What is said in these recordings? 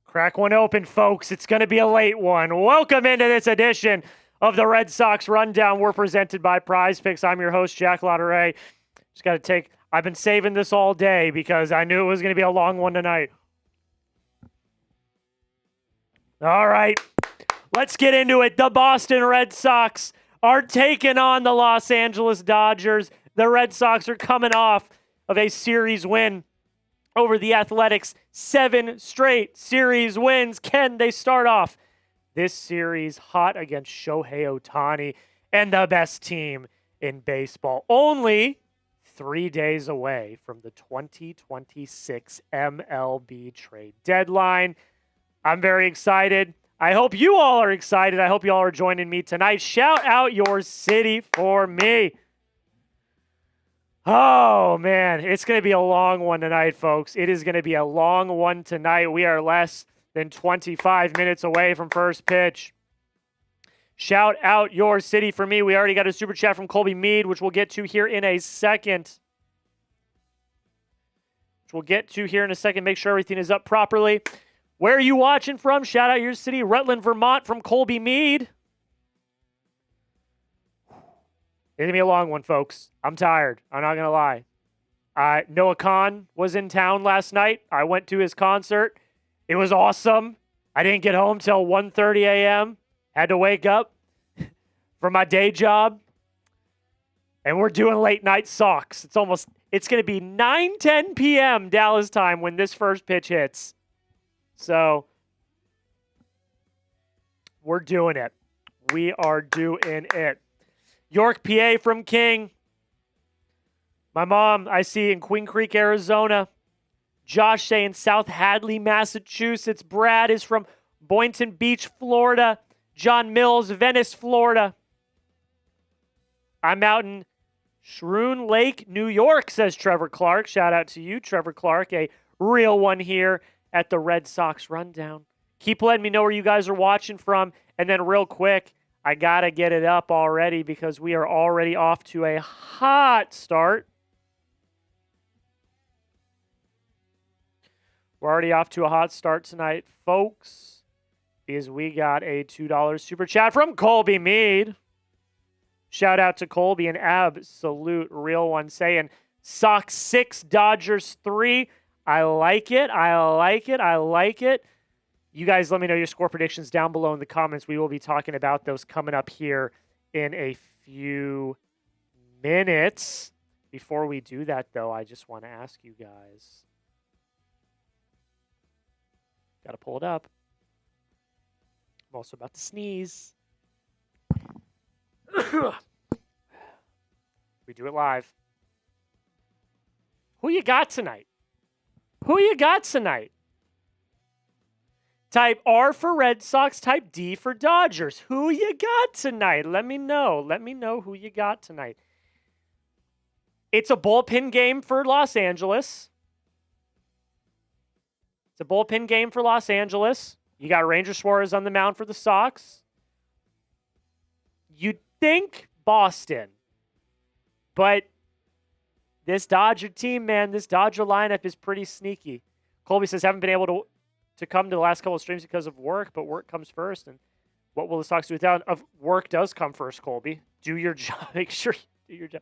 Crack one open, folks. It's going to be a late one. Welcome into this edition of the Red Sox Rundown. We're presented by Prize Picks. I'm your host, Jack Lotteray. Just got to take... I've been saving this all day because I knew it was going to be a long one tonight. All right. Let's get into it. The Boston Red Sox are taking on the Los Angeles Dodgers. The Red Sox are coming off of a series win over the Athletics. 7 straight series wins. Can they start off this series hot against Shohei Ohtani and the best team in baseball? Only 3 days away from the 2026 MLB trade deadline. I'm very excited. I hope you all are excited. I hope you all are joining me tonight. Shout out your city for me. Oh, man. It's going to be a long one tonight, folks. It is going to be a long one tonight. We are less than 25 minutes away from first pitch. Shout out your city for me. We already got a super chat from Colby Mead, which we'll get to here in a second. Make sure everything is up properly. Where are you watching from? Shout out your city, Rutland, Vermont, from Colby Mead. It's going to be a long one, folks. I'm tired. I'm not going to lie. Noah Khan was in town last night. I went to his concert. It was awesome. I didn't get home till 1:30 a.m. Had to wake up for my day job. And we're doing late night Sox. It's going to be 9:10 p.m. Dallas time when this first pitch hits. So, we're doing it. We are doing it. York, PA from King. My mom, I see in Queen Creek, Arizona. Josh saying South Hadley, Massachusetts. Brad is from Boynton Beach, Florida. John Mills, Venice, Florida. I'm out in Schroon Lake, New York, says Trevor Clark. Shout out to you, Trevor Clark, a real one here at the Red Sox Rundown. Keep letting me know where you guys are watching from. And then real quick, I got to get it up already because we are already off to a hot start. We're already off to a hot start tonight, folks, because we got a $2 super chat from Colby Mead. Shout out to Colby, an absolute real one, saying Sox 6, Dodgers 3. I like it. You guys let me know your score predictions down below in the comments. We will be talking about those coming up here in a few minutes. Before we do that, though, I just want to ask you guys. Got to pull it up. I'm also about to sneeze. We do it live. Who you got tonight? Type R for Red Sox, type D for Dodgers. Who you got tonight? Let me know. Who you got tonight. It's a bullpen game for Los Angeles. You got Ranger Suarez on the mound for the Sox. You'd think Boston. But this Dodger team, man, this Dodger lineup is pretty sneaky. Colby says, haven't been able to come to the last couple of streams because of work, but work comes first. And what will the Sox do without? Work does come first, Colby. Do your job. Make sure you do your job.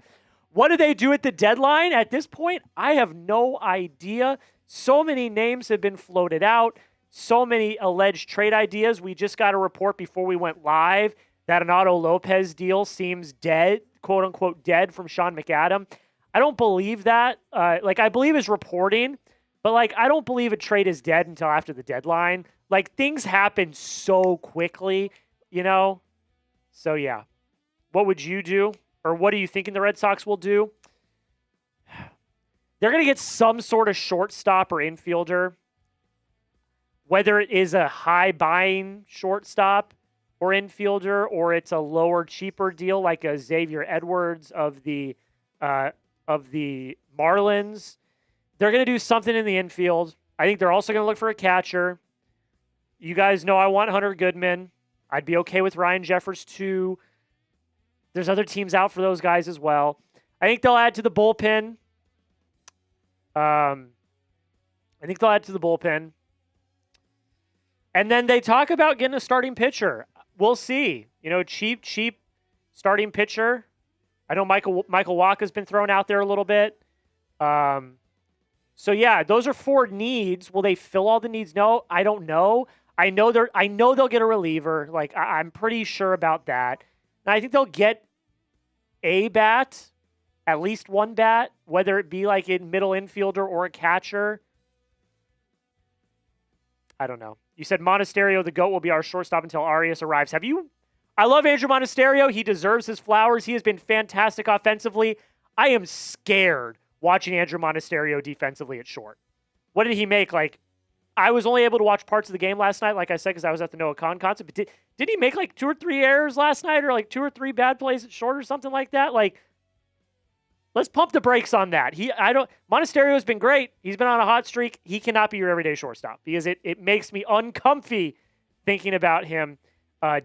What do they do at the deadline? At this point, I have no idea. So many names have been floated out. So many alleged trade ideas. We just got a report before we went live that an Otto Lopez deal seems dead, quote unquote dead, from Sean McAdam. I don't believe that. I believe his reporting, but I don't believe a trade is dead until after the deadline. Things happen so quickly, So yeah, what would you do, or what are you thinking the Red Sox will do? They're going to get some sort of shortstop or infielder, whether it is a high buying shortstop or infielder, or it's a lower, cheaper deal like a Xavier Edwards of the Marlins. They're going to do something in the infield. I think they're also going to look for a catcher. You guys know I want Hunter Goodman. I'd be okay with Ryan Jeffers too. There's other teams out for those guys as well. I think they'll add to the bullpen. And then they talk about getting a starting pitcher. We'll see. Cheap starting pitcher. I know Michael Wacha's been thrown out there a little bit. So yeah, those are 4 needs. Will they fill all the needs? No, I don't know. I know they'll get a reliever. Like I'm pretty sure about that. And I think they'll get a bat, at least one bat, whether it be like a middle infielder or a catcher. I don't know. You said Monasterio, the GOAT, will be our shortstop until Arias arrives. I love Andruw Monasterio. He deserves his flowers. He has been fantastic offensively. I am scared watching Andruw Monasterio defensively at short. What did he make? Like, I was only able to watch parts of the game last night, like I said, because I was at the Noah Khan concert. But did he make like 2 or 3 errors last night, or like 2 or 3 bad plays at short or something like that? Like, let's pump the brakes on that. Monasterio has been great. He's been on a hot streak. He cannot be your everyday shortstop because it makes me uncomfy thinking about him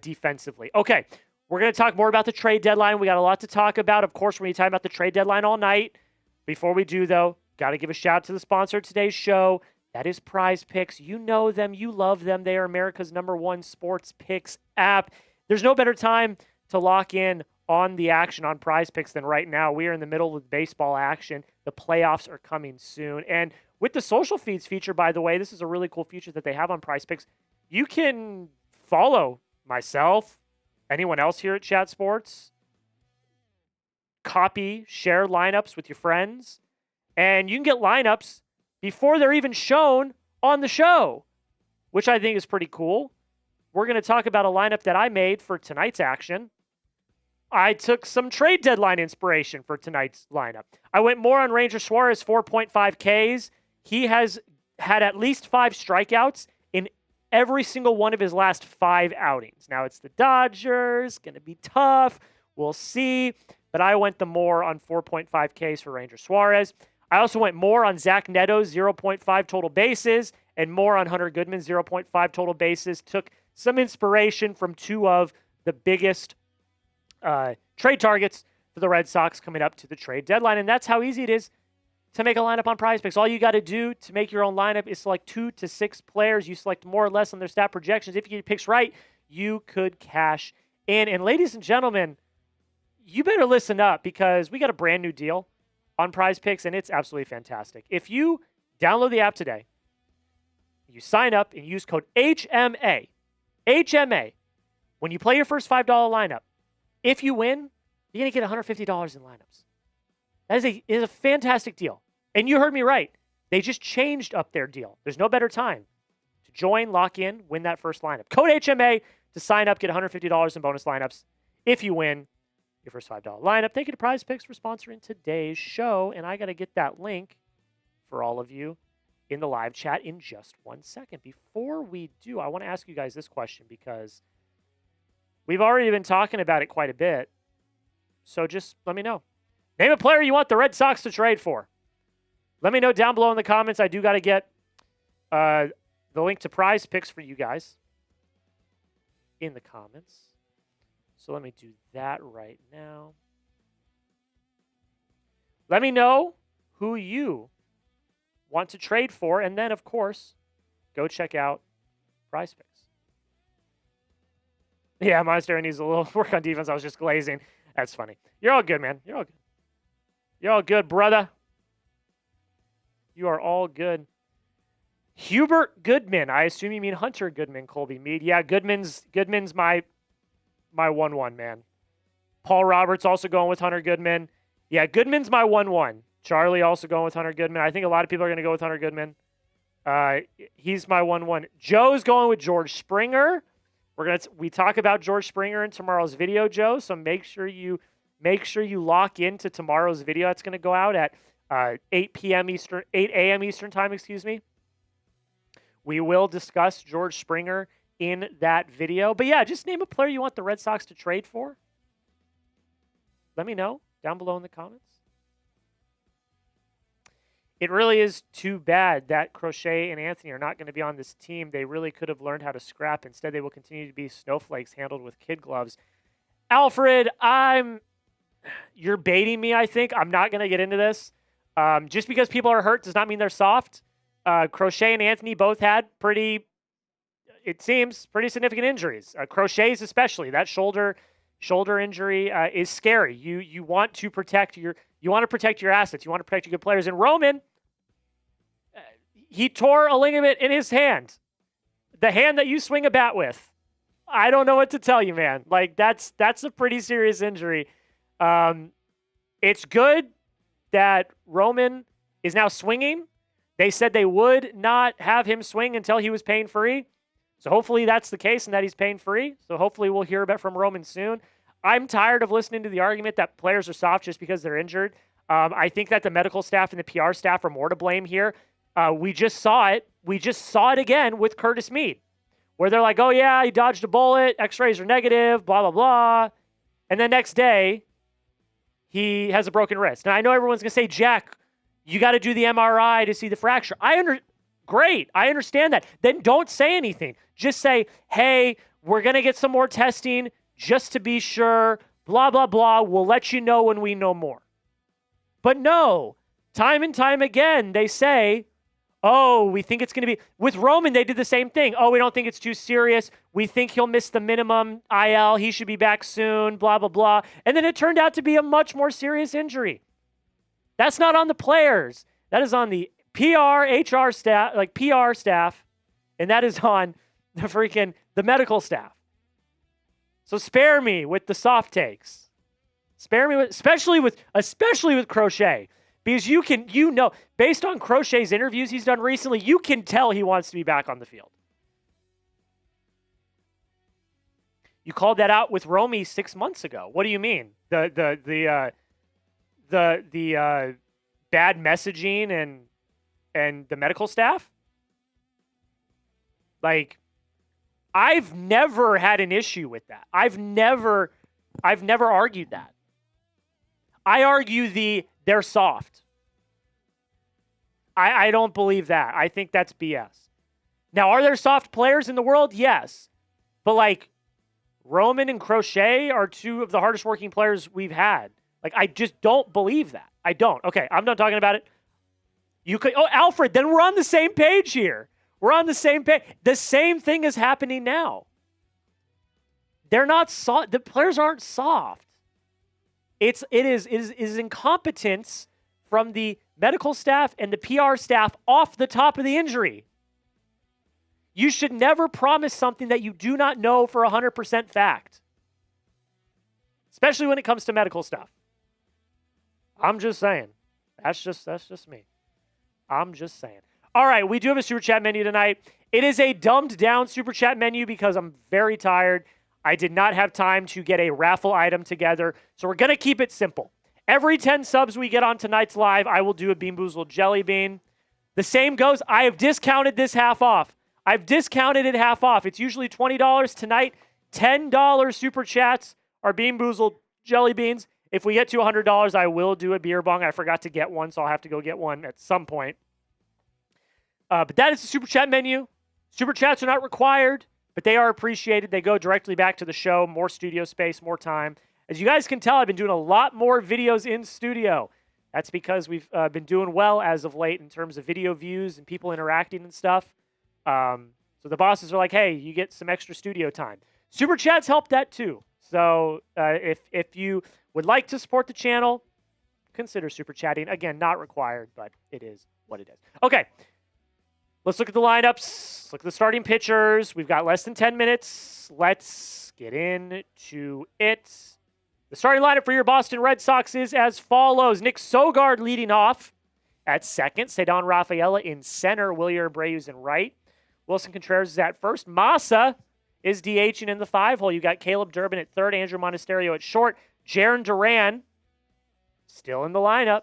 defensively. Okay, we're going to talk more about the trade deadline. We got a lot to talk about. Of course, we're going to talk about the trade deadline all night. Before we do, though, got to give a shout out to the sponsor of today's show. That is Prize Picks. You know them. You love them. They are America's #1 sports picks app. There's no better time to lock in on the action on Prize Picks than right now. We are in the middle of baseball action. The playoffs are coming soon. And with the social feeds feature, by the way, this is a really cool feature that they have on Prize Picks. You can follow myself, anyone else here at Chat Sports, copy, share lineups with your friends, and you can get lineups before they're even shown on the show, which I think is pretty cool. We're going to talk about a lineup that I made for tonight's action. I took some trade deadline inspiration for tonight's lineup. I went more on Ranger Suarez, 4.5 Ks. He has had at least 5 strikeouts in every single one of his last 5 outings. Now, it's the Dodgers, going to be tough. We'll see. But I went the more on 4.5 Ks for Ranger Suarez. I also went more on Zach Neto's 0.5 total bases and more on Hunter Goodman's 0.5 total bases. Took some inspiration from 2 of the biggest trade targets for the Red Sox coming up to the trade deadline. And that's how easy it is to make a lineup on Prize Picks. All you got to do to make your own lineup is select 2 to 6 players. You select more or less on their stat projections. If you get picks right, you could cash in. And ladies and gentlemen, you better listen up because we got a brand new deal on Prize Picks, and it's absolutely fantastic. If you download the app today, you sign up and use code HMA, when you play your first $5 lineup, if you win, you're going to get $150 in lineups. That is a fantastic deal. And you heard me right. They just changed up their deal. There's no better time to join, lock in, win that first lineup. Code HMA to sign up, get $150 in bonus lineups if you win your first $5 lineup. Thank you to Prize Picks for sponsoring today's show. And I got to get that link for all of you in the live chat in just 1 second. Before we do, I want to ask you guys this question because we've already been talking about it quite a bit. So just let me know. Name a player you want the Red Sox to trade for. Let me know down below in the comments. I do got to get the link to Prize Picks for you guys in the comments. So let me do that right now. Let me know who you want to trade for. And then, of course, go check out Prize Picks. Yeah, Monasterio needs a little work on defense. I was just glazing. That's funny. You're all good, man. You're all good. You're all good, brother. You are all good. Hubert Goodman. I assume you mean Hunter Goodman, Colby Mead. Yeah, Goodman's my 1-1, man. Paul Roberts also going with Hunter Goodman. Yeah, Goodman's my 1-1. Charlie also going with Hunter Goodman. I think a lot of people are going to go with Hunter Goodman. He's my 1-1. Joe's going with George Springer. We talk about George Springer in tomorrow's video, Joe. So make sure you lock into tomorrow's video. That's going to go out at 8 a.m. Eastern time, excuse me. We will discuss George Springer in that video. But yeah, just name a player you want the Red Sox to trade for. Let me know down below in the comments. It really is too bad that Crochet and Anthony are not going to be on this team. They really could have learned how to scrap. Instead, they will continue to be snowflakes handled with kid gloves. Alfred, you're baiting me, I think. I'm not going to get into this. Just because people are hurt does not mean they're soft. Crochet and Anthony both had pretty it seems, pretty significant injuries. Crochet's especially. That shoulder injury is scary. You want to protect your assets. You want to protect your good players. And Roman, he tore a ligament in his hand. The hand that you swing a bat with. I don't know what to tell you, man. Like, that's a pretty serious injury. It's good that Roman is now swinging. They said they would not have him swing until he was pain-free. So hopefully that's the case and that he's pain-free. So hopefully we'll hear about from Roman soon. I'm tired of listening to the argument that players are soft just because they're injured. I think that the medical staff and the PR staff are more to blame here. We just saw it. We just saw it again with Curtis Mead, where they're like, oh, yeah, he dodged a bullet. X-rays are negative, blah, blah, blah. And the next day, he has a broken wrist. Now, I know everyone's going to say, Jack, you got to do the MRI to see the fracture. Great. I understand that. Then don't say anything. Just say, hey, we're going to get some more testing just to be sure, blah, blah, blah. We'll let you know when we know more. But no, time and time again, they say, oh, we think it's going to be... With Roman, they did the same thing. Oh, we don't think it's too serious. We think he'll miss the minimum IL. He should be back soon, blah, blah, blah. And then it turned out to be a much more serious injury. That's not on the players. That is on the PR staff, and that is on the medical staff. So spare me with the soft takes. Spare me with, especially with Crochet. Because based on Crochet's interviews he's done recently, you can tell he wants to be back on the field. You called that out with Romy 6 months ago. What do you mean? The bad messaging and the medical staff? Like, I've never had an issue with that. I've never argued that. I argue they're soft. I don't believe that. I think that's BS. Now, are there soft players in the world? Yes. But, like, Roman and Crochet are two of the hardest working players we've had. Like, I just don't believe that. I don't. Okay, I'm done talking about it. Alfred, then we're on the same page here. We're on the same page. The same thing is happening now. They're not soft. The players aren't soft. It is incompetence from the medical staff and the PR staff off the top of the injury. You should never promise something that you do not know for 100% fact, especially when it comes to medical stuff. I'm just saying. That's just me. I'm just saying. All right, we do have a Super Chat menu tonight. It is a dumbed-down Super Chat menu because I'm very tired. I did not have time to get a raffle item together, so we're going to keep it simple. Every 10 subs we get on tonight's live, I will do a Bean Boozled Jelly Bean. The same goes. I have discounted this half off. I've discounted it half off. It's usually $20 tonight. $10 Super Chats are Bean Boozled Jelly Beans. If we get to $100, I will do a beer bong. I forgot to get one, so I'll have to go get one at some point. But that is the Super Chat menu. Super Chats are not required, but they are appreciated. They go directly back to the show. More studio space, more time. As you guys can tell, I've been doing a lot more videos in studio. That's because we've been doing well as of late in terms of video views and people interacting and stuff. So the bosses are like, hey, you get some extra studio time. Super Chats help that too. So if you would like to support the channel, consider Super Chatting. Again, not required, but it is what it is. Okay. Let's look at the lineups. Look at the starting pitchers. We've got less than 10 minutes. Let's get into it. The starting lineup for your Boston Red Sox is as follows. Nick Sogard leading off at second. Ceddanne Rafaela in center. Wilyer Abreu is in right. Willson Contreras is at first. Masa is DHing in the 5-hole. You got Caleb Durbin at third. Andruw Monasterio at short. Jarren Duran still in the lineup.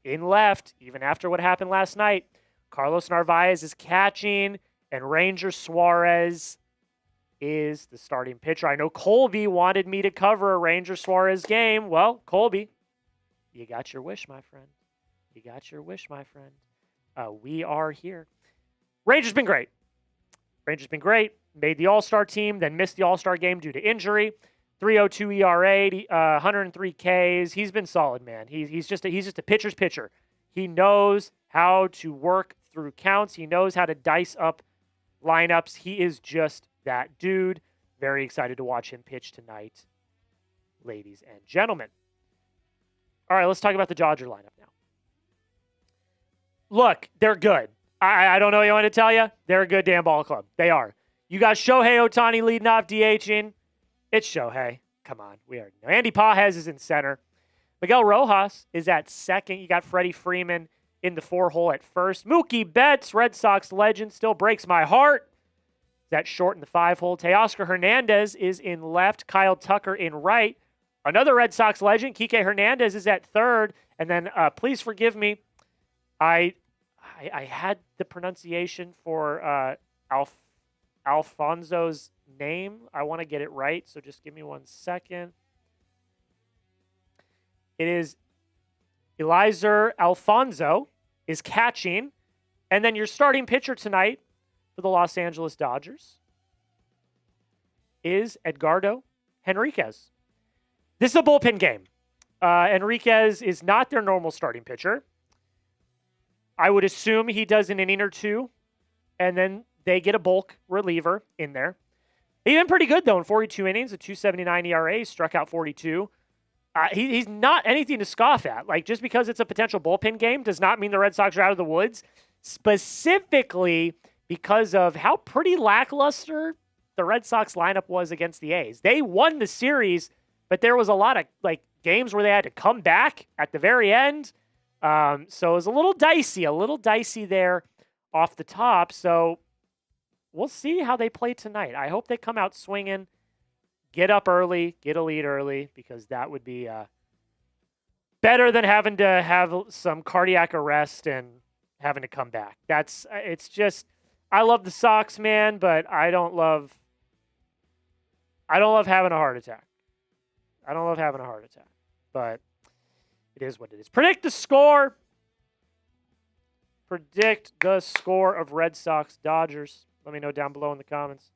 In left, even after what happened last night. Carlos Narvaez is catching, and Ranger Suarez is the starting pitcher. I know Colby wanted me to cover a Ranger Suarez game. Well, Colby, you got your wish, my friend. You got your wish, my friend. We are here. Ranger's been great. Made the All-Star team, then missed the All-Star game due to injury. 3.02 ERA, 103 Ks. He's been solid, man. He's just a pitcher's pitcher. He knows how to work through counts. He knows how to dice up lineups. He is just that dude. Very excited to watch him pitch tonight, ladies and gentlemen. All right, let's talk about the Dodger lineup now. Look, they're good. I don't know what you want to tell you. They're a good damn ball club. They are. You got Shohei Ohtani leading off DHing. It's Shohei. Come on. We already know. Andy Pages is in center. Miguel Rojas is at second. You got Freddie Freeman in the 4-hole at first. Mookie Betts, Red Sox legend, still breaks my heart. That short in the 5-hole. Teoscar Hernandez is in left. Kyle Tucker in right. Another Red Sox legend, Kike Hernandez, is at third. And then, please forgive me, I had the pronunciation for Alfonzo's name. I want to get it right, so just give me 1 second. It is Eliezer Alfonzo is catching. And then your starting pitcher tonight for the Los Angeles Dodgers is Edgardo Henriquez. This is a bullpen game. Henriquez is not their normal starting pitcher. I would assume he does an inning or two, and then they get a bulk reliever in there. He's been pretty good, though, in 42 innings, a 2.79 ERA, struck out 42. He's not anything to scoff at. Like, just because it's a potential bullpen game does not mean the Red Sox are out of the woods, specifically because of how pretty lackluster the Red Sox lineup was against the A's. They won the series, but there was a lot of games where they had to come back at the very end. So it was a little dicey there off the top. So we'll see how they play tonight. I hope they come out swinging, get up early, get a lead early, because that would be better than having to have some cardiac arrest and having to come back. It's just, I love the Sox, man, but I don't love having a heart attack. But it is what it is. Predict the score. Predict the score of Red Sox Dodgers. Let me know down below in the comments.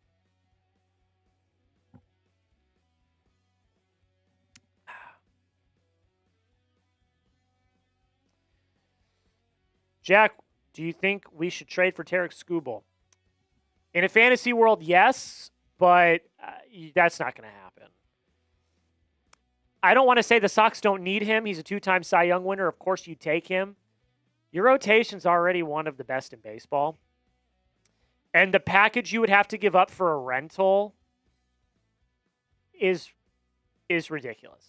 Jack, do you think we should trade for Tarik Skubal? In a fantasy world, yes, but that's not going to happen. I don't want to say the Sox don't need him. He's a 2-time Cy Young winner. Of course, you take him. Your rotation's already one of the best in baseball. And the package you would have to give up for a rental is ridiculous.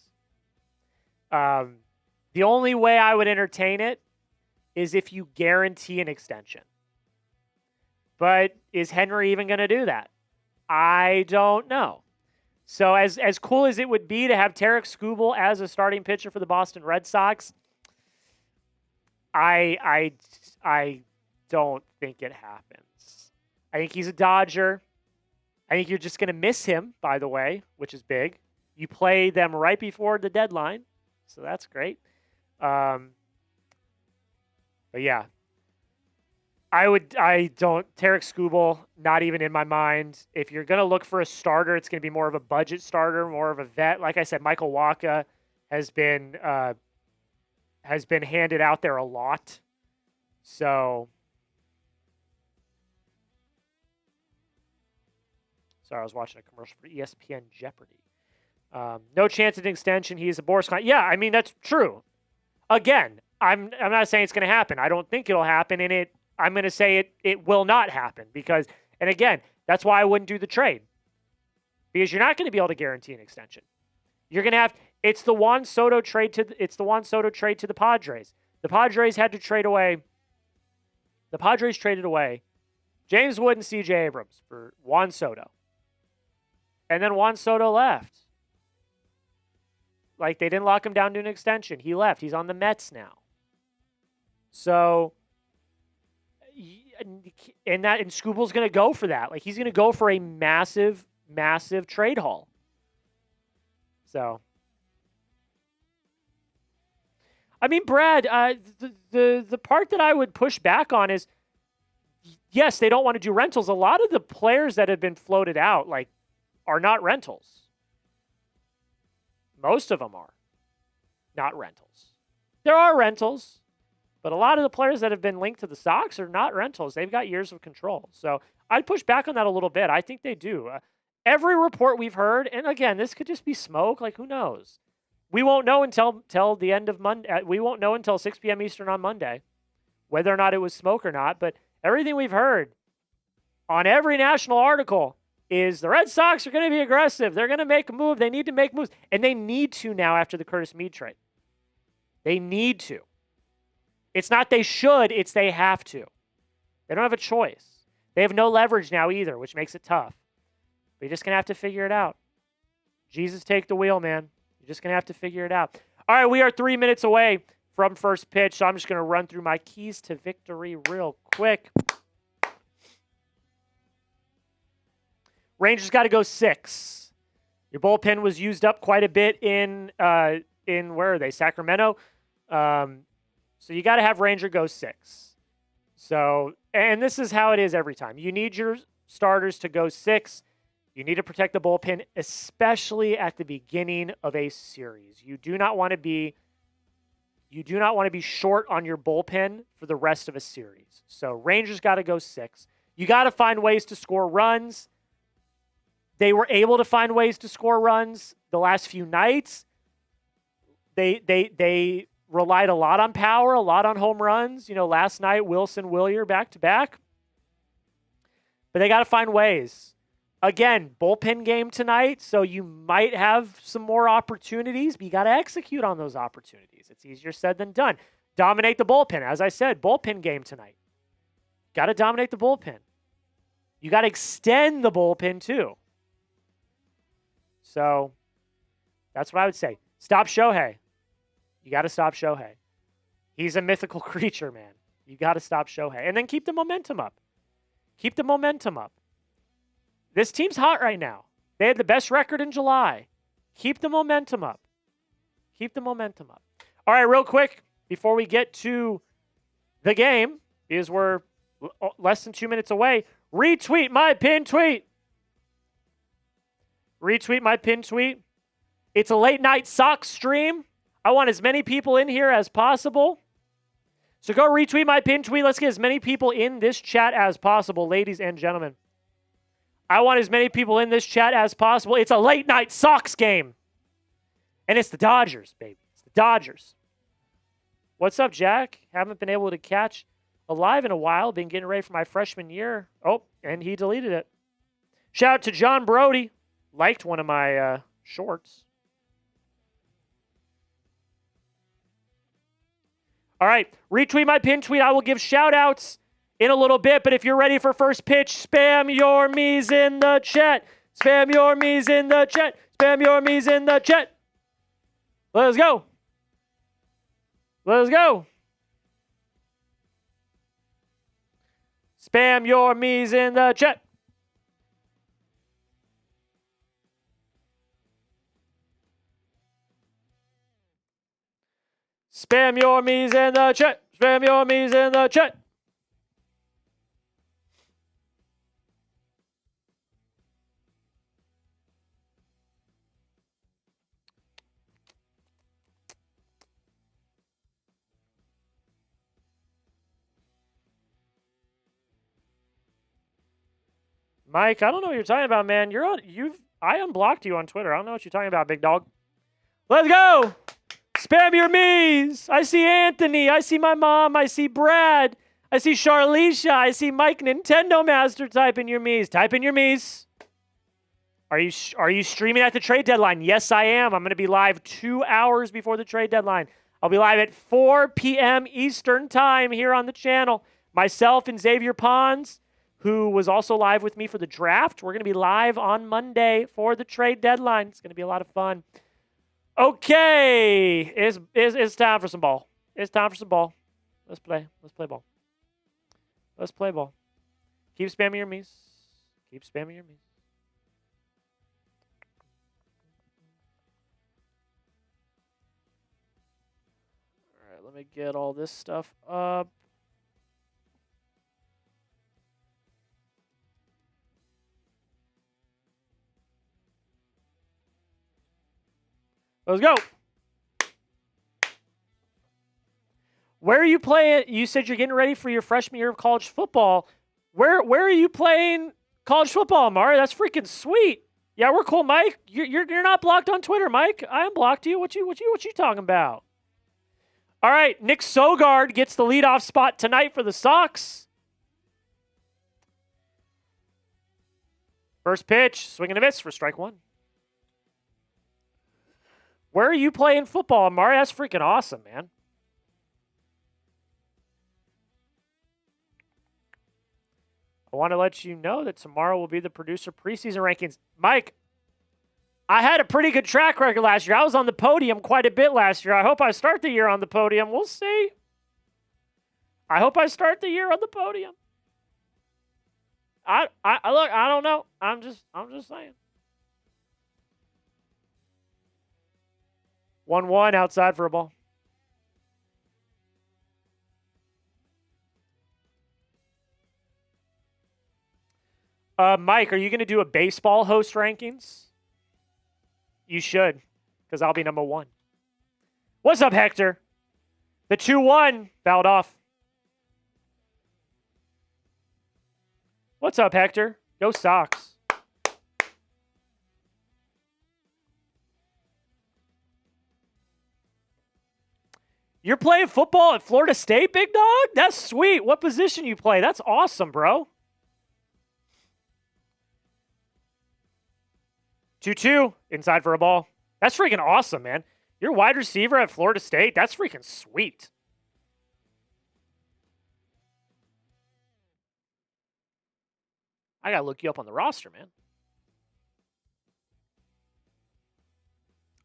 The only way I would entertain it is if you guarantee an extension. But is Henry even going to do that? I don't know. So as cool as it would be to have Tarik Skubal as a starting pitcher for the Boston Red Sox, I don't think it happens. I think he's a Dodger. I think you're just going to miss him, by the way, which is big. You play them right before the deadline, so that's great. But yeah, Tarik Skubal, not even in my mind. If you're going to look for a starter, it's going to be more of a budget starter, more of a vet. Like I said, Michael Wacha has been handed out there a lot. So, sorry, I was watching a commercial for ESPN Jeopardy. No chance at an extension. He is a Boris Klein. Yeah, I mean, that's true. Again, I'm not saying it's going to happen. I don't think it'll happen, and I'm going to say it will not happen because, and again, that's why I wouldn't do the trade, because you're not going to be able to guarantee an extension. You're going to have, it's the Juan Soto trade to the Padres. The Padres had to trade away. The Padres traded away James Wood and C.J. Abrams for Juan Soto, and then Juan Soto left. Like, they didn't lock him down to an extension. He left. He's on the Mets now. So, and Skubal's going to go for that. Like, he's going to go for a massive, massive trade haul. So, I mean, Brad, the part that I would push back on is, yes, they don't want to do rentals. A lot of the players that have been floated out, like, are not rentals. Most of them are not rentals. There are rentals. But a lot of the players that have been linked to the Sox are not rentals. They've got years of control. So I'd push back on that a little bit. I think they do. Every report we've heard, and again, this could just be smoke. Like, who knows? We won't know until the end of Monday. We won't know until 6 p.m. Eastern on Monday whether or not it was smoke or not. But everything we've heard on every national article is the Red Sox are going to be aggressive. They're going to make a move. They need to make moves. And they need to now after the Curtis Mead trade. They need to. It's not they should, it's they have to. They don't have a choice. They have no leverage now either, which makes it tough. But you're just going to have to figure it out. Jesus, take the wheel, man. You're just going to have to figure it out. All right, we are 3 minutes away from first pitch, so I'm just going to run through my keys to victory real quick. Rangers got to go 6. Your bullpen was used up quite a bit in where are they? Sacramento. So you got to have Ranger go 6. So, and this is how it is every time. You need your starters to go 6. You need to protect the bullpen, especially at the beginning of a series. You do not want to be short on your bullpen for the rest of a series. So Rangers got to go 6. You got to find ways to score runs. They were able to find ways to score runs the last few nights. They relied a lot on power, a lot on home runs. You know, last night, Wilson, Wilyer back-to-back. But they got to find ways. Again, bullpen game tonight, so you might have some more opportunities, but you got to execute on those opportunities. It's easier said than done. Dominate the bullpen. As I said, bullpen game tonight. Got to dominate the bullpen. You got to extend the bullpen too. So that's what I would say. Stop Shohei. You got to stop Shohei. He's a mythical creature, man. You got to stop Shohei. And then keep the momentum up. Keep the momentum up. This team's hot right now. They had the best record in July. Keep the momentum up. Keep the momentum up. All right, real quick, before we get to the game, because we're less than 2 minutes away, retweet my pinned tweet. Retweet my pinned tweet. It's a late night Sox stream. I want as many people in here as possible. So go retweet my pinned tweet. Let's get as many people in this chat as possible, ladies and gentlemen. I want as many people in this chat as possible. It's a late night Sox game. And it's the Dodgers, baby. It's the Dodgers. What's up, Jack? Haven't been able to catch a live in a while. Been getting ready for my freshman year. Oh, and he deleted it. Shout out to John Brody. Liked one of my shorts. All right. Retweet my pin tweet. I will give shout outs in a little bit, but if you're ready for first pitch, spam your me's in the chat. Spam your me's in the chat. Spam your me's in the chat. Let's go. Let's go. Spam your me's in the chat. Spam your me's in the chat. Spam your me's in the chat. Mike, I don't know what you're talking about, man. I unblocked you on Twitter. I don't know what you're talking about, big dog. Let's go. Spam your me's. I see Anthony. I see my mom. I see Brad. I see Charlicia. I see Mike Nintendo Master. Type in your me's. Type in your me's. Are you streaming at the trade deadline? Yes, I am. I'm going to be live 2 hours before the trade deadline. I'll be live at 4 p.m. Eastern time here on the channel. Myself and Xavier Pons, who was also live with me for the draft. We're going to be live on Monday for the trade deadline. It's going to be a lot of fun. Okay, it's time for some ball. It's time for some ball. Let's play. Let's play ball. Let's play ball. Keep spamming your me's. Keep spamming your me's. All right, let me get all this stuff up. Let's go. Where are you playing? You said you're getting ready for your freshman year of college football. Where are you playing college football, Amari? That's freaking sweet. Yeah, we're cool, Mike. You're not blocked on Twitter, Mike. I unblocked you. What you talking about? All right, Nick Sogard gets the leadoff spot tonight for the Sox. First pitch, swing and a miss for strike one. Where are you playing football, Amari? That's freaking awesome, man. I want to let you know that tomorrow will be the producer preseason rankings. Mike, I had a pretty good track record last year. I was on the podium quite a bit last year. I hope I start the year on the podium. We'll see. I hope I start the year on the podium. Look, I don't know. I'm just saying. 1-1 outside for a ball. Mike, are you going to do a baseball host rankings? You should, because I'll be number one. What's up, Hector? The 2-1 fouled off. What's up, Hector? Go Sox. You're playing football at Florida State, big dog? That's sweet. What position you play? That's awesome, bro. 2-2, inside for a ball. That's freaking awesome, man. You're wide receiver at Florida State. That's freaking sweet. I got to look you up on the roster, man.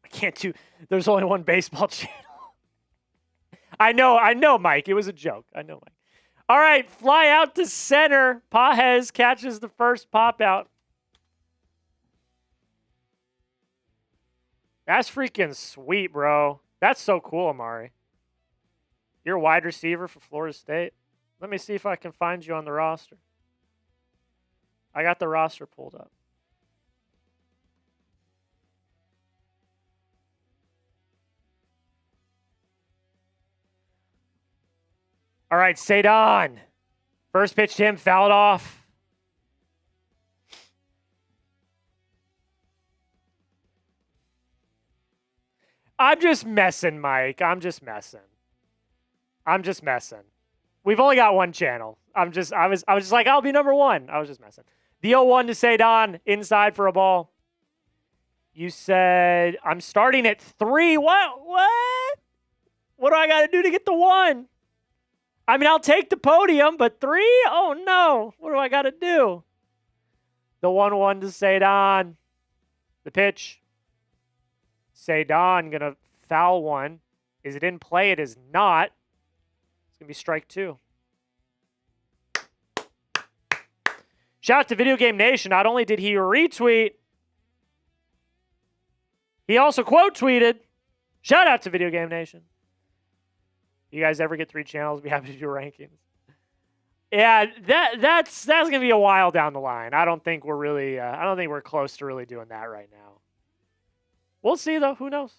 I can't do... There's only one baseball channel. I know, Mike. It was a joke. I know, Mike. All right, fly out to center. Pajes catches the first pop out. That's freaking sweet, bro. That's so cool, Amari. You're a wide receiver for Florida State. Let me see if I can find you on the roster. I got the roster pulled up. All right, Ceddanne. First pitch to him, fouled off. I'm just messing, Mike. I'm just messing. We've only got one channel. I was just like, I'll be number one. I was just messing. The 0-1 to Ceddanne, inside for a ball. You said, I'm starting at 3. What? What do I got to do to get the 1? I mean, I'll take the podium, but 3? Oh, no. What do I got to do? The 1-1 to Ceddanne. The pitch. Ceddanne going to foul one. Is it in play? It is not. It's going to be strike 2. Shout out to Video Game Nation. Not only did he retweet, he also quote tweeted. Shout out to Video Game Nation. You guys ever get 3 channels, be happy to do rankings. Yeah, that's going to be a while down the line. I don't think we're really I don't think we're close to really doing that right now. We'll see, though. Who knows?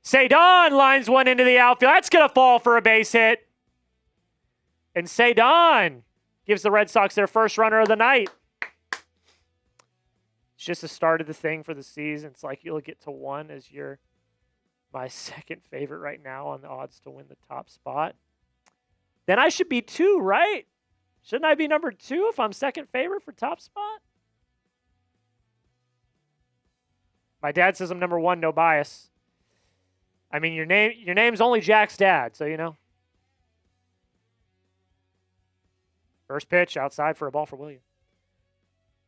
Ceddanne lines one into the outfield. That's going to fall for a base hit. And Ceddanne gives the Red Sox their first runner of the night. It's just the start of the thing for the season. It's like you'll get to 1 as you're my second favorite right now on the odds to win the top spot. Then I should be 2, right? Shouldn't I be number 2 if I'm second favorite for top spot? My dad says I'm number 1, no bias. I mean, your name's only Jack's dad, so you know. First pitch outside for a ball for William.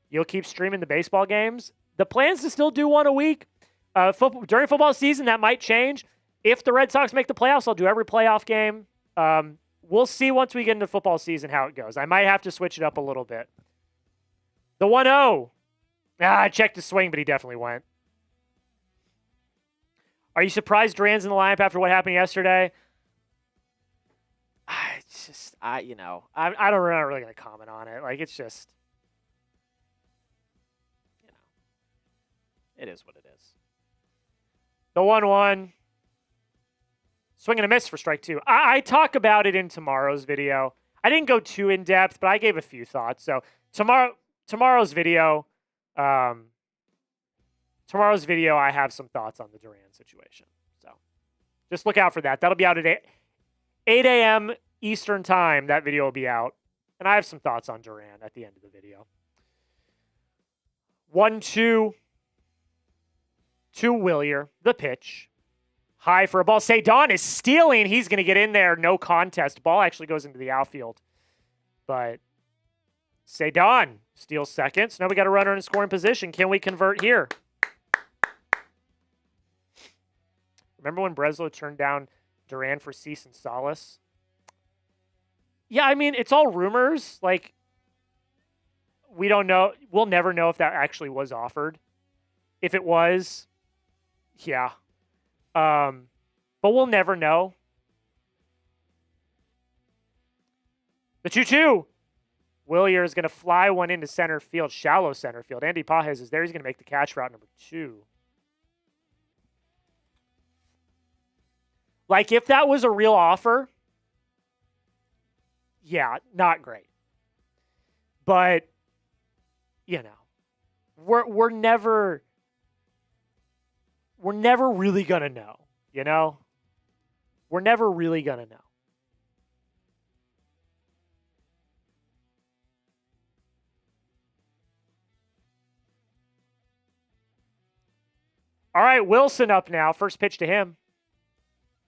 You'll keep streaming the baseball games. The plan's to still do 1 a week. During football season, that might change. If the Red Sox make the playoffs, I'll do every playoff game. We'll see once we get into football season how it goes. I might have to switch it up a little bit. The 1-0. I checked his swing, but he definitely went. Are you surprised Duran's in the lineup after what happened yesterday? It's just, I'm not really going to comment on it. Like, it's just, it is what it is. The 1-1. Swing and a miss for strike 2. I talk about it in tomorrow's video. I didn't go too in depth, but I gave a few thoughts. So tomorrow's video, I have some thoughts on the Duran situation. So just look out for that. That'll be out at 8 a.m. Eastern time. That video will be out. And I have some thoughts on Duran at the end of the video. 1-2 to Wilyer. The pitch. High for a ball. Ceddanne is stealing. He's going to get in there. No contest. Ball actually goes into the outfield. But Ceddanne steals second. So now we got a runner in scoring position. Can we convert here? Remember when Breslow turned down Duran for Cease and Solace? Yeah, I mean, it's all rumors. Like, we don't know. We'll never know if that actually was offered. If it was, yeah. But we'll never know. The 2-2. Wilyer is going to fly one into center field, shallow center field. Andy Pages is there. He's going to make the catch route number 2. Like, if that was a real offer, yeah, not great. But, you know, we're never really going to know, you know? We're never really going to know. All right, Willson up now. First pitch to him.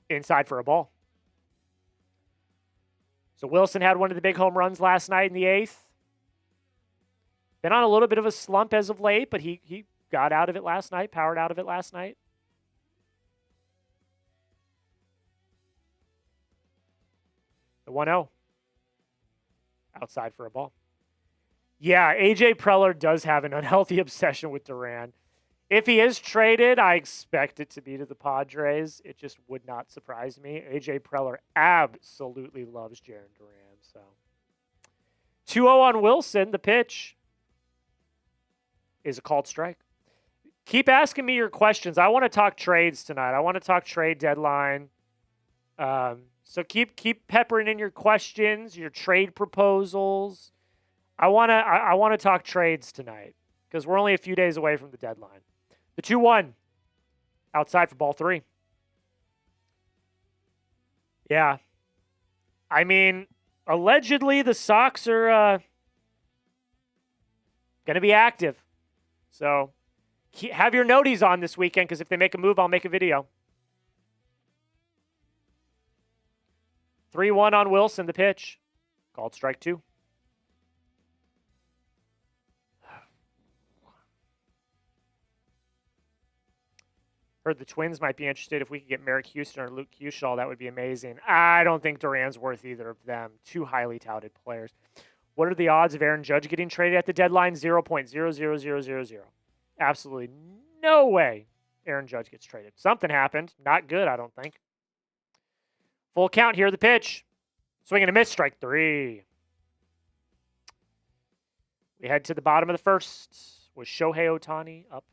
Inside for a ball. So Willson had one of the big home runs last night in the 8th. Been on a little bit of a slump as of late, but he got out of it last night, powered out of it last night. The 1-0. Outside for a ball. Yeah, AJ Preller does have an unhealthy obsession with Duran. If he is traded, I expect it to be to the Padres. It just would not surprise me. AJ Preller absolutely loves Jarren Duran. So 2-0 on Willson. The pitch is a called strike. Keep asking me your questions. I want to talk trades tonight. I want to talk trade deadline. So keep peppering in your questions, your trade proposals. I want to talk trades tonight because we're only a few days away from the deadline. The 2-1. Outside for ball 3. Yeah. I mean, allegedly the Sox are going to be active. So have your noties on this weekend because if they make a move, I'll make a video. 3-1 on Willson, the pitch. Called strike 2. Heard the Twins might be interested if we could get Merrick Houston or Luke Hushaw. That would be amazing. I don't think Duran's worth either of them. Two highly touted players. What are the odds of Aaron Judge getting traded at the deadline? 0.00000. Absolutely no way Aaron Judge gets traded. Something happened. Not good, I don't think. Full count here, the pitch. Swing and a miss, strike 3. We head to the bottom of the first with Shohei Ohtani up.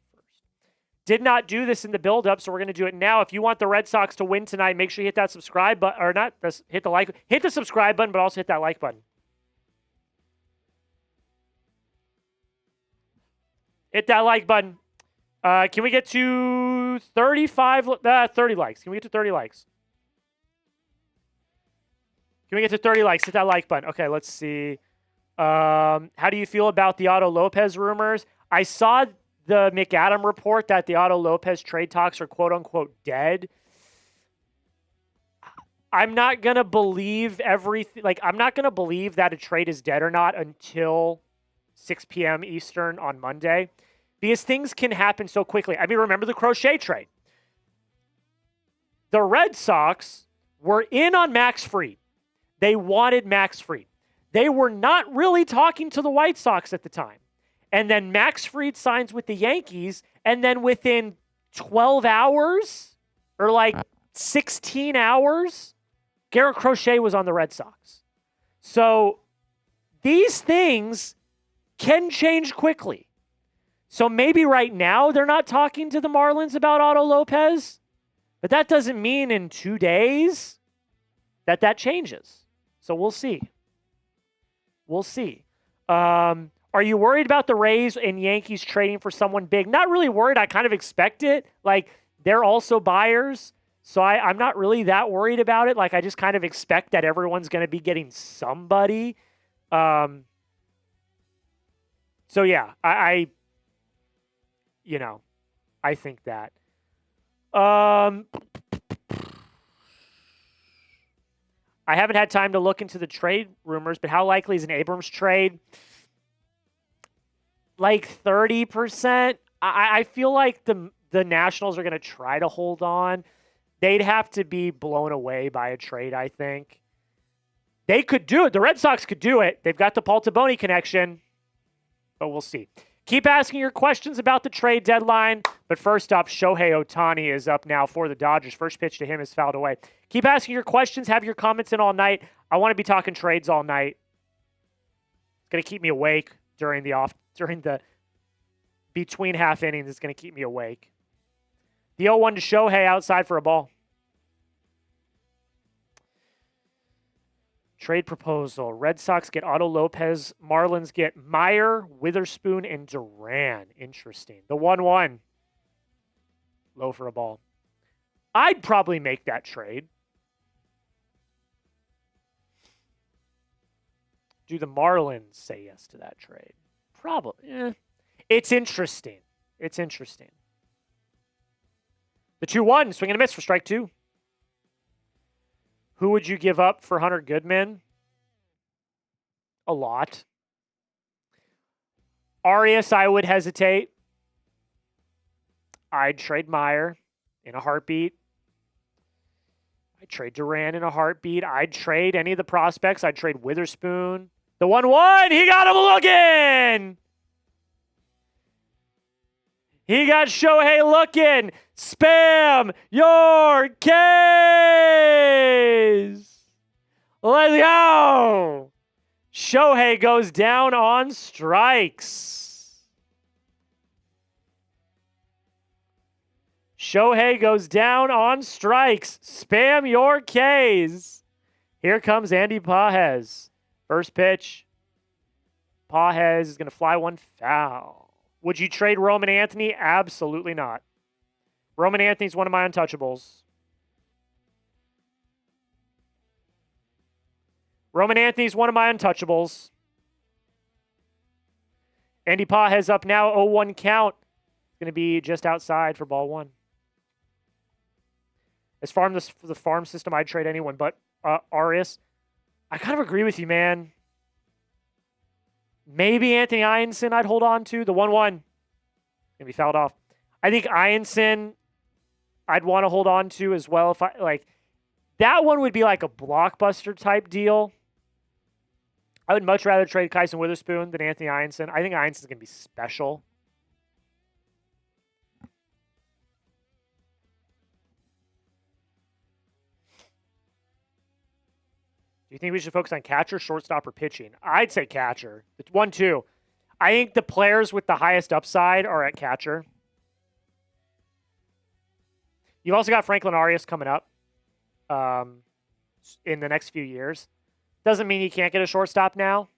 Did not do this in the build-up, so we're going to do it now. If you want the Red Sox to win tonight, make sure you hit that subscribe button, or not, hit the subscribe button, but also hit that like button. Hit that like button. Can we get to 30 likes? Can we get to 30 likes? Can we get to 30 likes? Hit that like button. Okay, let's see. How do you feel about the Otto Lopez rumors? I saw the McAdam report that the Otto Lopez trade talks are quote-unquote dead. I'm not going to believe everything. Like, I'm not going to believe that a trade is dead or not until 6 p.m. Eastern on Monday because things can happen so quickly. I mean, remember the Crochet trade. The Red Sox were in on Max Fried. They wanted Max Fried. They were not really talking to the White Sox at the time. And then Max Fried signs with the Yankees, and then within 12 hours or like 16 hours, Garrett Crochet was on the Red Sox. So these things can change quickly. So maybe right now they're not talking to the Marlins about Otto Lopez, But that doesn't mean in 2 days that changes. So we'll see. We'll see. Are you worried about the Rays and Yankees trading for someone big? Not really worried. I kind of expect it. Like, they're also buyers. So I'm not really that worried about it. Like, I just kind of expect that everyone's going to be getting somebody. So, yeah, I think that. I haven't had time to look into the trade rumors, but how likely is an Abrams trade? Like 30%. I feel like the Nationals are going to try to hold on. They'd have to be blown away by a trade, I think. They could do it. The Red Sox could do it. They've got the Paul Taboni connection, but we'll see. Keep asking your questions about the trade deadline. But first up, Shohei Ohtani is up now for the Dodgers. First pitch to him is fouled away. Keep asking your questions. Have your comments in all night. I want to be talking trades all night. It's going to keep me awake during the between half innings. It's going to keep me awake. The 0-1 to Shohei outside for a ball. Trade proposal. Red Sox get Otto Lopez. Marlins get Meyer, Witherspoon, and Duran. Interesting. The 1-1. Low for a ball. I'd probably make that trade. Do the Marlins say yes to that trade? Probably. It's interesting. It's interesting. The 2-1. Swing and a miss for strike 2. Who would you give up for Hunter Goodman? A lot. Arias, I would hesitate. I'd trade Meyer in a heartbeat. I'd trade Duran in a heartbeat. I'd trade any of the prospects. I'd trade Witherspoon. The 1-1, he got him looking! He got Shohei looking. Spam your case. Let's go. Shohei goes down on strikes. Shohei goes down on strikes. Spam your Ks. Here comes Andy Pages. First pitch. Pages is going to fly one foul. Would you trade Roman Anthony? Absolutely not. Roman Anthony's one of my untouchables. Roman Anthony's one of my untouchables. Andy Pages up now, 0-1 count. It's going to be just outside for ball 1. As far as the farm system, I'd trade anyone but Arias. I kind of agree with you, man. Maybe Anthony Ianson I'd hold on to. The 1-1. Going to be fouled off. I think Ianson I'd want to hold on to as well. If I like that one would be like a blockbuster type deal. I would much rather trade Kyson Witherspoon than Anthony Ianson. I think Ianson's going to be special. Do you think we should focus on catcher, shortstop, or pitching? I'd say catcher. It's 1-2. I think the players with the highest upside are at catcher. You've also got Franklin Arias coming up in the next few years. Doesn't mean you can't get a shortstop now.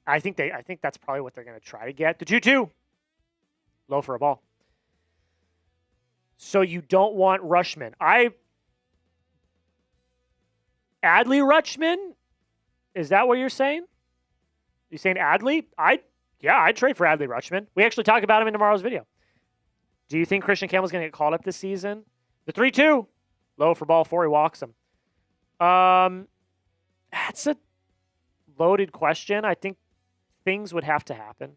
I think that's probably what they're going to try to get. The 2-2. Low for a ball. So you don't want Rutschman. Adley Rutschman? Is that what you're saying? You saying Adley? I'd trade for Adley Rutschman. We actually talk about him in tomorrow's video. Do you think Christian Campbell's going to get called up this season? The 3-2. Low for ball 4. He walks him. That's a loaded question. I think things would have to happen.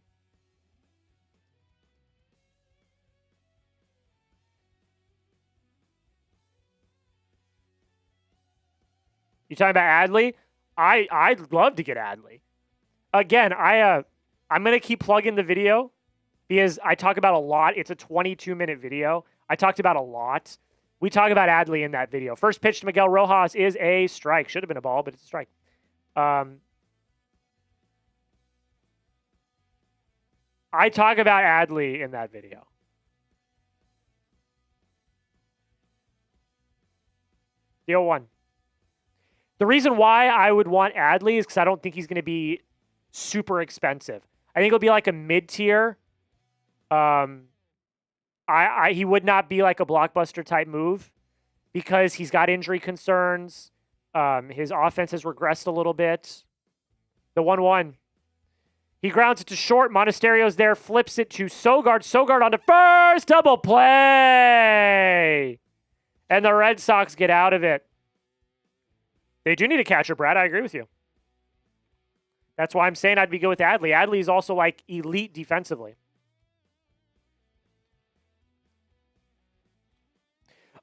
You talking about Adley? I'd love to get Adley. Again, I'm going to keep plugging the video because I talk about a lot. It's a 22-minute video. I talked about a lot. We talk about Adley in that video. First pitch to Miguel Rojas is a strike. Should have been a ball, but it's a strike. I talk about Adley in that video. The 0-1. The reason why I would want Adley is because I don't think he's going to be super expensive. I think it'll be like a mid-tier. He would not be like a blockbuster type move because he's got injury concerns. His offense has regressed a little bit. The 1-1. He grounds it to short. Monasterio's there, flips it to Sogard. Sogard on the first double play. And the Red Sox get out of it. They do need a catcher, Brad. I agree with you. That's why I'm saying I'd be good with Adley. Adley is also like elite defensively.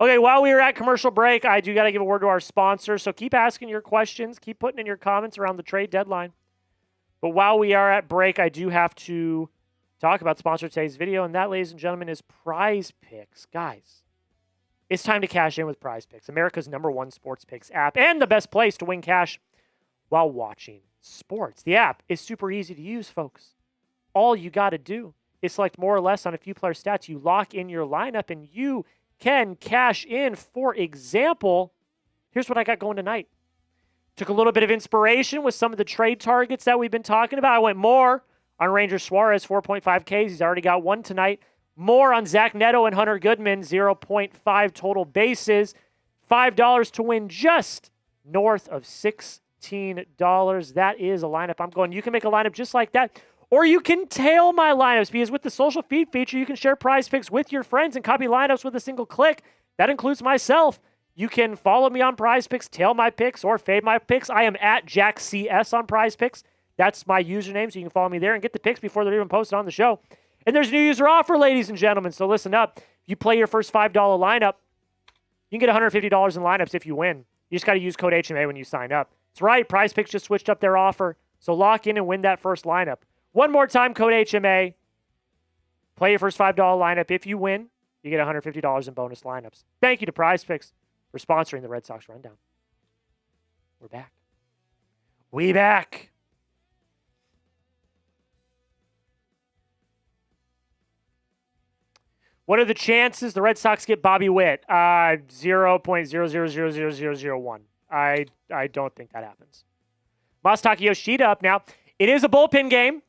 Okay, while we were at commercial break, I do got to give a word to our sponsor. So keep asking your questions. Keep putting in your comments around the trade deadline. But while we are at break, I do have to talk about sponsor today's video. And that, ladies and gentlemen, is Prize Picks. Guys, it's time to cash in with Prize Picks, America's #1 sports picks app and the best place to win cash while watching sports. The app is super easy to use, folks. All you got to do is select more or less on a few player stats. You lock in your lineup and you can cash in. For example, here's what I got going tonight. Took a little bit of inspiration with some of the trade targets that we've been talking about. I went more on Ranger Suarez, 4.5 Ks. He's already got one tonight. More on Zach Neto and Hunter Goodman, 0.5 total bases. $5 to win just north of $16. That is a lineup I'm going. You can make a lineup just like that. Or you can tail my lineups because with the social feed feature, you can share Prize Picks with your friends and copy lineups with a single click. That includes myself. You can follow me on Prize Picks, tail my picks, or fade my picks. I am at JackCS on Prize Picks. That's my username, so you can follow me there and get the picks before they're even posted on the show. And there's a new user offer, ladies and gentlemen, so listen up. If you play your first $5 lineup, you can get $150 in lineups if you win. You just got to use code HMA when you sign up. That's right, Prize Picks just switched up their offer, so lock in and win that first lineup. One more time, code HMA. Play your first $5 lineup. If you win, you get $150 in bonus lineups. Thank you to Prize Picks for sponsoring the Red Sox Rundown. We're back. We back. What are the chances the Red Sox get Bobby Witt? 0.0000001. I don't think that happens. Masataka Yoshida up now. It is a bullpen game.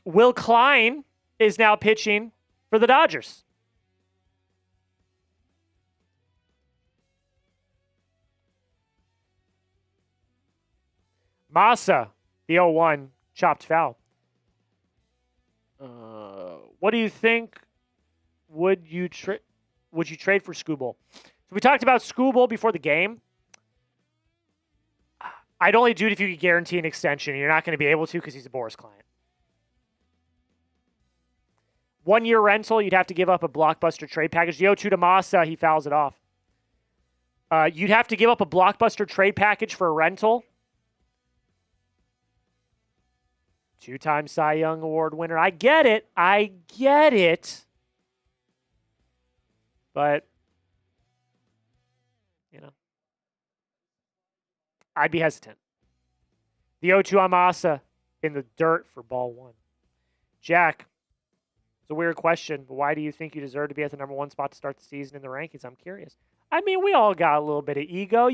Will Klein is now pitching for the Dodgers. Masa, the 0-1, chopped foul. What do you think? Would you trade for Skubal? So we talked about Skubal before the game. I'd only do it if you could guarantee an extension. You're not going to be able to because he's a Boris client. 1 year rental, you'd have to give up a blockbuster trade package. The 0-2 to Masa, he fouls it off. You'd have to give up a blockbuster trade package for a rental. 2-time Cy Young Award winner. I get it. But, I'd be hesitant. The 0-2 Amasa in the dirt for ball one. Jack, it's a weird question, but why do you think you deserve to be at the #1 spot to start the season in the rankings? I'm curious. I mean, we all got a little bit of ego,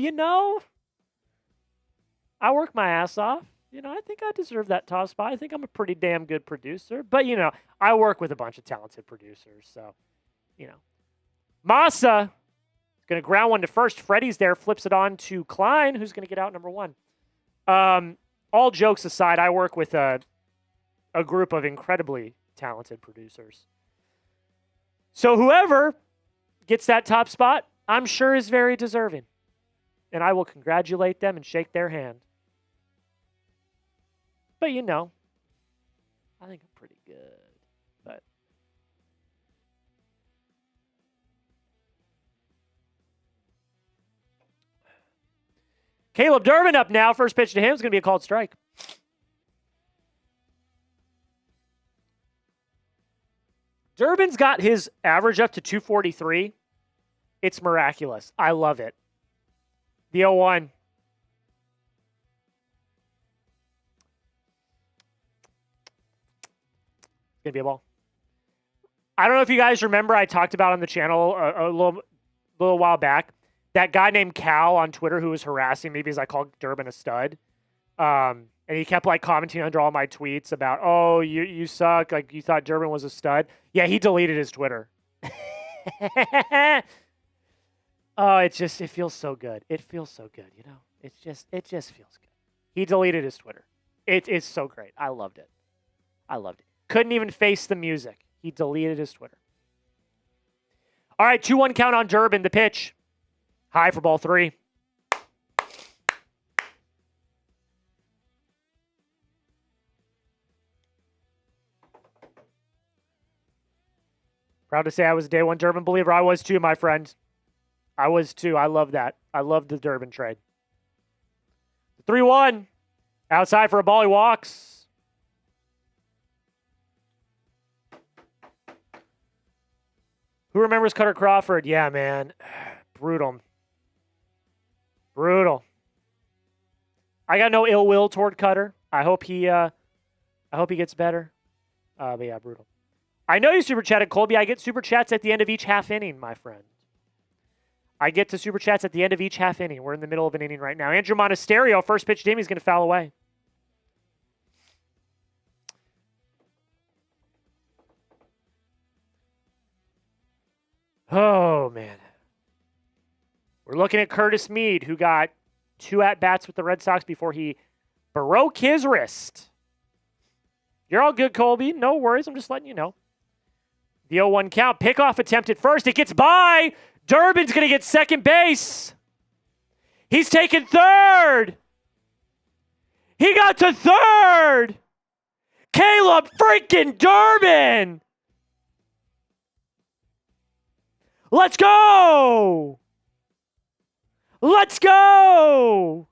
I work my ass off. I think I deserve that top spot. I think I'm a pretty damn good producer. But, I work with a bunch of talented producers. So, Masa is going to ground one to first. Freddie's there, flips it on to Klein, who's going to get out #1. All jokes aside, I work with a group of incredibly talented producers. So whoever gets that top spot, I'm sure is very deserving. And I will congratulate them and shake their hand. But, I think I'm pretty good. But Caleb Durbin up now. First pitch to him is going to be a called strike. Durbin's got his average up to 243. It's miraculous. I love it. The 0-1. Gonna be a ball. I don't know if you guys remember, I talked about on the channel a little while back. That guy named Cal on Twitter who was harassing me because I called Durbin a stud. And he kept like commenting under all my tweets about, oh, you suck. Like you thought Durbin was a stud. Yeah, he deleted his Twitter. Oh, it feels so good. It feels so good, you know? It just feels good. He deleted his Twitter. It's so great. I loved it. Couldn't even face the music. He deleted his Twitter. All right, 2-1 count on Durbin. The pitch. High for ball 3. Proud to say I was a day one Durbin believer. I was too, my friend. I was too. I love that. I love the Durbin trade. 3-1. Outside for a ball. He walks. Who remembers Cutter Crawford? Yeah, man. Brutal. I got no ill will toward Cutter. I hope he gets better. But yeah, brutal. I know you super chatted, Colby. I get super chats at the end of each half inning, my friend. I get to super chats at the end of each half inning. We're in the middle of an inning right now. Andruw Monasterio, first pitch to him, he's going to foul away. Oh, man. We're looking at Curtis Mead, who got 2 at-bats with the Red Sox before he broke his wrist. You're all good, Colby. No worries. I'm just letting you know. The 0-1 count. Pickoff attempt at first. It gets by. Durbin's going to get second base. He's taking third. He got to third. Caleb freaking Durbin. Let's go. Let's go.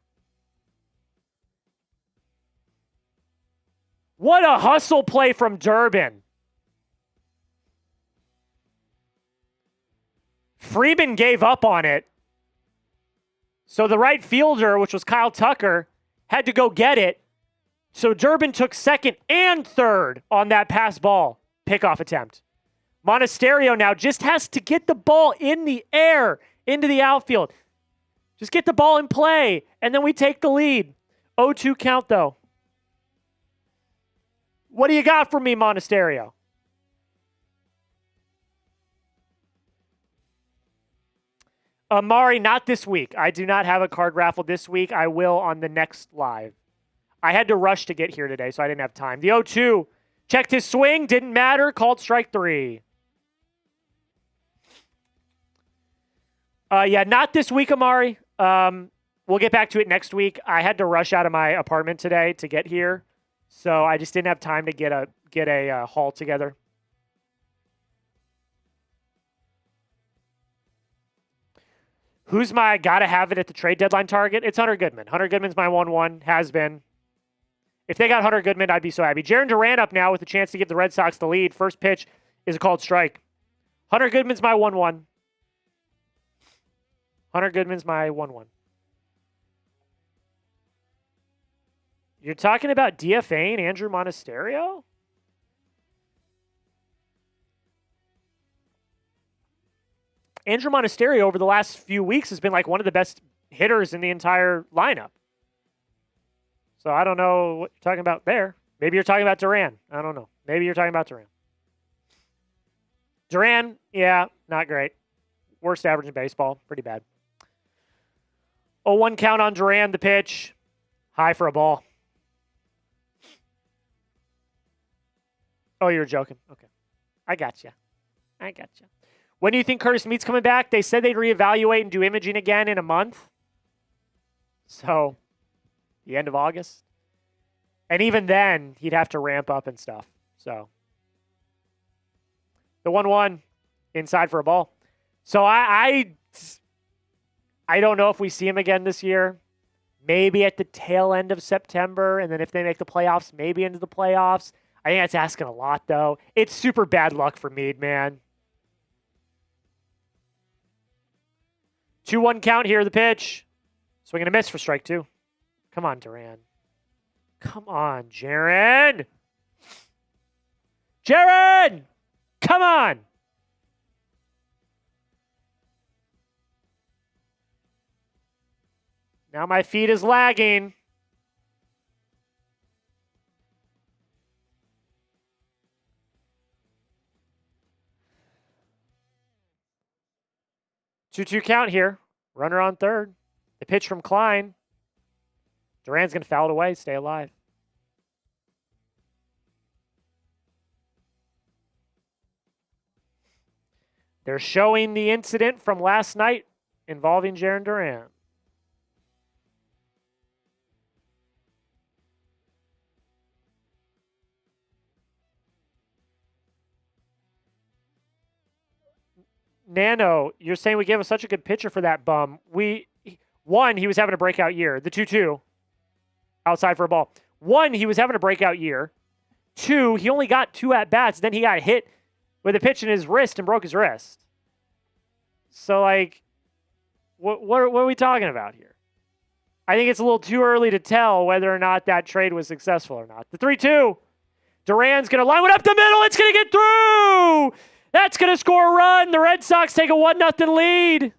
What a hustle play from Durbin. Freeman gave up on it. So the right fielder, which was Kyle Tucker, had to go get it. So Durbin took second and third on that pass ball pickoff attempt. Monasterio now just has to get the ball in the air into the outfield. Just get the ball in play, and then we take the lead. 0-2 count, though. What do you got for me, Monasterio? Amari, not this week. I do not have a card raffle this week. I will on the next live. I had to rush to get here today, so I didn't have time. The 0-2 checked his swing. Didn't matter. Called strike 3. Yeah, not this week, Amari. We'll get back to it next week. I had to rush out of my apartment today to get here, so I just didn't have time to get a haul together. Who's my gotta have it at the trade deadline target? It's Hunter Goodman. Hunter Goodman's my 1-1, has been. If they got Hunter Goodman, I'd be so happy. Jarren Duran up now with a chance to give the Red Sox the lead. First pitch is a called strike. Hunter Goodman's my 1-1. Hunter Goodman's my 1-1. You're talking about DFAing Andruw Monasterio? Andruw Monasterio over the last few weeks has been like one of the best hitters in the entire lineup. So I don't know what you're talking about there. Maybe you're talking about Duran. I don't know. Maybe you're talking about Duran. Duran, yeah, not great. Worst average in baseball. Pretty bad. 0-1 count on Duran, the pitch. High for a ball. Oh, you're joking. Okay. I got you. When do you think Curtis Mead's coming back? They said they'd reevaluate and do imaging again in a month. So, the end of August. And even then, he'd have to ramp up and stuff. So, the 1-1 inside for a ball. So, I don't know if we see him again this year. Maybe at the tail end of September. And then if they make the playoffs, maybe into the playoffs. I think that's asking a lot, though. It's super bad luck for Mead, man. 2-1 count here, the pitch. Swing and a miss for strike 2. Come on, Duran. Come on, Jarren. Jarren! Come on! Now my feed is lagging. Two-two count here. Runner on third. The pitch from Klein. Duran's going to foul it away, stay alive. They're showing the incident from last night involving Jarren Duran. Nano, you're saying we gave him such a good pitcher for that bum. One, he was having a breakout year. The 2-2, outside for a ball. One, he was having a breakout year. Two, he only got 2 at-bats. Then he got hit with a pitch in his wrist and broke his wrist. So, like, what are we talking about here? I think it's a little too early to tell whether or not that trade was successful or not. The 3-2, Duran's going to line one up the middle. It's going to get through. That's going to score a run. The Red Sox take a 1-0 lead.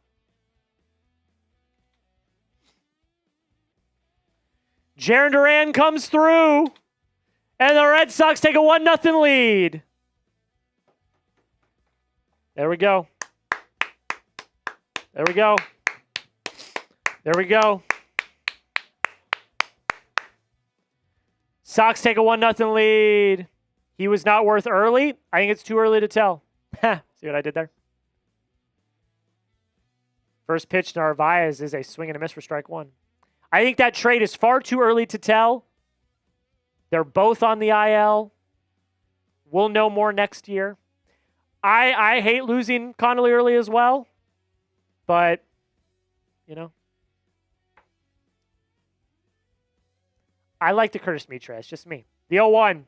Jarren Duran comes through, and the Red Sox take a 1-0 lead. There we go. There we go. There we go. Sox take a 1-0 lead. He was not worth early. I think it's too early to tell. See what I did there? First pitch to Narvaez is a swing and a miss for strike one. I think that trade is far too early to tell. They're both on the IL. We'll know more next year. I hate losing Connolly early as well. But, you know. I like the Curtis Mitra. It's just me. The 0-1.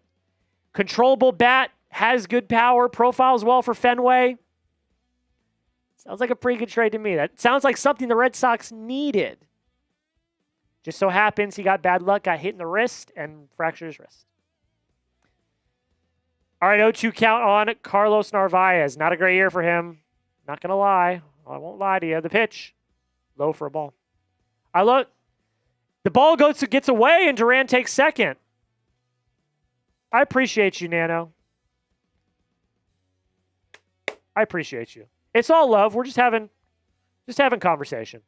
Controllable bat. Has good power. Profiles well for Fenway. Sounds like a pretty good trade to me. That sounds like something the Red Sox needed. Just so happens he got bad luck, got hit in the wrist, and fractured his wrist. All right, 0-2 count on Carlos Narvaez. Not a great year for him. Not going to lie. I won't lie to you. The pitch, low for a ball. The ball gets away, and Duran takes second. I appreciate you, Nano. I appreciate you. It's all love. We're just having conversation.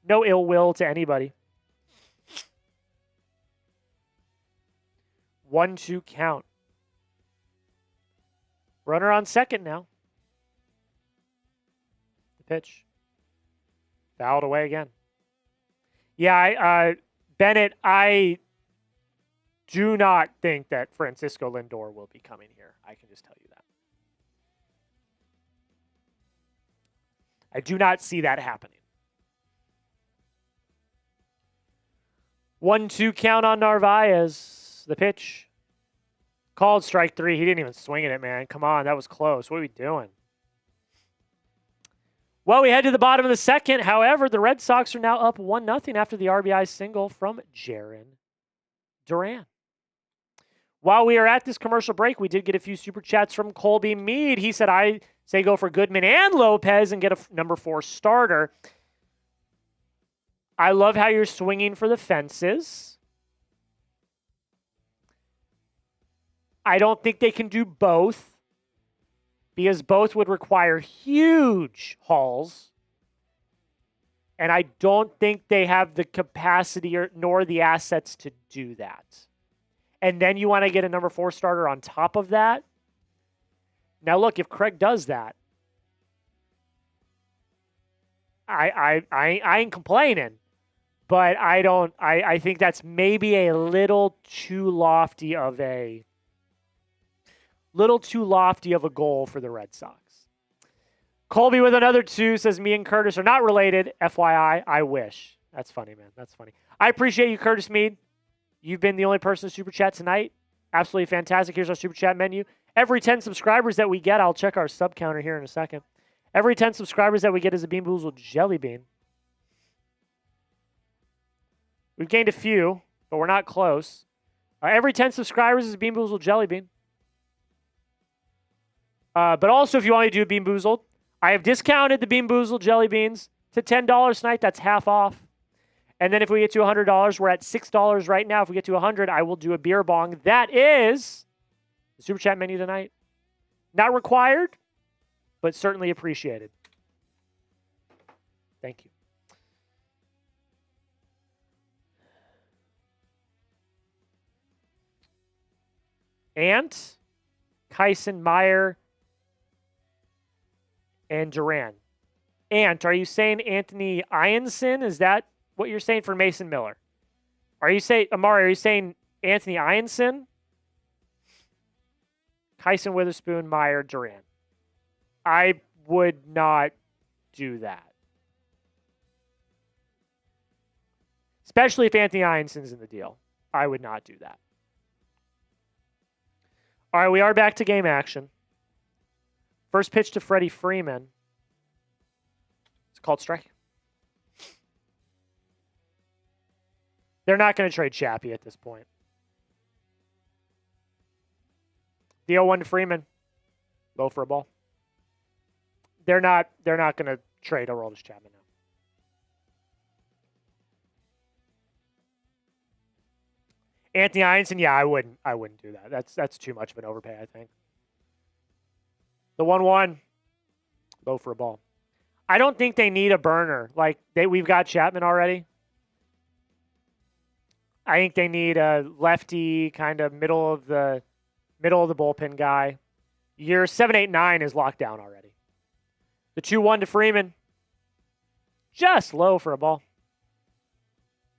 No ill will to anybody. 1-2 count. Runner on second now. The pitch. Fouled away again. Yeah, Bennett, I do not think that Francisco Lindor will be coming here. I can just tell you that. I do not see that happening. 1-2 count on Narvaez. The pitch. Called strike 3. He didn't even swing at it, man. Come on, that was close. What are we doing? Well, we head to the bottom of the second. However, the Red Sox are now up 1-0 after the RBI single from Jarren Duran. While we are at this commercial break, we did get a few super chats from Colby Mead. He said, I say go for Goodman and Lopez and get a number 4 starter. I love how you're swinging for the fences. I don't think they can do both because both would require huge hauls. And I don't think they have the capacity nor the assets to do that. And then you want to get a number 4 starter on top of that. Now, look, if Craig does that, I ain't complaining. But I think that's maybe a little too lofty of a goal for the Red Sox. Colby with another 2 says, me and Curtis are not related. FYI, I wish. That's funny, man. That's funny. I appreciate you, Curtis Mead. You've been the only person to super chat tonight. Absolutely fantastic. Here's our super chat menu. Every 10 subscribers that we get, I'll check our sub counter here in a second. Every 10 subscribers that we get is a Bean Boozled Jelly Bean. We've gained a few, but we're not close. Every 10 subscribers is a Bean Boozled Jelly Bean. But also, if you want to do a Bean Boozled, I have discounted the Bean Boozled Jelly Beans to $10 tonight. That's half off. And then if we get to $100, we're at $6 right now. If we get to 100, I will do a beer bong. That is the Super Chat menu tonight. Not required, but certainly appreciated. Thank you. Ant, Kyson, Meyer, and Duran. Ant, are you saying Anthony Ianson? Is that what you're saying for Mason Miller? Are you saying, Amari, are you saying Anthony Ianson? Kyson, Witherspoon, Meyer, Duran. I would not do that. Especially if Anthony Ianson's in the deal. I would not do that. All right, we are back to game action. First pitch to Freddie Freeman. It's called strike. They're not going to trade Chappie at this point. The 0-1 to Freeman. Low for a ball. They're not going to trade Aroldis Chapman now. Anthony Ianson, yeah, I wouldn't do that. That's too much of an overpay, I think. The 1-1. Low for a ball. I don't think they need a burner. Like we've got Chapman already. I think they need a lefty, kind of middle of the bullpen guy. Your 7-8-9 is locked down already. The 2-1 to Freeman. Just low for a ball.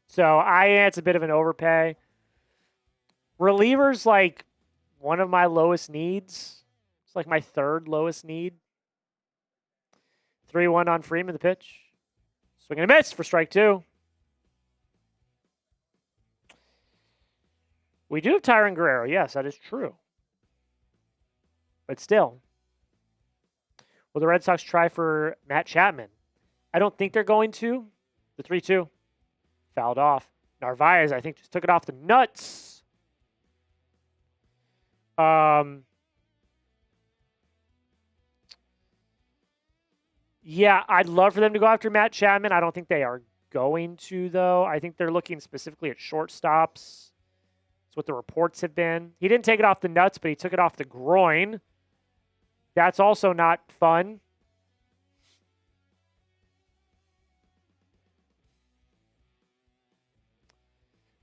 So it's a bit of an overpay. Relievers like one of my lowest needs. It's like my third lowest need. 3-1 on Freeman, the pitch. Swing and a miss for strike 2. We do have Tyron Guerrero. Yes, that is true. But still. Will the Red Sox try for Matt Chapman? I don't think they're going to. The 3-2. Fouled off. Narvaez, I think, just took it off the nuts. Yeah, I'd love for them to go after Matt Chapman. I don't think they are going to, though. I think they're looking specifically at shortstops. That's what the reports have been. He didn't take it off the nuts, but he took it off the groin. That's also not fun.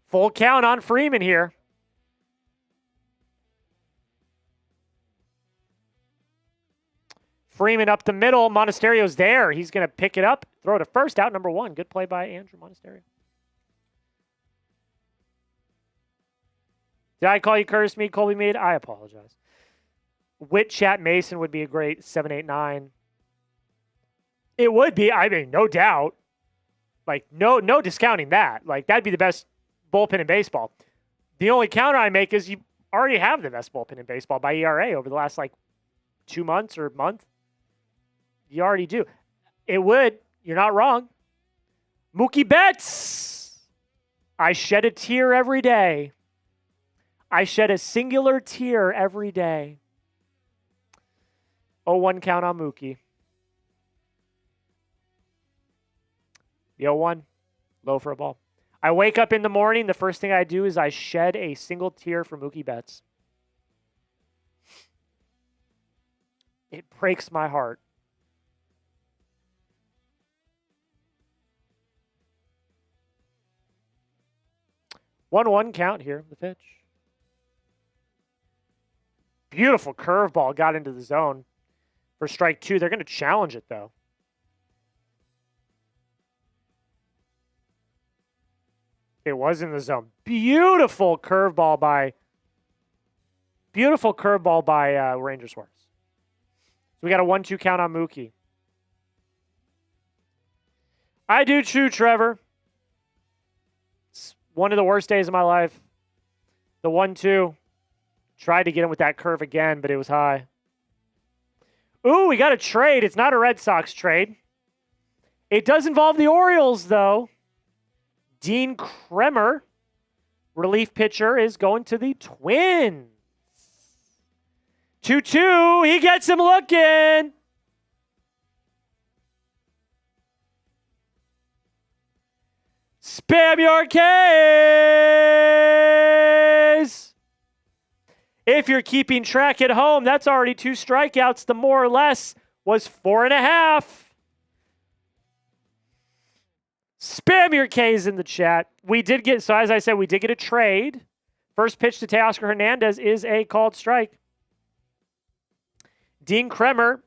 Full count on Freeman here. Freeman up the middle. Monasterio's there. He's going to pick it up. Throw to first. Out number 1. Good play by Andruw Monasterio. Did I call you Curtis Mead, Colby Mead? I apologize. Whit Chat Mason would be a great 7-8-9. It would be. I mean, no doubt. Like, no discounting that. Like, that'd be the best bullpen in baseball. The only counter I make is you already have the best bullpen in baseball by ERA over the last, 2 months or month. You already do. It would. You're not wrong. Mookie Betts. I shed a tear every day. I shed a singular tear every day. 0-1 count on Mookie. The 0-1. Low for a ball. I wake up in the morning. The first thing I do is I shed a single tear for Mookie Betts. It breaks my heart. 1-1 count here, the pitch. Beautiful curveball got into the zone for strike 2. They're going to challenge it, though. It was in the zone. Beautiful curveball by Ranger Suarez. So we got a 1-2 count on Mookie. I do too, Trevor. It's one of the worst days of my life. The 1-2. Tried to get him with that curve again, but it was high. Ooh, we got a trade. It's not a Red Sox trade. It does involve the Orioles, though. Dean Kremer, relief pitcher, is going to the Twins. 2-2. He gets him looking. Spam your Ks! If you're keeping track at home, that's already 2 strikeouts. The more or less was 4.5. Spam your Ks in the chat. We did get, so as I said, we did get a trade. First pitch to Teoscar Hernandez is a called strike. Dean Kremer,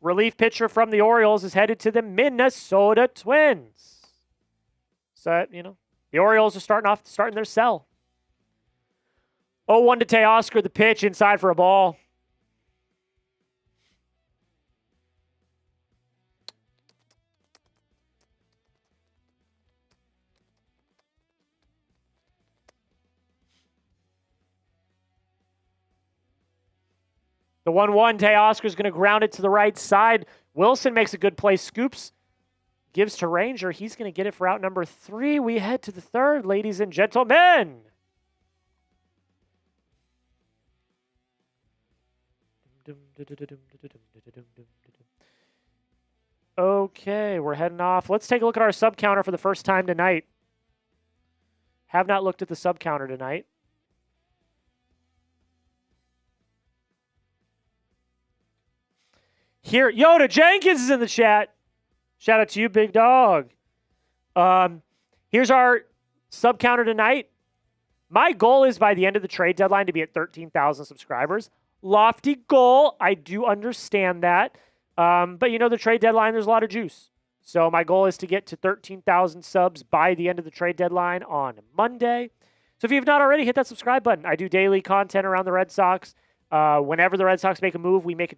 relief pitcher from the Orioles, is headed to the Minnesota Twins. So, the Orioles are starting their sell. 0-1 to Teoscar, the pitch inside for a ball. The 1-1, Teoscar's going to ground it to the right side. Willson makes a good play. Scoops gives to Ranger. He's going to get it for out number 3. We head to the 3rd, ladies and gentlemen. Okay, we're heading off. Let's take a look at our sub counter for the first time tonight. Have not looked at the sub counter tonight. Here, Yoda Jenkins is in the chat. Shout out to you, big dog. Here's our sub counter tonight. My goal is by the end of the trade deadline to be at 13,000 subscribers. Lofty goal. I do understand that. But the trade deadline, there's a lot of juice. So my goal is to get to 13,000 subs by the end of the trade deadline on Monday. So if you have not already, hit that subscribe button. I do daily content around the Red Sox. Whenever the Red Sox make a move, we make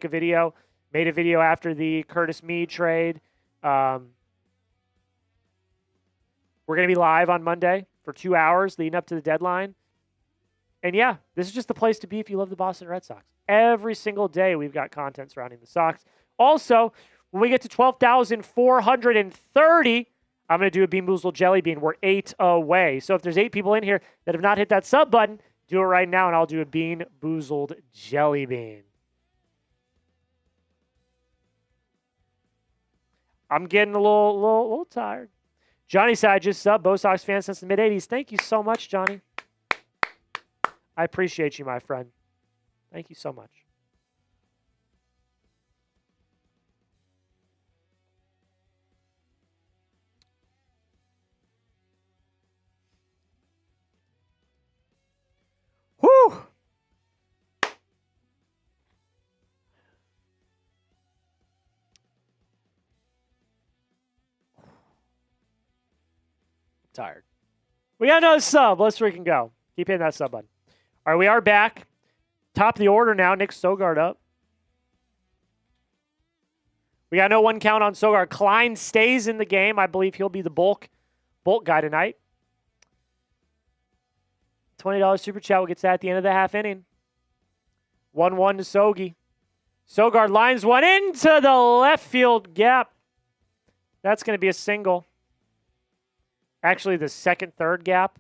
a video. Made a video after the Curtis Mead trade. We're going to be live on Monday for 2 hours leading up to the deadline. And yeah, this is just the place to be if you love the Boston Red Sox. Every single day we've got content surrounding the Sox. Also, when we get to 12,430, I'm going to do a Bean Boozled Jelly Bean. We're 8 away. So if there's 8 people in here that have not hit that sub button, do it right now and I'll do a Bean Boozled Jelly Bean. I'm getting a little tired. Johnny said, I just subbed. Bo Sox fan since the mid-'80s. Thank you so much, Johnny. I appreciate you, my friend. Thank you so much. Whew! Tired. We got another sub. Let's freaking go. Keep hitting that sub button. All right, we are back. Top of the order now. Nick Sogard up. We got no 1 count on Sogard. Klein stays in the game. I believe he'll be the bulk guy tonight. $20 super chat. We'll get to that at the end of the half inning. 1-1 to Sogi. Sogard lines one into the left field gap. That's going to be a single. Actually, the second, third gap.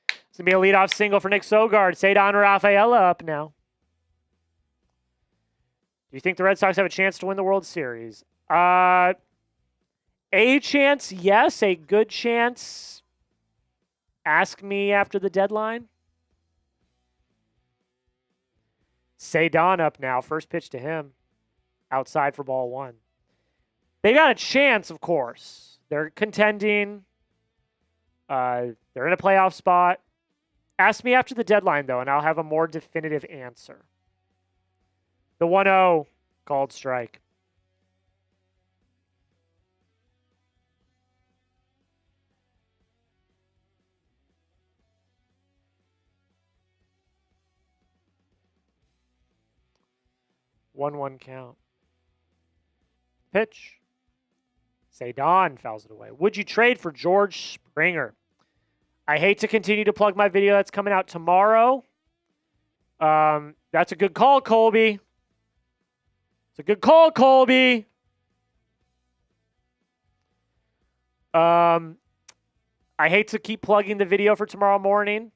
It's going to be a leadoff single for Nick Sogard. Ceddanne Rafaela up now. Do you think the Red Sox have a chance to win the World Series? A chance, yes. A good chance. Ask me after the deadline. Ceddanne up now. First pitch to him. Outside for ball 1. They got a chance, of course. They're contending. They're in a playoff spot. Ask me after the deadline, though, and I'll have a more definitive answer. The 1-0 called strike. One count. Pitch. Ceddanne fouls it away. Would you trade for George Springer? I hate to continue to plug my video that's coming out tomorrow. That's a good call, Colby. It's a good call, Colby. I hate to keep plugging the video for tomorrow morning,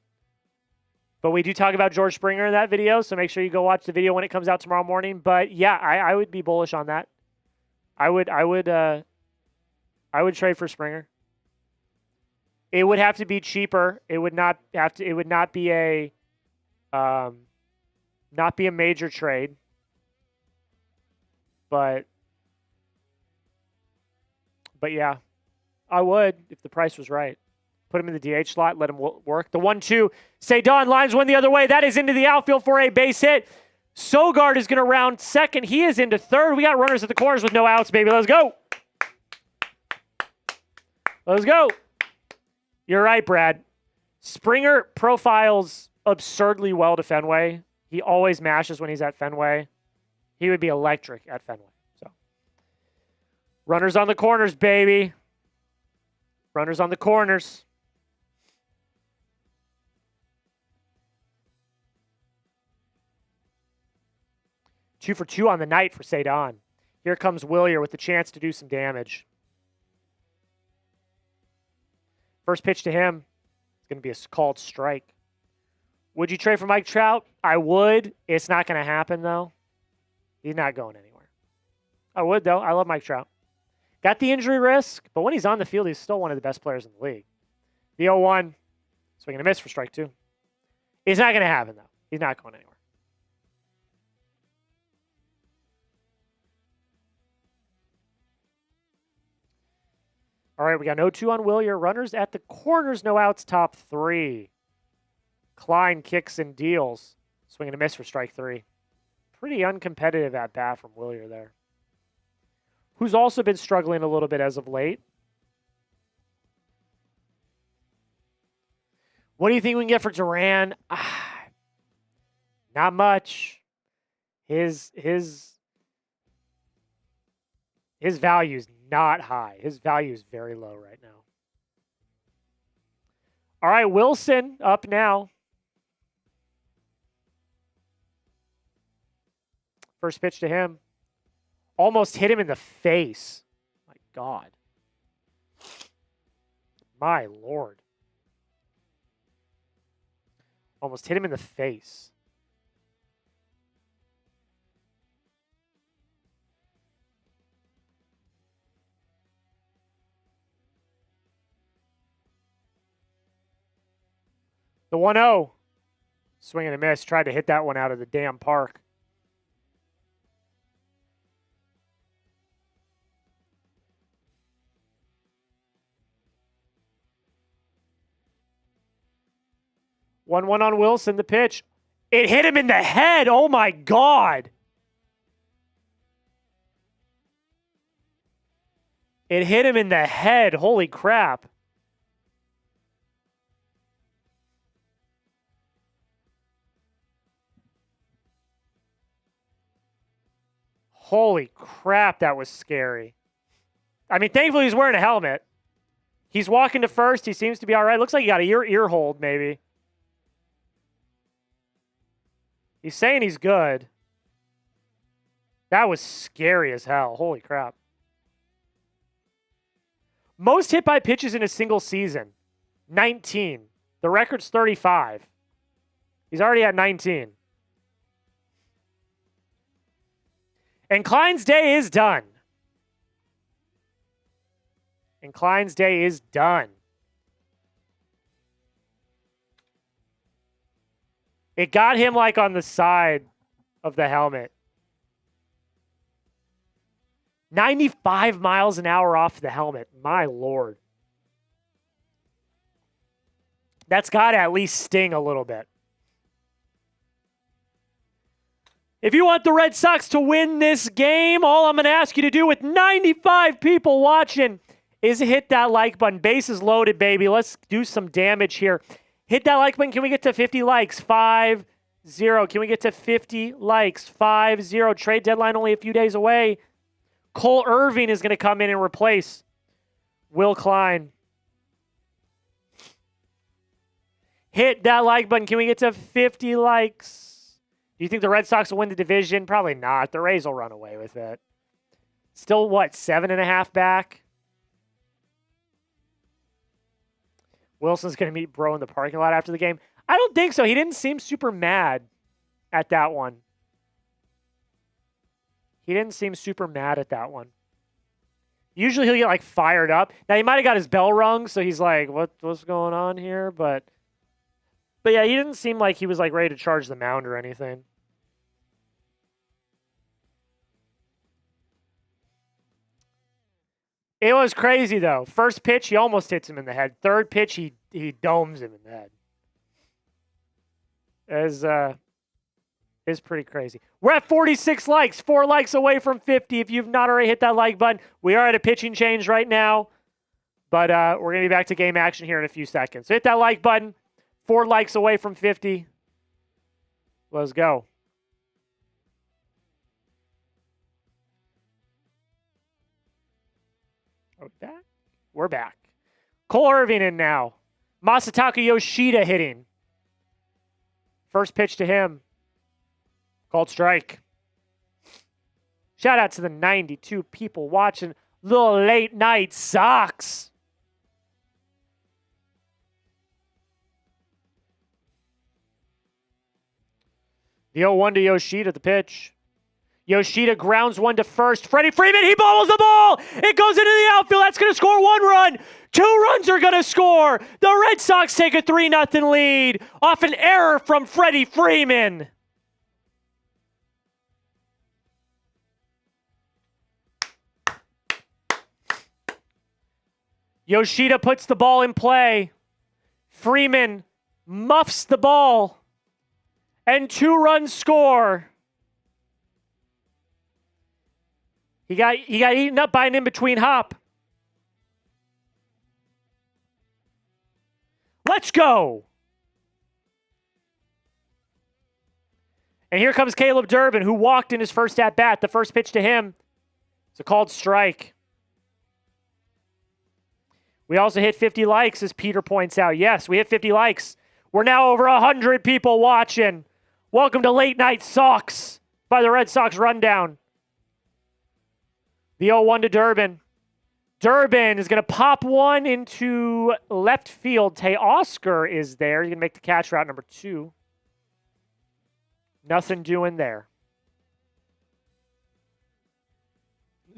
but we do talk about George Springer in that video, so make sure you go watch the video when it comes out tomorrow morning. But yeah, I would be bullish on that. I would trade for Springer. It would have to be cheaper. It would not be a major trade. But yeah, I would if the price was right. Put him in the DH slot, let him work. The 1-2, Ceddanne, lines one the other way. That is into the outfield for a base hit. Sogard is going to round second. He is into third. We got runners at the corners with no outs, baby. Let's go. Let's go. You're right, Brad. Springer profiles absurdly well to Fenway. He always mashes when he's at Fenway. He would be electric at Fenway. So, runners on the corners, baby. Runners on the corners. 2 for 2 on the night for Ceddanne. Here comes Wilyer with the chance to do some damage. First pitch to him. It's going to be a called strike. Would you trade for Mike Trout? I would. It's not going to happen, though. He's not going anywhere. I would, though. I love Mike Trout. Got the injury risk, but when he's on the field, he's still one of the best players in the league. The 0-1. Swing and a miss for strike 2. It's not going to happen, though. He's not going anywhere. All right, we got no 2 on Wilyer. Runners at the corners, no outs, top 3. Klein kicks and deals. Swing and a miss for strike 3. Pretty uncompetitive at bat from Wilyer there. Who's also been struggling a little bit as of late. What do you think we can get for Duran? Not much. His value is not high. His value is very low right now. All right, Willson up now. First pitch to him. Almost hit him in the face. My God. My Lord. Almost hit him in the face. The 1-0. Swing and a miss. Tried to hit that one out of the damn park. One on Willson, the pitch. It hit him in the head. Oh, my God. It hit him in the head. Holy crap. Holy crap, that was scary. I mean, thankfully he's wearing a helmet. He's walking to first. He seems to be all right. Looks like he got a ear hold, maybe. He's saying he's good. That was scary as hell. Holy crap. Most hit by pitches in a single season, 19. The record's 35. He's already at 19. And Klein's day is done. And Klein's day is done. It got him like on the side of the helmet. 95 miles an hour off the helmet. My Lord. That's got to at least sting a little bit. If you want the Red Sox to win this game, all I'm going to ask you to do with 95 people watching is hit that like button. Bases loaded, baby. Let's do some damage here. Hit that like button. Can we get to 50 likes? 5-0. Can we get to 50 likes? 5-0. Trade deadline only a few days away. Cole Irvin is going to come in and replace Will Klein. Hit that like button. Can we get to 50 likes? Do you think the Red Sox will win the division? Probably not. The Rays will run away with it. Still, what, 7.5 back? Wilson's going to meet Bro in the parking lot after the game. I don't think so. He didn't seem super mad at that one. He didn't seem super mad at that one. Usually he'll get like fired up. Now he might have got his bell rung, so he's like, what's going on here? But yeah, he didn't seem like he was like ready to charge the mound or anything. It was crazy though. First pitch, he almost hits him in the head. Third pitch, he domes him in the head. Is pretty crazy. We're at 46 likes, 4 likes away from 50. If you've not already hit that like button, we are at a pitching change right now, but we're going to be back to game action here in a few seconds. So hit that like button, 4 likes away from 50. Let's go. Are we back? We're back. Cole Irvin in now. Masataka Yoshida hitting. First pitch to him. Called strike. Shout out to the 92 people watching Little Late Night Sox. The 0-1 to Yoshida, the pitch. Yoshida grounds one to first. Freddie Freeman, he bobbles the ball. It goes into the outfield. That's going to score 1 run. 2 runs are going to score. The Red Sox take a 3-0 lead off an error from Freddie Freeman. Yoshida puts the ball in play. Freeman muffs the ball. And 2 runs score. He got eaten up by an in-between hop. Let's go. And here comes Caleb Durbin, who walked in his first at-bat. The first pitch to him. It's a called strike. We also hit 50 likes, as Peter points out. Yes, we hit 50 likes. We're now over 100 people watching. Welcome to Late Night Sox by the Red Sox Rundown. The 0-1 to Durbin. Durbin is going to pop one into left field. Teoscar is there. He's going to make the catch route number 2. Nothing doing there.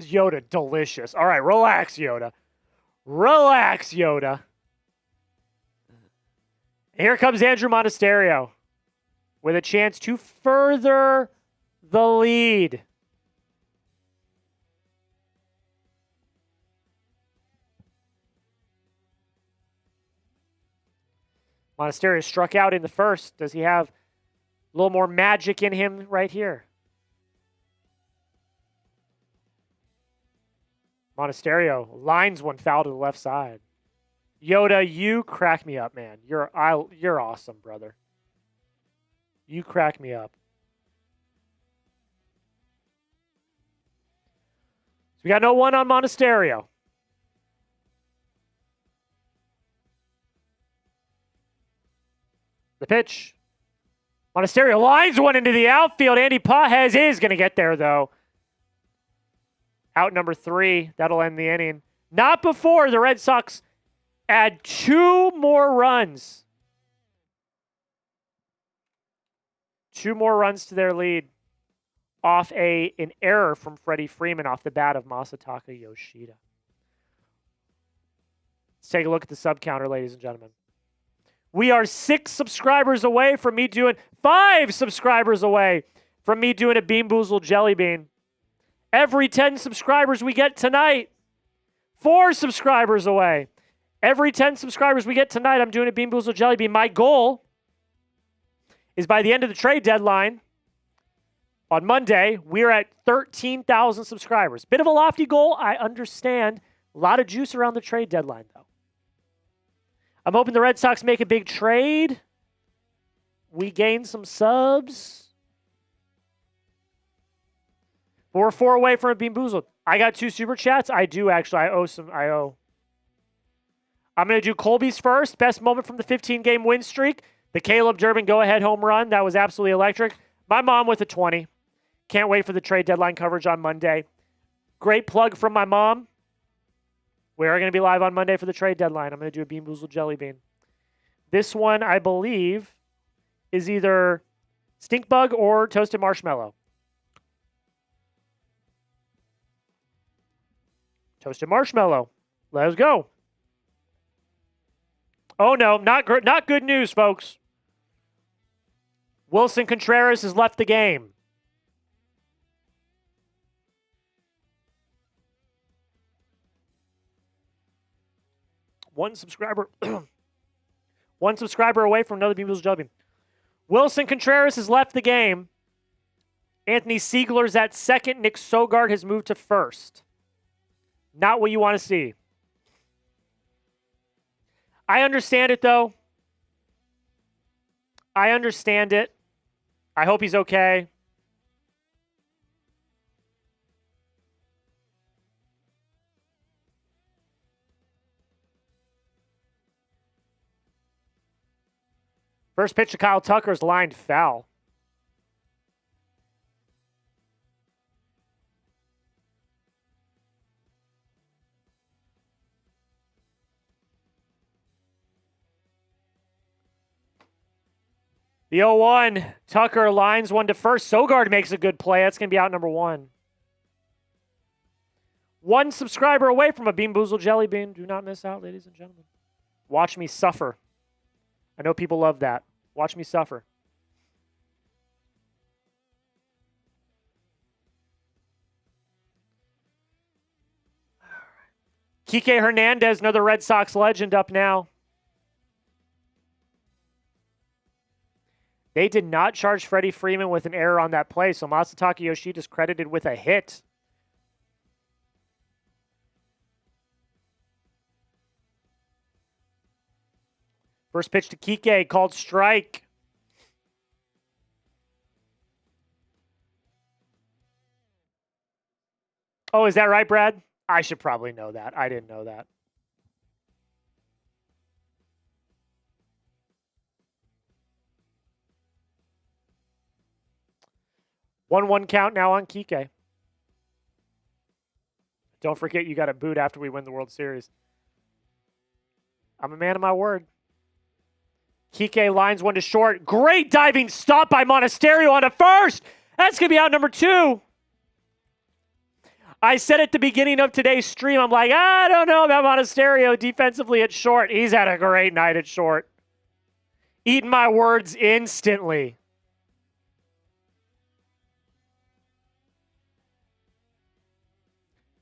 Yoda, delicious. All right, relax, Yoda. Relax, Yoda. Here comes Andruw Monasterio with a chance to further the lead. Monasterio struck out in the first. Does he have a little more magic in him right here? Monasterio lines one foul to the left side. Yoda, you crack me up, man. You're awesome, brother. You crack me up. So we got no 1 on Monasterio. The pitch. Monasterio lines one into the outfield. Andy Pajes is going to get there, though. Out number 3. That'll end the inning. Not before the Red Sox add 2 more runs. 2 more runs to their lead off an error from Freddie Freeman off the bat of Masataka Yoshida. Let's take a look at the sub counter, ladies and gentlemen. We are 6 subscribers away from me doing 5 subscribers away from me doing a Bean Boozled Jelly Bean. Every 10 subscribers we get tonight, 4 subscribers away. Every 10 subscribers we get tonight, I'm doing a Bean Boozled Jelly Bean. My goal is by the end of the trade deadline on Monday, we're at 13,000 subscribers. Bit of a lofty goal, I understand. A lot of juice around the trade deadline, though. I'm hoping the Red Sox make a big trade. We gain some subs. But we're 4 away from a Bean Boozled. I got 2 super chats. I do, actually. I owe. I'm going to do Colby's first. Best moment from the 15-game win streak. The Caleb Durbin go-ahead home run. That was absolutely electric. My mom with a 20. Can't wait for the trade deadline coverage on Monday. Great plug from my mom. We are going to be live on Monday for the trade deadline. I'm going to do a Bean Boozled Jelly Bean. This one, I believe, is either Stink Bug or Toasted Marshmallow. Toasted marshmallow. Let's go. Oh, no. Not good news, folks. Willson Contreras has left the game. One subscriber away from another Beanboozled Jelly Bean. Willson Contreras has left the game. Anthony Siegler's at second. Nick Sogard has moved to first. Not what you want to see. I understand it, though. I understand it. I hope he's okay. First pitch to Kyle Tucker's lined foul. The 0-1. Tucker lines one to first. Sogard makes a good play. That's going to be out number one. One subscriber away from a Beanboozled Jelly Bean. Do not miss out, ladies and gentlemen. Watch me suffer. I know people love that. Watch me suffer. Kike Hernandez, another Red Sox legend, up now. They did not charge Freddie Freeman with an error on that play, so Masataka Yoshida is credited with a hit. First pitch to Kike, called strike. Oh, is that right, Brad? I should probably know that. I didn't know that. One count now on Kike. Don't forget you got a boot after we win the World Series. I'm a man of my word. Kike lines one to short. Great diving stop by Monasterio on a first. That's going to be out number two. I said at the beginning of today's stream, I'm like, I don't know about Monasterio defensively at short. He's had a great night at short. Eating my words instantly.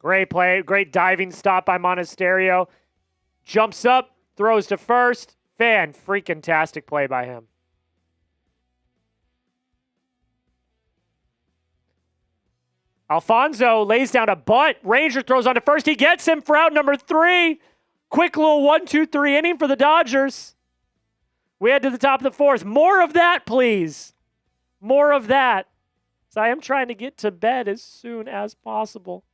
Great play. Great diving stop by Monasterio. Jumps up, throws to first. Freaking-tastic play by him. Alfonzo lays down a bunt. Ranger throws on to first. He gets him for out number three. Quick little 1-2-3 inning for the Dodgers. We head to the top of the fourth. More of that, please. More of that. So I am trying to get to bed as soon as possible.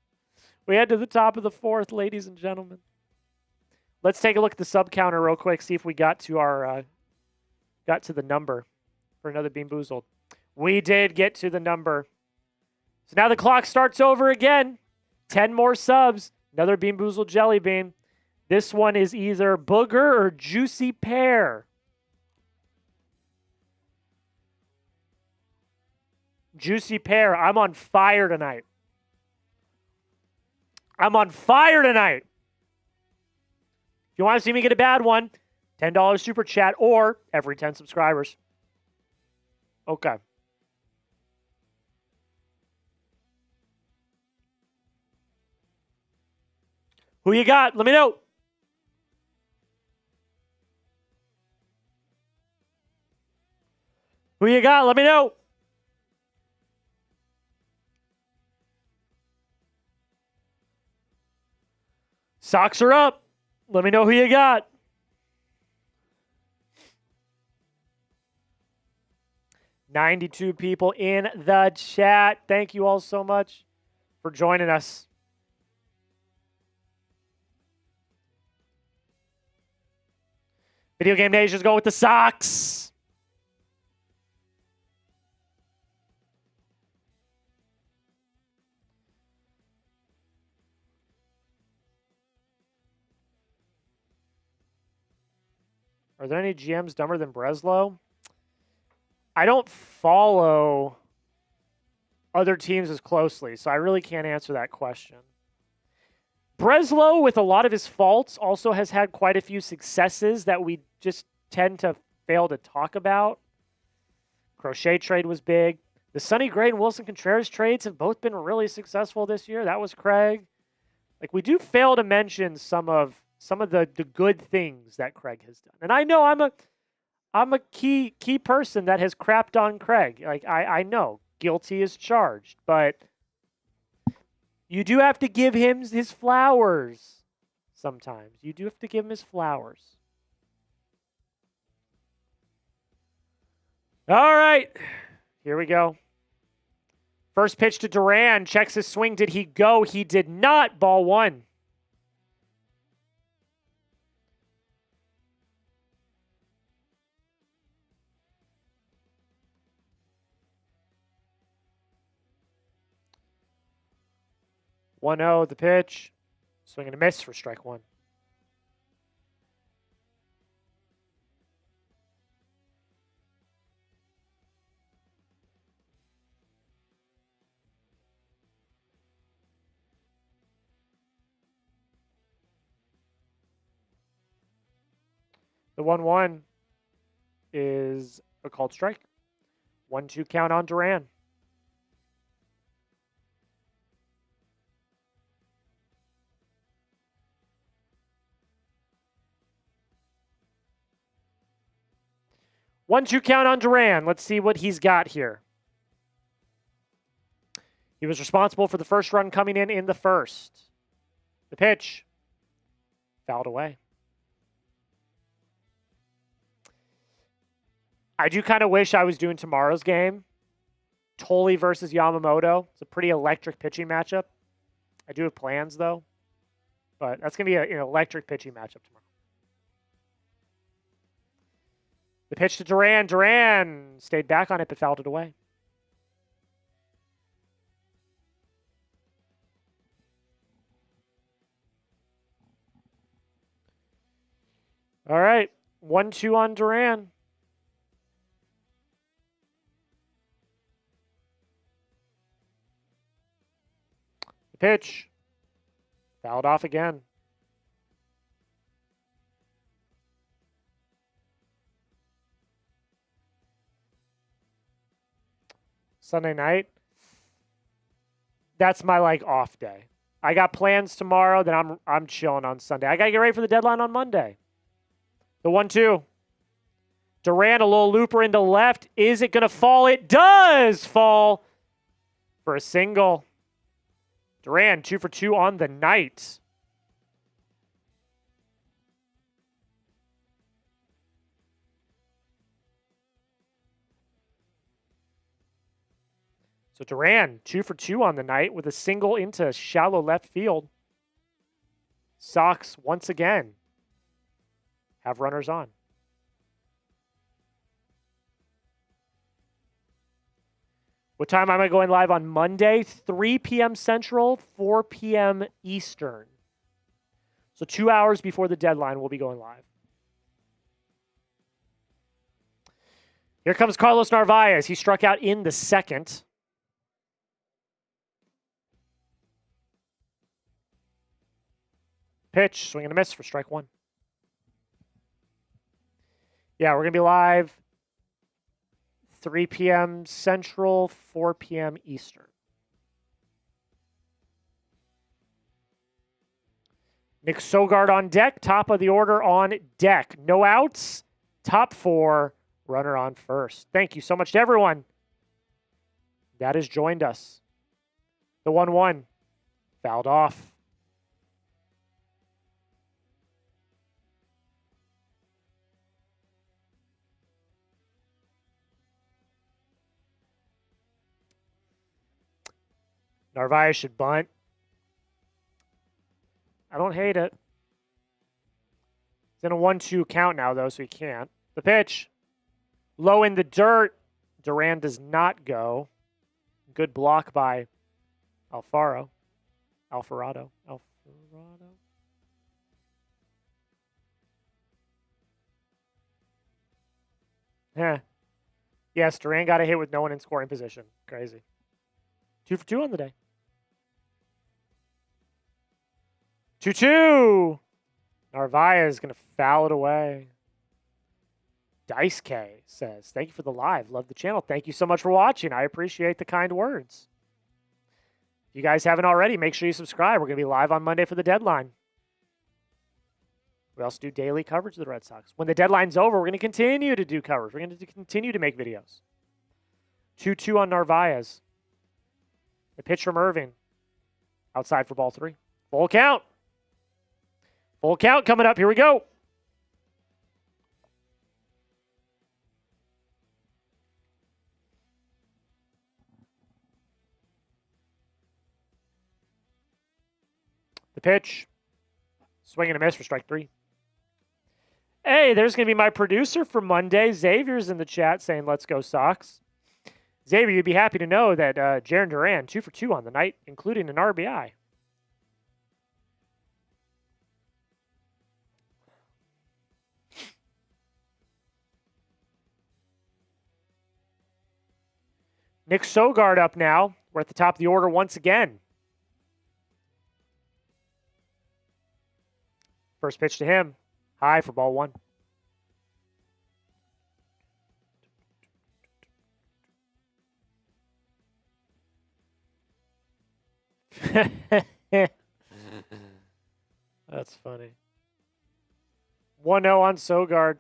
We head to the top of the fourth, ladies and gentlemen. Let's take a look at the sub counter real quick. See if we got to our got to the number for another Beanboozled. We did get to the number. So now the clock starts over again. 10 more subs. Another Beanboozled Jelly Bean. This one is either Booger or Juicy Pear. Juicy Pear. I'm on fire tonight. I'm on fire tonight. If you want to see me get a bad one, $10 super chat or every 10 subscribers. Okay. Who you got? Let me know. Who you got? Let me know. Socks are up. Let me know who you got. $92 people in the chat. Thank you all so much for joining us. Video Game Nations go with the Sox. Are there any GMs dumber than Breslow? I don't follow other teams as closely, so I really can't answer that question. Breslow, with a lot of his faults, also has had quite a few successes that we just tend to fail to talk about. Crochet trade was big. The Sonny Gray and Willson Contreras trades have both been really successful this year. That was Craig. Like, we do fail to mention some of the good things that Craig has done. And I know I'm a key person that has crapped on Craig. Like, I know guilty is charged, but you do have to give him his flowers sometimes. You do have to give him his flowers. All right, here we go. First pitch to Duran. Checks his swing. Did he go? He did not. Ball one. One zero. The pitch. Swing and a miss for strike one. The 1-1 is a called strike. 1-2 count on Duran. One, two count on Duran. Let's see what he's got here. He was responsible for the first run coming in the first. The pitch. Fouled away. I do kind of wish I was doing tomorrow's game. Toley versus Yamamoto. It's a pretty electric pitching matchup. I do have plans, though. But that's going to be an electric pitching matchup tomorrow. The pitch to Duran. Duran stayed back on it, but fouled it away. All right. 1-2 on Duran. The pitch. Fouled off again. Sunday night. That's my off day. I got plans tomorrow, then I'm chilling on Sunday. I got to get ready for the deadline on Monday. The 1-2. Duran, a little looper into left. Is it going to fall? It does fall for a single. Duran, 2 for 2 on the night. So Duran, 2 for 2 on the night with a single into shallow left field. Sox, once again, have runners on. What time am I going live on Monday? 3 p.m. Central, 4 p.m. Eastern. So 2 hours before the deadline, we'll be going live. Here comes Carlos Narvaez. He struck out in the second. Pitch, swing and a miss for strike one. Yeah, we're going to be live 3 p.m. Central, 4 p.m. Eastern. Nick Sogard on deck, top of the order on deck. No outs, top 4, runner on first. Thank you so much to everyone that has joined us. The 1-1, fouled off. Narvaez should bunt. I don't hate it. It's in a 1-2 count now, though, so he can't. The pitch. Low in the dirt. Duran does not go. Good block by Alfaro. Alvarado. Yes, Duran got a hit with no one in scoring position. Crazy. 2 for 2 on the day. 2-2. Narvaez is going to foul it away. Dice K says, thank you for the live. Love the channel. Thank you so much for watching. I appreciate the kind words. If you guys haven't already, make sure you subscribe. We're going to be live on Monday for the deadline. We also do daily coverage of the Red Sox. When the deadline's over, we're going to continue to do coverage. We're going to continue to make videos. 2-2 on Narvaez. The pitch from Irving. Outside for ball 3. Full count. Full count coming up. Here we go. The pitch. Swing and a miss for strike 3. Hey, there's going to be my producer for Monday. Xavier's in the chat saying, let's go Sox. Xavier, you'd be happy to know that Jarren Duran, 2 for 2 on the night, including an RBI. Nick Sogard up now. We're at the top of the order once again. First pitch to him. High for ball 1. That's funny. 1-0 on Sogard.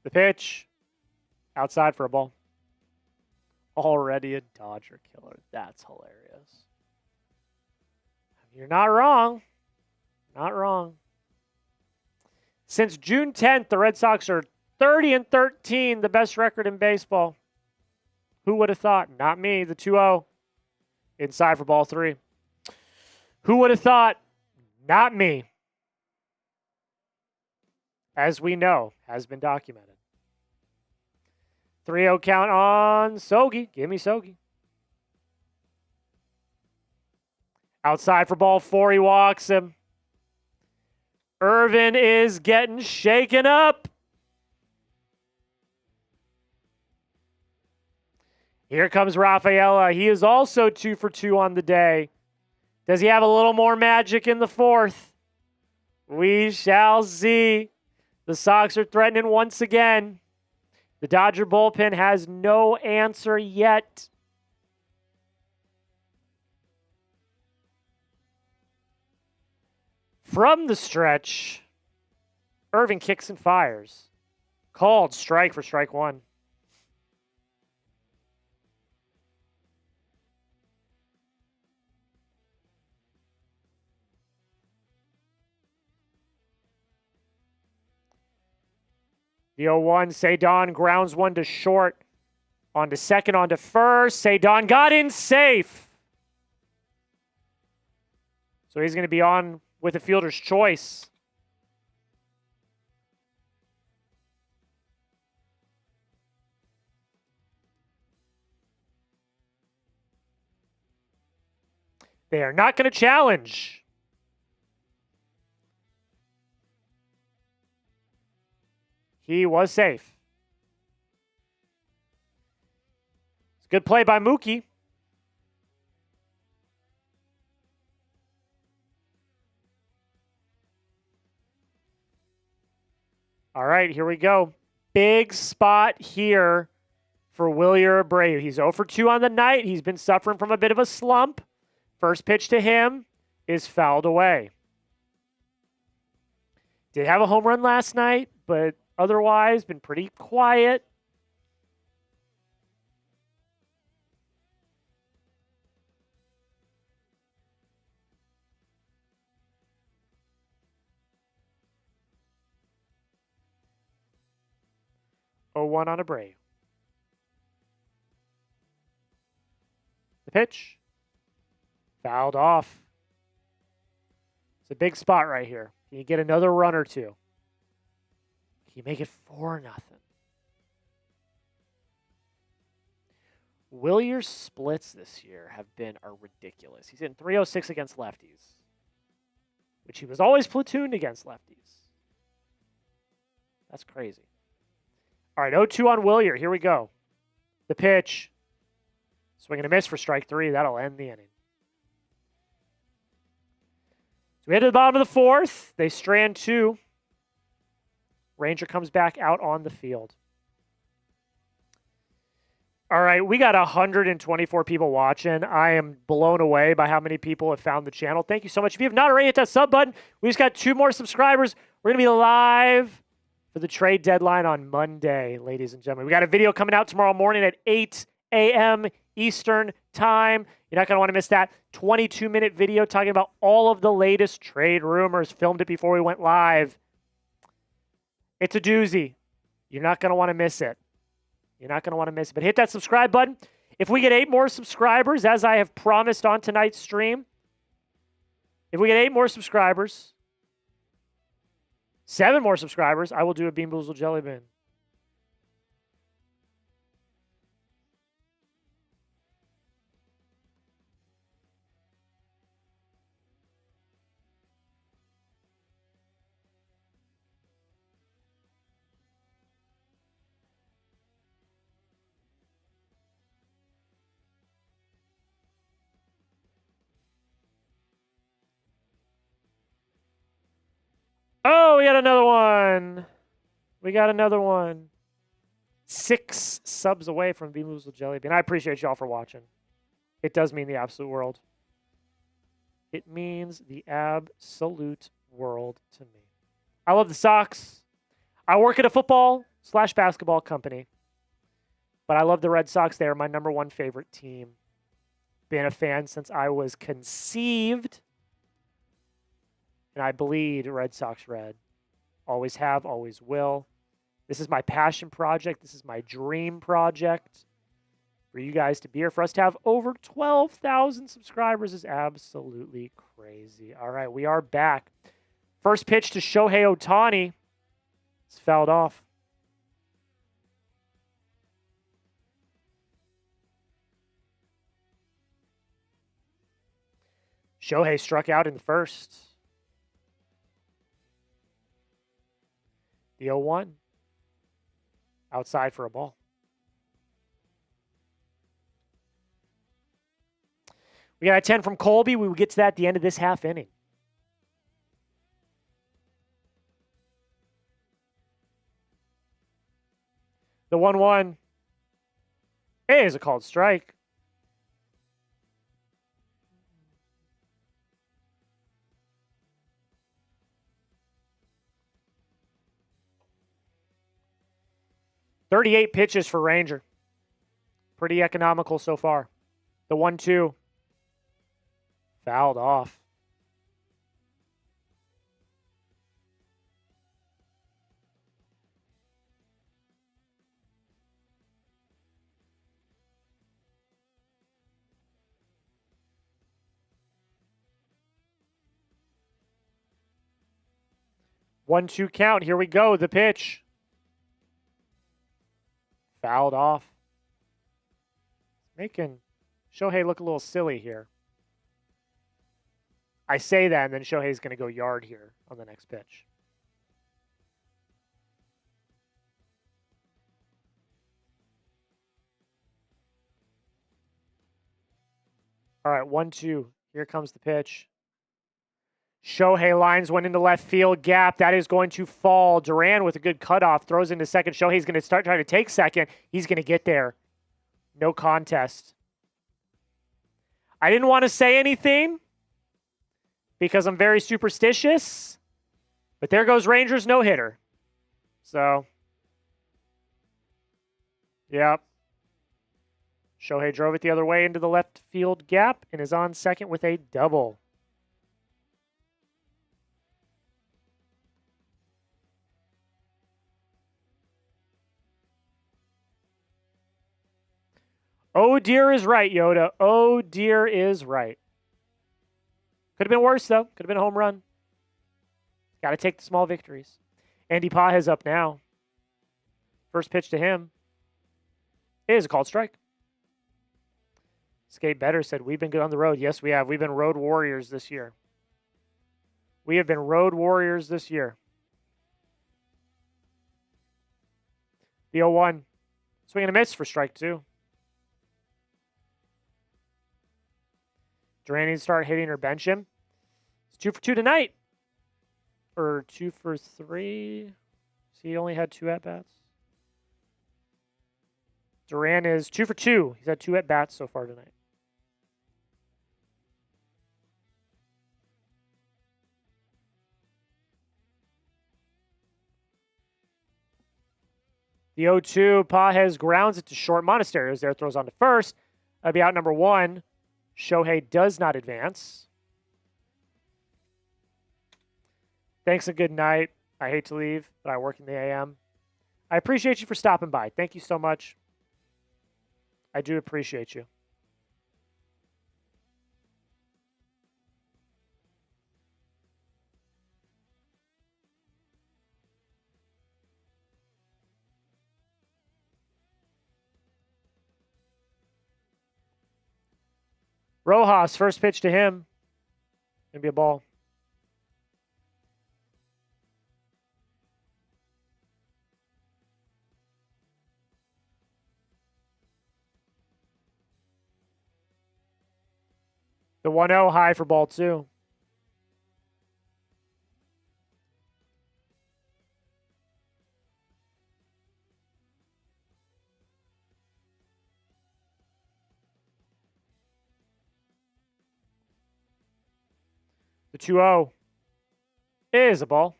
The pitch. Outside for a ball. Already a Dodger killer. That's hilarious. You're not wrong. Not wrong. Since June 10th, the Red Sox are 30-13, the best record in baseball. Who would have thought? Not me. The 2-0. Inside for ball 3. Who would have thought? Not me. As we know, has been documented. 3-0 count on Sogi. Give me Sogi. Outside for ball 4. He walks him. Irvin is getting shaken up. Here comes Rafaela. He is also 2 for 2 on the day. Does he have a little more magic in the 4th? We shall see. The Sox are threatening once again. The Dodger bullpen has no answer yet. From the stretch, Irvin kicks and fires. Called strike for strike 1. The 0-1, Ceddanne grounds one to short. On to second, on to first. Ceddanne got in safe. So he's going to be on with a fielder's choice. They are not going to challenge. He was safe. It's a good play by Mookie. All right, here we go. Big spot here for Wilyer Abreu. He's 0 for 2 on the night. He's been suffering from a bit of a slump. First pitch to him is fouled away. Did have a home run last night, but otherwise been pretty quiet. Oh, 1 on Abreu. The pitch. Fouled off. It's a big spot right here. Can you get another run or two? Can you make it 4-0? Wilyer's splits this year are ridiculous. He's in 306 against lefties, which he was always platooned against lefties. That's crazy. All right, 0-2 on Wilyer. Here we go. The pitch. Swing and a miss for strike 3. That'll end the inning. we head to the bottom of the fourth. They strand 2. Ranger comes back out on the field. All right, we got 124 people watching. I am blown away by how many people have found the channel. Thank you so much. If you have not already hit that sub button, we just got 2 more subscribers. We're going to be live for the trade deadline on Monday, ladies and gentlemen. We got a video coming out tomorrow morning at 8 a.m. Eastern time. You're not going to want to miss that 22-minute video talking about all of the latest trade rumors. Filmed it before we went live. It's a doozy. You're not going to want to miss it. You're not going to want to miss it. But hit that subscribe button. If we get 8 more subscribers, as I have promised on tonight's stream, if we get 8 more subscribers, 7 more subscribers, I will do a Bean Boozled Jelly Bean. Oh, we got another one. We got another one. 6 subs away from Bean Boozled Jelly Bean. I appreciate y'all for watching. It does mean the absolute world. It means the absolute world to me. I love the Sox. I work at a football/basketball company. But I love the Red Sox. They are my #1 favorite team. Been a fan since I was conceived. And I bleed Red Sox red. Always have, always will. This is my passion project. This is my dream project. For you guys to be here, for us to have over 12,000 subscribers is absolutely crazy. All right, we are back. First pitch to Shohei Ohtani. It's fouled off. Shohei struck out in the first. The 0-1. Outside for a ball. We got a 10 from Colby. We will get to that at the end of this half inning. The 1-1 is a called strike. .38 pitches for Ranger. Pretty economical so far. The 1-2. Fouled off. One-two count. Here we go. The pitch. Fouled off. Making Shohei look a little silly here. I say that, and then Shohei's going to go yard here on the next pitch. All right, 1-2. Here comes the pitch. Shohei lines one into left field gap. That is going to fall. Duran with a good cutoff. Throws into second. Shohei's going to start trying to take second. He's going to get there. No contest. I didn't want to say anything because I'm very superstitious. But there goes Rangers no-hitter. So, yep. Shohei drove it the other way into the left field gap and is on second with a double. Oh, dear is right, Yoda. Oh, dear is right. Could have been worse, though. Could have been a home run. Got to take the small victories. Andy Pages up now. First pitch to him is a called strike. Skate Better said, we've been good on the road. Yes, we have. We've been road warriors this year. We have been road warriors this year. The 0-1. Swing and a miss for strike 2. Duran needs to start hitting or bench him. It's 2 for 2 tonight. Or 2 for 3. So he only had 2 at-bats. Duran is 2 for 2. He's had 2 at-bats so far tonight. The 0-2, Pages grounds it to short. Monasterio's there, throws on to first. That'll be out number 1. Shohei does not advance. Thanks and good night. I hate to leave, but I work in the AM. I appreciate you for stopping by. Thank you so much. I do appreciate you. Rojas, first pitch to him. Gonna be a ball. The 1-0 high for ball 2. The 2-0 is a ball.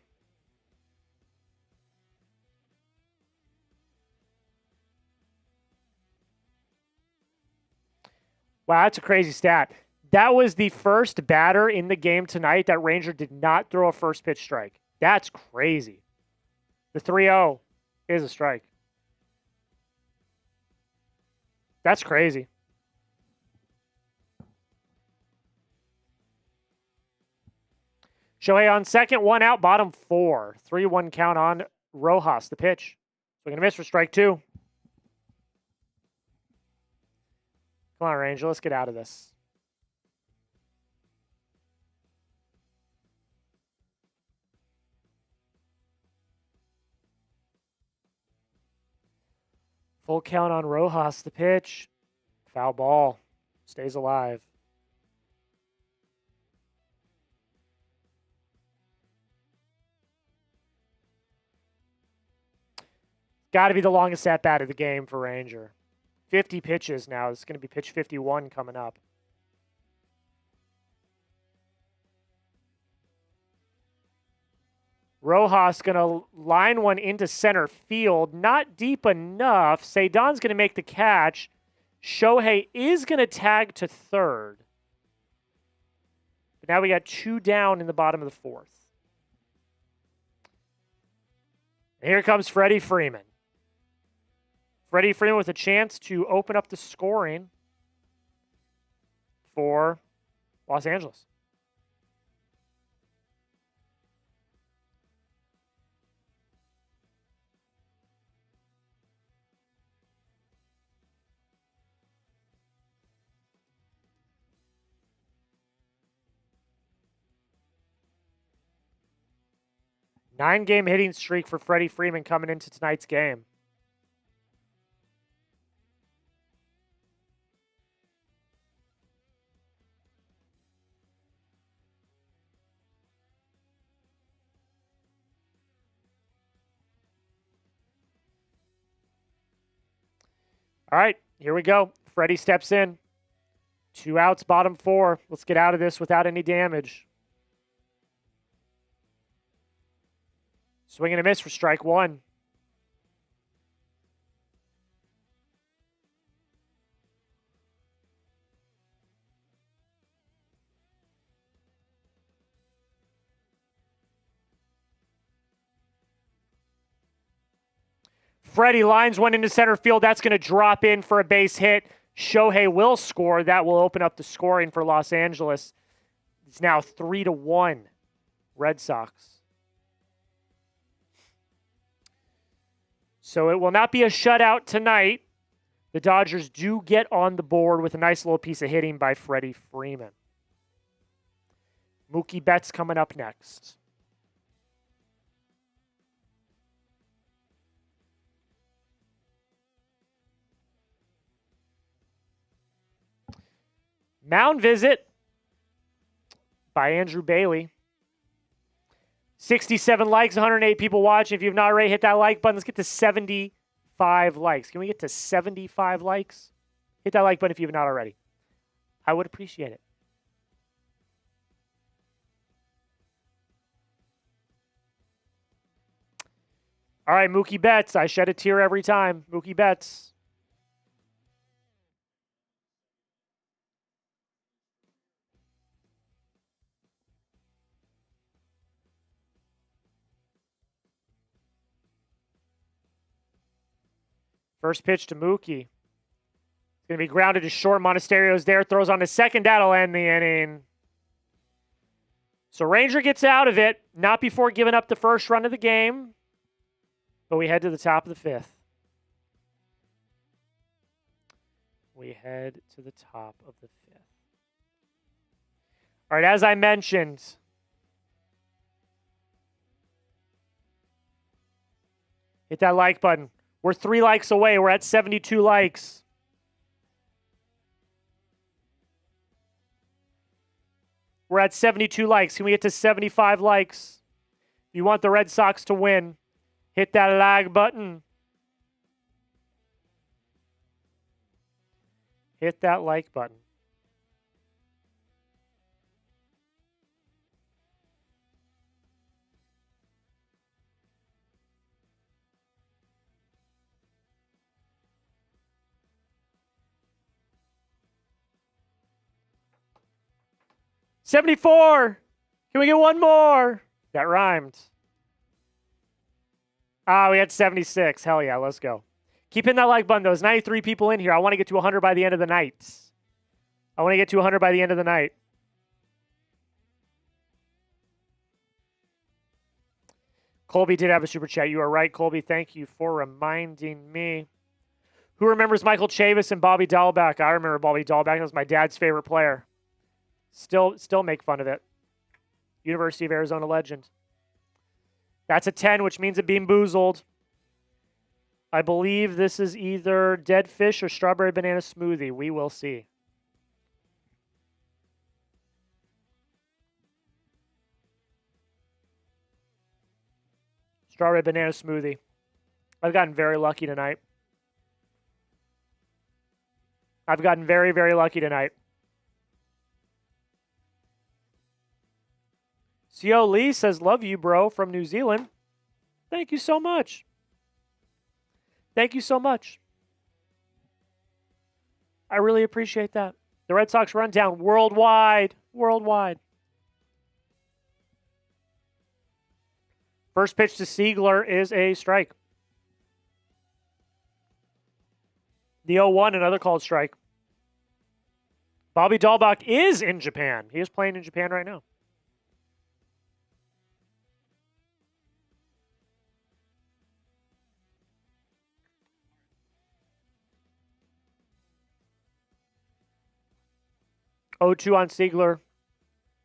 Wow, that's a crazy stat. That was the first batter in the game tonight that Ranger did not throw a first pitch strike. That's crazy. The 3-0 is a strike. That's crazy. Shohei on second, 1 out, bottom 4. 3-1 count on Rojas, the pitch. Swing and a miss for strike 2. Come on, Ranger, let's get out of this. Full count on Rojas, the pitch. Foul ball. Stays alive. Got to be the longest at-bat of the game for Ranger. 50 pitches now. It's going to be pitch 51 coming up. Rojas going to line one into center field. Not deep enough. Ceddanne's going to make the catch. Shohei is going to tag to third. But now we got 2 down in the bottom of the 4th. And here comes Freddie Freeman. Freddie Freeman with a chance to open up the scoring for Los Angeles. Nine-game hitting streak for Freddie Freeman coming into tonight's game. All right, here we go. Freddie steps in. 2 outs, bottom 4. Let's get out of this without any damage. Swing and a miss for strike 1. Freddie lines one into center field. That's going to drop in for a base hit. Shohei will score. That will open up the scoring for Los Angeles. It's now 3-1 Red Sox. So it will not be a shutout tonight. The Dodgers do get on the board with a nice little piece of hitting by Freddie Freeman. Mookie Betts coming up next. Mound visit by Andrew Bailey. 67 likes, 108 people watching. If you've not already hit that like button, let's get to 75 likes. Can we get to 75 likes? Hit that like button if you've not already. I would appreciate it. All right, Mookie Betts. I shed a tear every time. Mookie Betts. First pitch to Mookie. It's going to be grounded to short. Monasterio's there. Throws on the second. That'll end the inning. So Ranger gets out of it. Not before giving up the first run of the game. But we head to the top of the fifth. We head to the top of the fifth. All right, as I mentioned, hit that like button. We're 3 likes away. We're at 72 likes. We're at 72 likes. Can we get to 75 likes? If you want the Red Sox to win, hit that like button. Hit that like button. $74. Can we get one more? That rhymed. We had 76. Hell yeah, let's go. Keep hitting that like button. There's 93 people in here. I want to get to 100 by the end of the night. I want to get to 100 by the end of the night. Colby did have a super chat. You are right, Colby. Thank you for reminding me. Who remembers Michael Chavis and Bobby Dahlbeck? I remember Bobby Dahlbeck. That was my dad's favorite player. Still make fun of it. University of Arizona legend. That's a 10, which means it being boozled. I believe this is either dead fish or strawberry banana smoothie. We will see. Strawberry banana smoothie. I've gotten very lucky tonight. I've gotten very, very lucky tonight. Co Lee says, love you, bro, from New Zealand. Thank you so much. Thank you so much. I really appreciate that. The Red Sox rundown worldwide. Worldwide. First pitch to Siegler is a strike. The 0-1, another called strike. Bobby Dahlbeck is in Japan. He is playing in Japan right now. O2 on Siegler.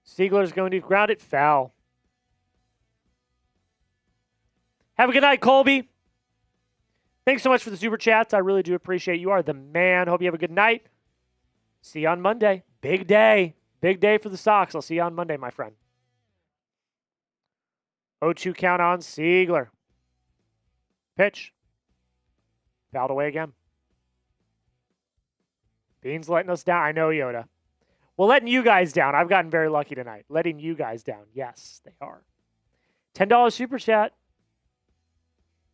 Siegler is going to ground it foul. Have a good night, Colby. Thanks so much for the super chats. I really do appreciate it. You are the man. Hope you have a good night. See you on Monday. Big day. Big day for the Sox. I'll see you on Monday, my friend. 0-2 count on Siegler. Pitch. Fouled away again. Bean's letting us down. I know, Yoda. Well, letting you guys down. I've gotten very lucky tonight. Letting you guys down. Yes, they are. $10 super chat.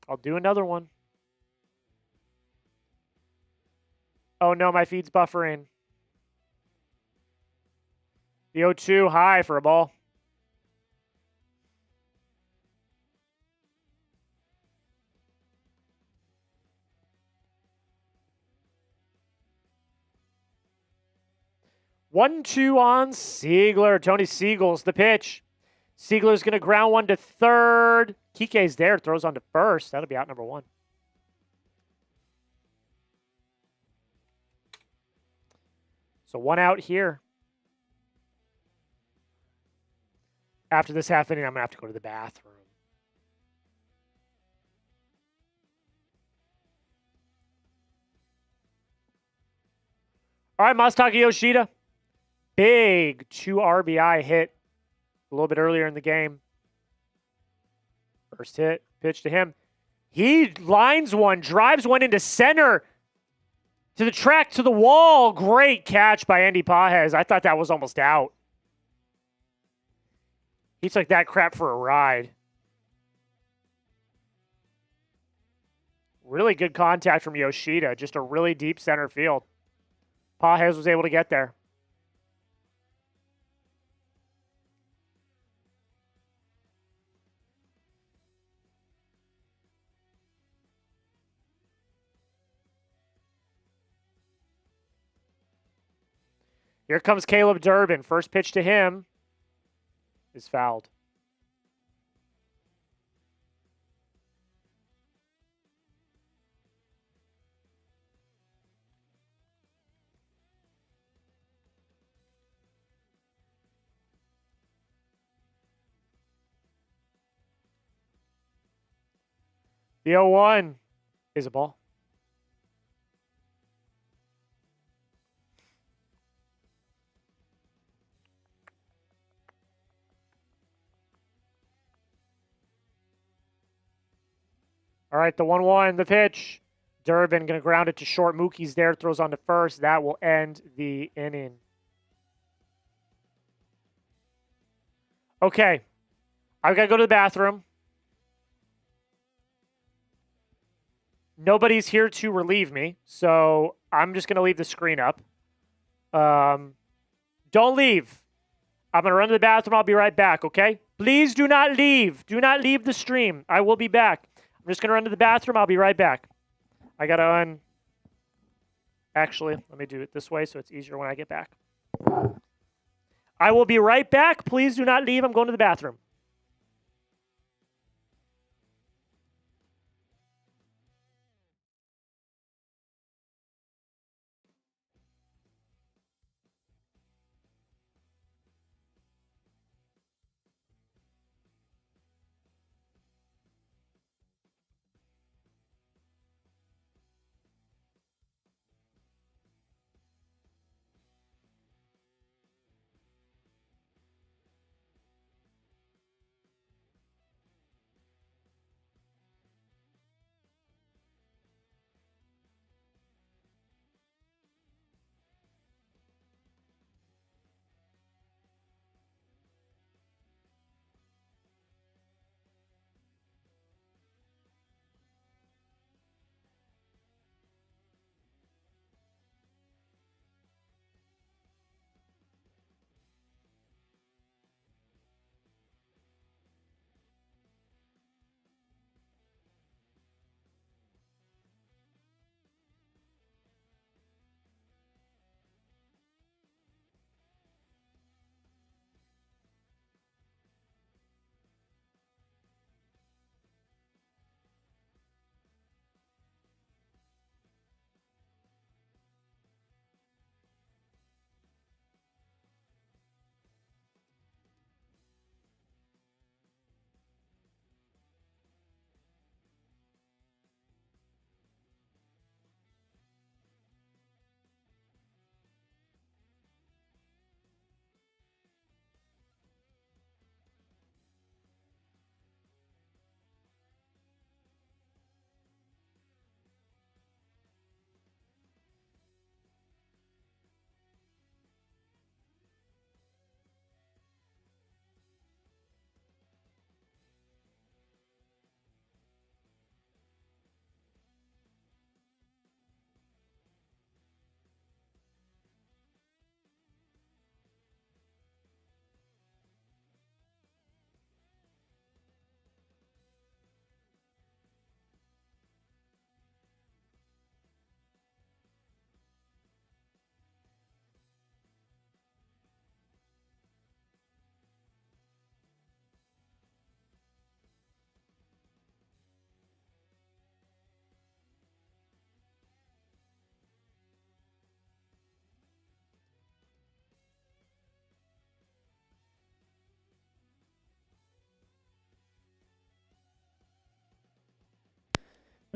I'll do another one. Oh, no, my feed's buffering. The 0-2 high for a ball. One, two on Siegler. Tony Siegel's the pitch. Siegler's going to ground one to third. Kike's there. Throws on to first. That'll be out number one. So one out here. After this half inning, I'm going to have to go to the bathroom. All right, Masataka Yoshida. Big 2 RBI hit a little bit earlier in the game. First hit, pitch to him. He lines one, drives one into center, to the track, to the wall. Great catch by Andy Pages. I thought that was almost out. He took that crap for a ride. Really good contact from Yoshida. Just a really deep center field. Pages was able to get there. Here comes Caleb Durbin. First pitch to him is fouled. The 0-1 is a ball. All right, the 1-1, the pitch. Durbin going to ground it to short. Mookie's there, throws on to first. That will end the inning. Okay, I've got to go to the bathroom. Nobody's here to relieve me, so I'm just going to leave the screen up. Don't leave. I'm going to run to the bathroom. I'll be right back, okay? Please do not leave. Do not leave the stream. I will be back. I'm just going to run to the bathroom. I'll be right back. I got to Actually, let me do it this way so it's easier when I get back. I will be right back. Please do not leave. I'm going to the bathroom.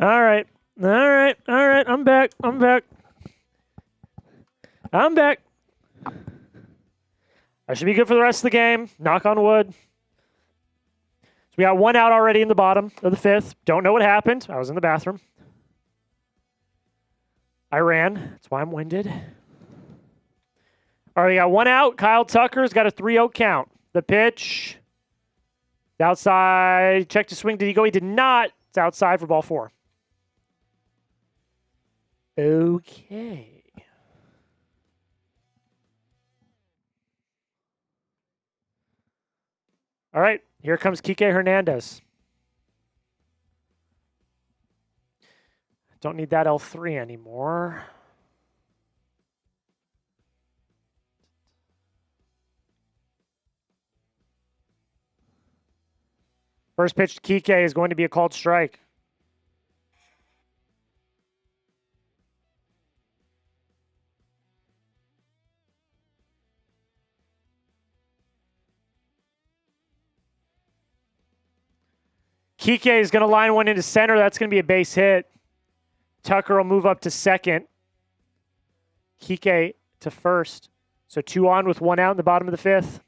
All right. I'm back. I should be good for the rest of the game. Knock on wood. So we got one out already in the bottom of the fifth. Don't know what happened. I was in the bathroom. I ran. That's why I'm winded. All right, we got one out. Kyle Tucker's got a 3-0 count. The pitch. Outside. Check to swing. Did he go? He did not. It's outside for ball 4. Okay. All right. Here comes Kike Hernandez. Don't need that L3 anymore. First pitch to Kike is going to be a called strike. Kike is going to line one into center. That's going to be a base hit. Tucker will move up to second. Kike to first. So 2 on with 1 out in the bottom of the fifth.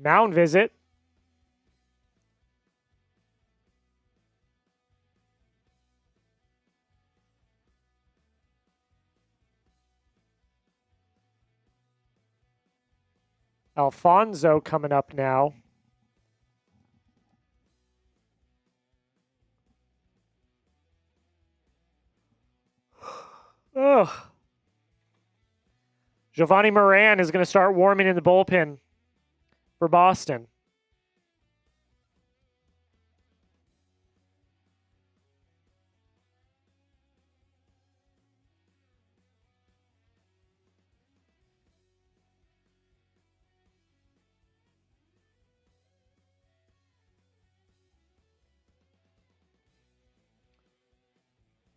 Mound visit. Alfonzo coming up now. Ugh. Giovanni Moran is going to start warming in the bullpen for Boston.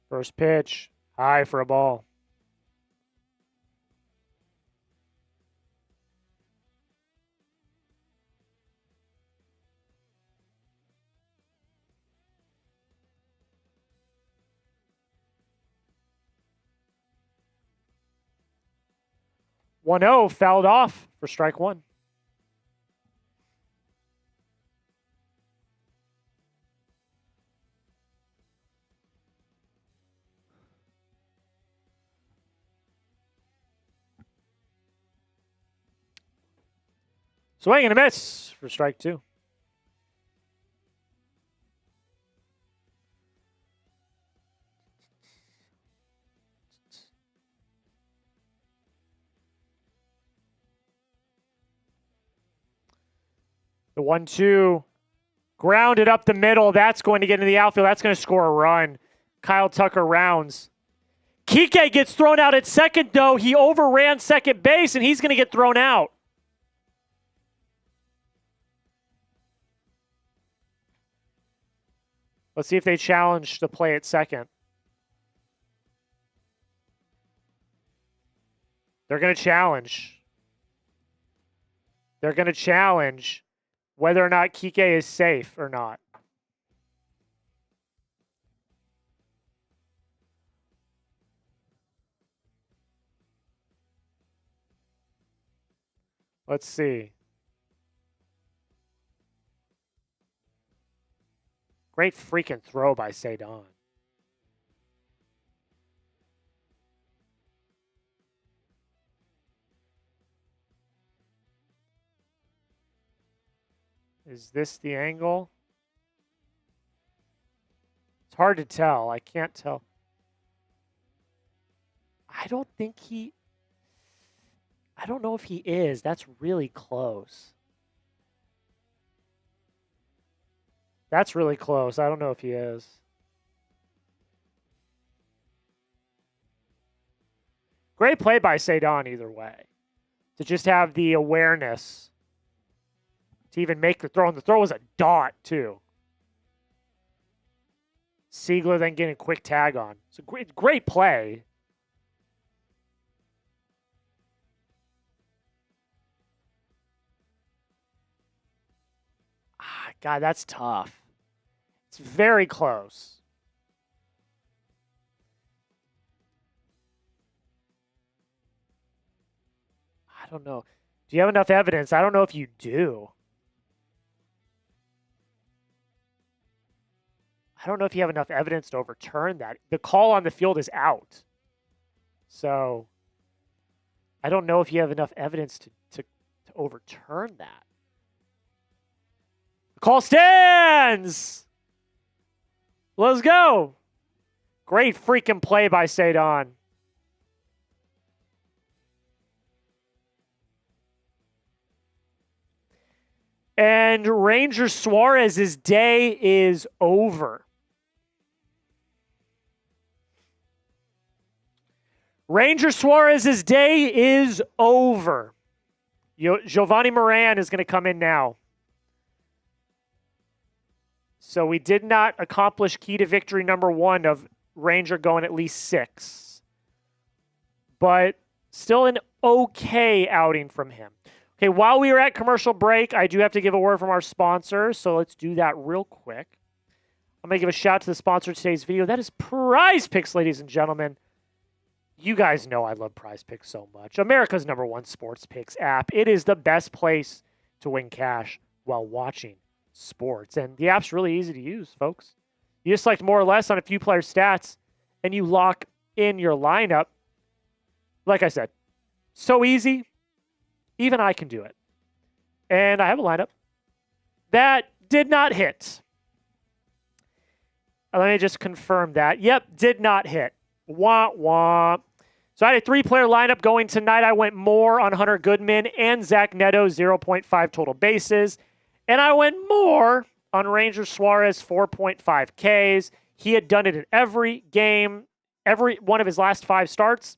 First pitch, high for a ball. One 0 fouled off for strike 1. Swing and a miss for strike 2. The 1-2 grounded up the middle. That's going to get into the outfield. That's going to score a run. Kyle Tucker rounds. Kike gets thrown out at second, though. He overran second base, and he's going to get thrown out. Let's see if they challenge the play at second. They're going to challenge. They're going to challenge whether or not Kike is safe or not. Let's see. Great freaking throw by Ceddanne. Is this the angle? It's hard to tell. I can't tell. I don't know if he is. That's really close. That's really close. I don't know if he is. Great play by Ceddanne either way. To just have the awareness to even make the throw. And the throw was a dot, too. Siegler then getting a quick tag on. It's a great play. God, that's tough. It's very close. I don't know. Do you have enough evidence? I don't know if you do. I don't know if you have enough evidence to overturn that. The call on the field is out. So I don't know if you have enough evidence to overturn that. The call stands! Let's go. Great freaking play by Ceddanne. And Ranger Suarez's day is over. Ranger Suarez's day is over. Giovanni Moran is going to come in now. So we did not accomplish key to victory number 1 of Ranger going at least 6. But still an okay outing from him. Okay, while we are at commercial break, I do have to give a word from our sponsor, so let's do that real quick. I'm going to give a shout out to the sponsor of today's video. That is Prize Picks, ladies and gentlemen. You guys know I love Prize Picks so much. America's #1 sports picks app. It is the best place to win cash while watching sports. And the app's really easy to use, folks. You just select more or less on a few player stats, and you lock in your lineup. Like I said, so easy. Even I can do it. And I have a lineup that did not hit. Let me just confirm that. Yep, did not hit. Wah, wah. So I had a 3-player lineup going tonight. I went more on Hunter Goodman and Zach Neto, 0.5 total bases. And I went more on Ranger Suarez, 4.5 Ks. He had done it in every game, every one of his last 5 starts.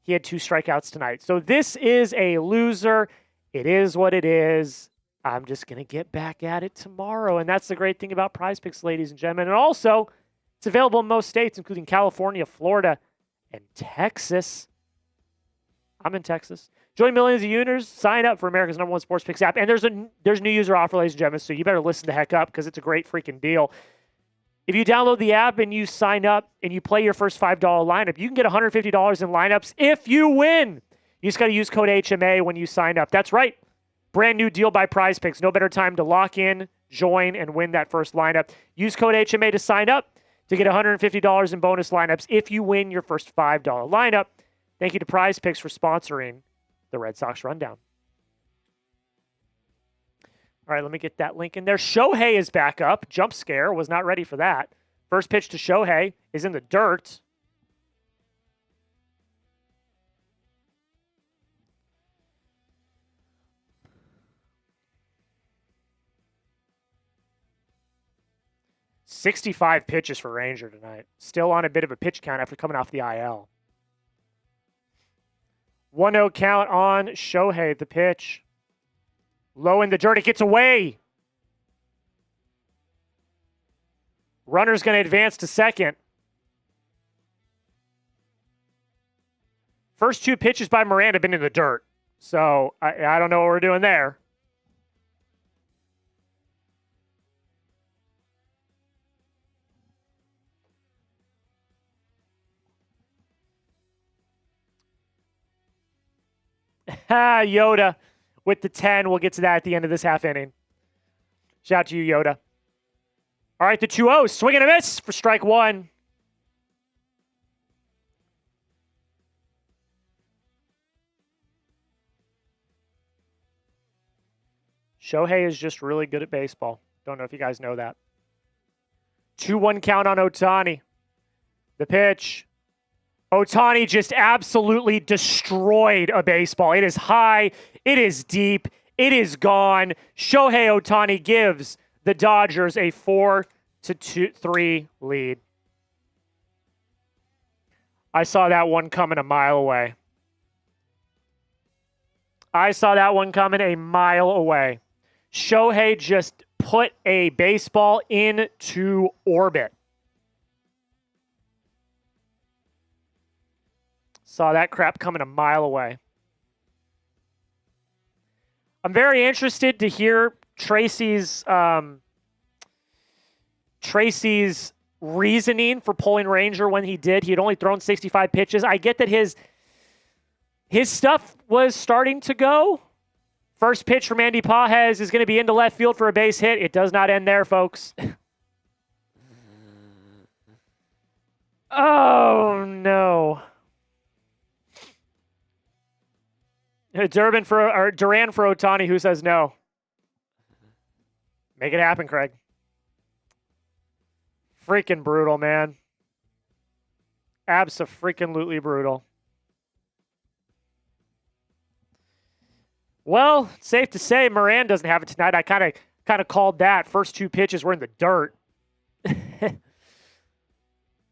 He had 2 strikeouts tonight. So this is a loser. It is what it is. I'm just going to get back at it tomorrow. And that's the great thing about Prize Picks, ladies and gentlemen. And also, it's available in most states, including California, Florida, and Texas. I'm in Texas. Join millions of users. Sign up for America's #1 sports picks app. And there's a new user offer, ladies and gentlemen, so you better listen the heck up because it's a great freaking deal. If you download the app and you sign up and you play your first $5 lineup, you can get $150 in lineups if you win. You just got to use code HMA when you sign up. That's right. Brand new deal by Prize Picks. No better time to lock in, join, and win that first lineup. Use code HMA to sign up to get $150 in bonus lineups if you win your first $5 lineup. Thank you to Prize Picks for sponsoring the Red Sox Rundown. All right, let me get that link in there. Shohei is back up. Jump scare. Was not ready for that. First pitch to Shohei is in the dirt. "65 pitches for Ranger tonight. Still on a bit of a pitch count after coming off the IL. 1-0 count on Shohei. The pitch. Low in the dirt. It gets away. Runner's going to advance to second. First 2 pitches by Moran have been in the dirt. So I don't know what we're doing there. Yoda with the 10. We'll get to that at the end of this half inning. Shout out to you, Yoda. All right, the 2-0. Swing and a miss for strike 1. Shohei is just really good at baseball. Don't know if you guys know that. 2-1 count on Ohtani. The pitch. Ohtani just absolutely destroyed a baseball. It is high. It is deep. It is gone. Shohei Ohtani gives the Dodgers a 4-3 lead. I saw that one coming a mile away. Shohei just put a baseball into orbit. Saw that crap coming a mile away. I'm very interested to hear Tracy's Tracy's reasoning for pulling Ranger when he did. He had only thrown 65 pitches. I get that his stuff was starting to go. First pitch from Andy Pages is going to be into left field for a base hit. It does not end there, folks. Oh, no. Duran for Ohtani, who says no. Make it happen, Craig. Freaking brutal, man. Abso-freaking-lutely brutal. Well, safe to say Moran doesn't have it tonight. I kind of called that. First two pitches were in the dirt.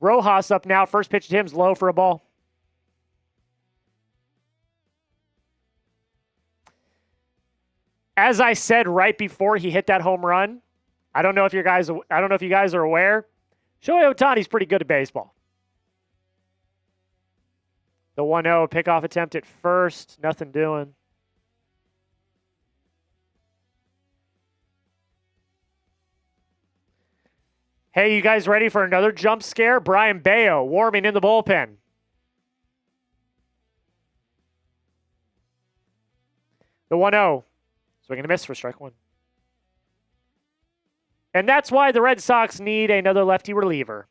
Rojas up now. First pitch to him's low for a ball. As I said right before he hit that home run, I don't know if you guys are aware, Shohei Ohtani's pretty good at baseball. The 1-0 pickoff attempt at first, nothing doing. Hey, you guys ready for another jump scare? Brian Bayo warming in the bullpen. The 1-0. Swing and a miss for strike one. And that's why the Red Sox need another lefty reliever.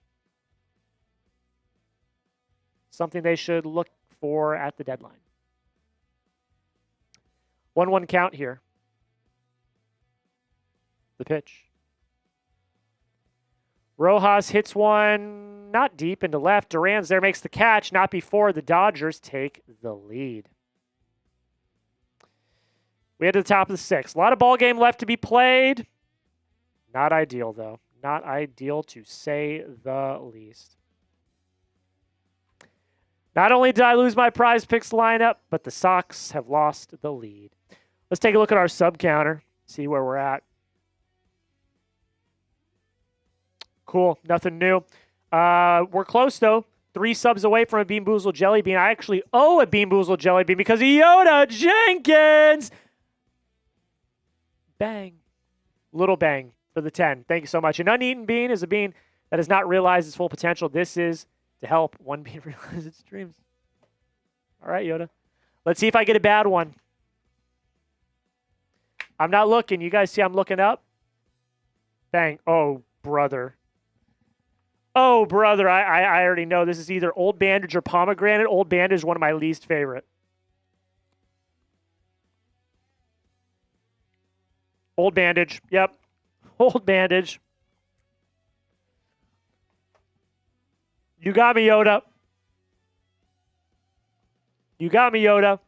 Something they should look for at the deadline. 1-1 count here. The pitch. Rojas hits one not deep into left. Duran's there, makes the catch. Not before the Dodgers take the lead. We head to the top of the sixth. A lot of ball game left to be played. Not ideal, though. Not ideal, to say the least. Not only did I lose my prize picks lineup, but the Sox have lost the lead. Let's take a look at our sub counter, see where we're at. Cool, nothing new. We're close, though. 3 subs away from a Bean Boozled Jelly Bean. I actually owe a Bean Boozled Jelly Bean because of Yoda Jenkins. Bang. Little bang for the 10. Thank you so much. An uneaten bean is a bean that has not realized its full potential. This is to help one bean realize its dreams. All right, Yoda. Let's see if I get a bad one. I'm not looking. You guys see I'm looking up? Bang. Oh, brother. Oh, brother. I already know. This is either Old Bandage or Pomegranate. Old Bandage is one of my least favorite. Old Bandage. Yep. Old Bandage. You got me, Yoda. You got me, Yoda.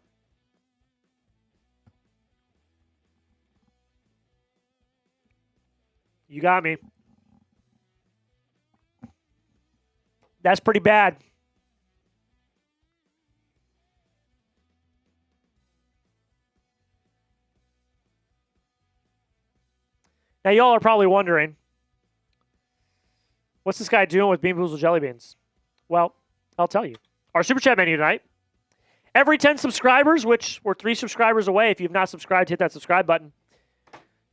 You got me. That's pretty bad. Now, y'all are probably wondering, what's this guy doing with Bean Boozled Jelly Beans? Well, I'll tell you. Our Super Chat menu tonight. Every 10 subscribers, which we're 3 subscribers away. If you've not subscribed, hit that subscribe button.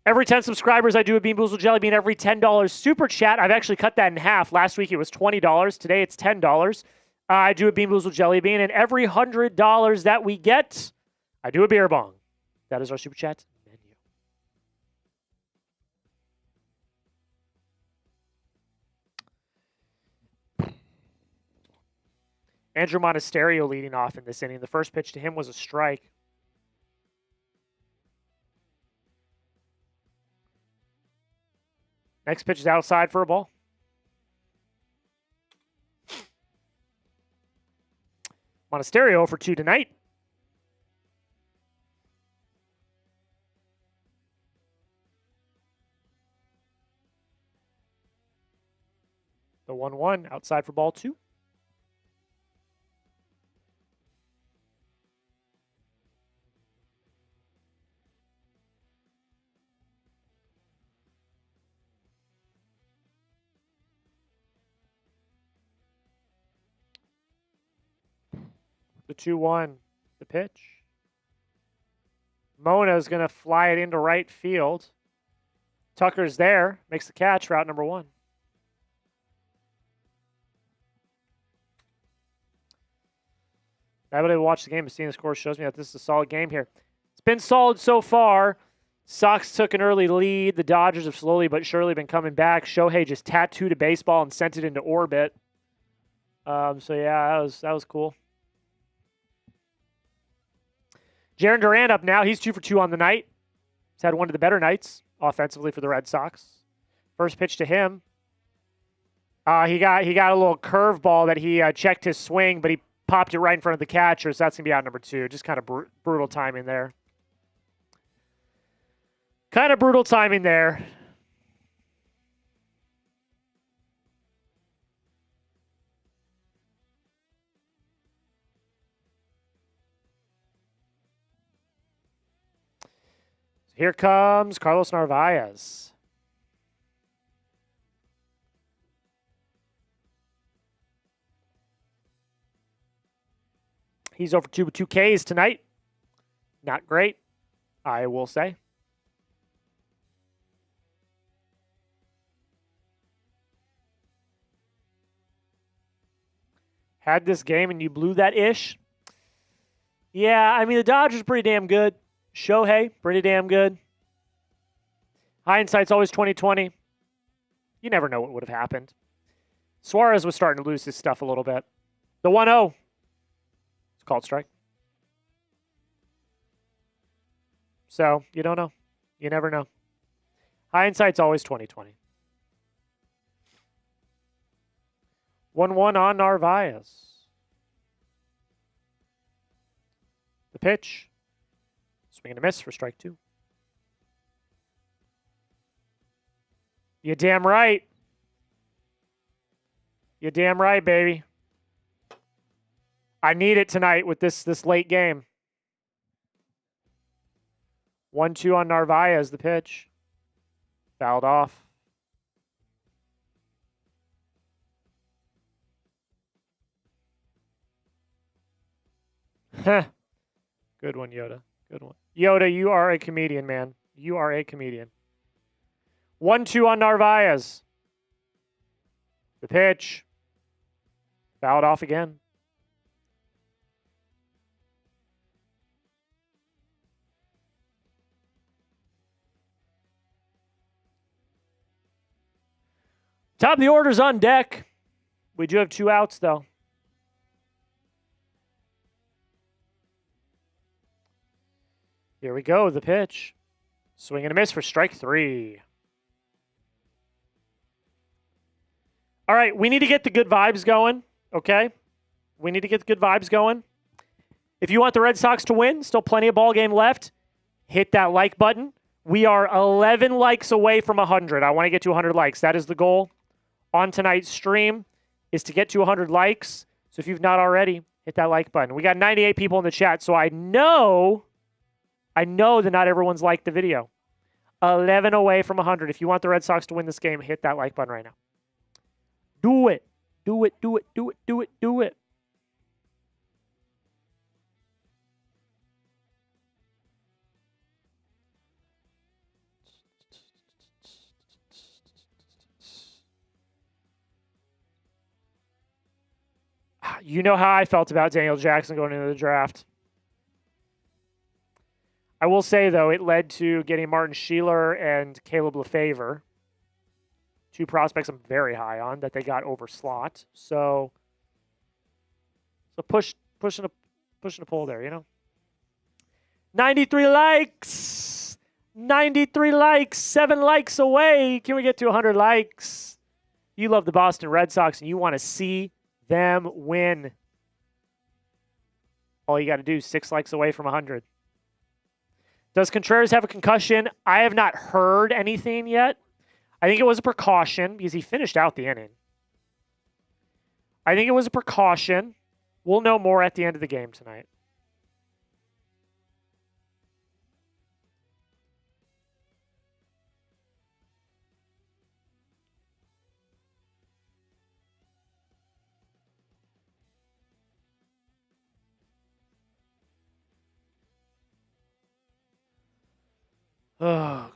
Every 10 subscribers, I do a Bean Boozled Jelly Bean. Every $10 Super Chat, I've actually cut that in half. Last week, it was $20. Today, it's $10. I do a Bean Boozled Jelly Bean. And every $100 that we get, I do a beer bong. That is our Super Chat menu. Andruw Monasterio leading off in this inning. The first pitch to him was a strike. Next pitch is outside for a ball. Monasterio for 2 tonight. The 1-1 outside for ball 2. The 2-1, the pitch. Mona is going to fly it into right field. Tucker's there, makes the catch, route number 1. I haven't even watched the game, but seeing the score shows me that this is a solid game here. It's been solid so far. Sox took an early lead. The Dodgers have slowly but surely been coming back. Shohei just tattooed a baseball and sent it into orbit. So yeah, that was cool. Jarren Duran up now. He's 2 for 2 on the night. He's had one of the better nights offensively for the Red Sox. First pitch to him. He got a little curveball that he checked his swing, but he popped it right in front of the catcher, so that's going to be out number 2. Just kind of brutal timing there. Kind of brutal timing there. Here comes Carlos Narvaez. He's over 2 with 2 Ks tonight. Not great, I will say. Had this game and you blew that ish. Yeah, I mean, the Dodgers are pretty damn good. Shohei, pretty damn good. Hindsight's always 20/20. You never know what would have happened. Suarez was starting to lose his stuff a little bit. The 1-0. It's called strike. So, you don't know. You never know. Hindsight's always 20/20. 1-1 on Narvaez. The pitch. Swing and a miss for strike 2. You damn right. You damn right, baby. I need it tonight with this late game. 1-2 on Narvaez, the pitch. Fouled off. Good one, Yoda. Good one. Yoda, you are a comedian, man. You are a comedian. 1-2 on Narvaez. The pitch. Fouled off again. Top of the order's on deck. We do have 2 outs, though. Here we go, the pitch. Swing and a miss for strike 3. All right, we need to get the good vibes going, okay? We need to get the good vibes going. If you want the Red Sox to win, still plenty of ball game left, hit that like button. We are 11 likes away from 100. I want to get to 100 likes. That is the goal on tonight's stream, is to get to 100 likes. So if you've not already, hit that like button. We got 98 people in the chat, so I know that not everyone's liked the video. 11 away from 100. If you want the Red Sox to win this game, hit that like button right now. Do it. Do it, do it, do it, do it, do it. You know how I felt about Daniel Jackson going into the draft. I will say, though, it led to getting Martin Sheeler and Caleb Lefevre, 2 prospects I'm very high on that they got over slot. So pushing a pull there, you know. 93 likes. 93 likes. 7 likes away. Can we get to 100 likes? You love the Boston Red Sox and you want to see them win. All you got to do is 6 likes away from 100. Does Contreras have a concussion? I have not heard anything yet. I think it was a precaution because he finished out the inning. I think it was a precaution. We'll know more at the end of the game tonight. Okay.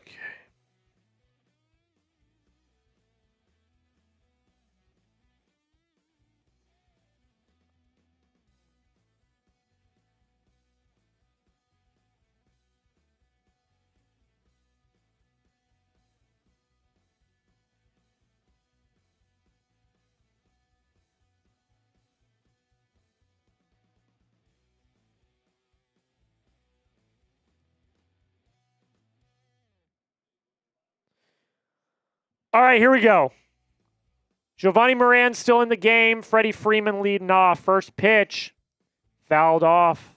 All right, here we go. Giovanni Moran still in the game. Freddie Freeman leading off. First pitch, fouled off.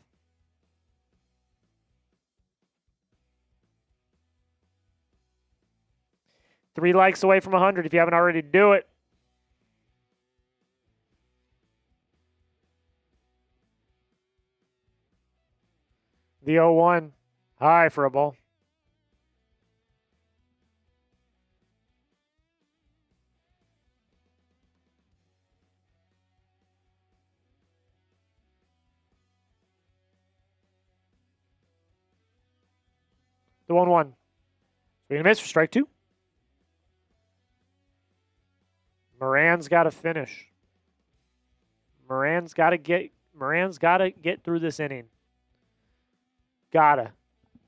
Three likes away from 100 if you haven't already, do it. The 0-1. High for a ball. The 1-1. Swing and a miss for strike two. Moran's got to finish. Moran's got to get through this inning. Gotta.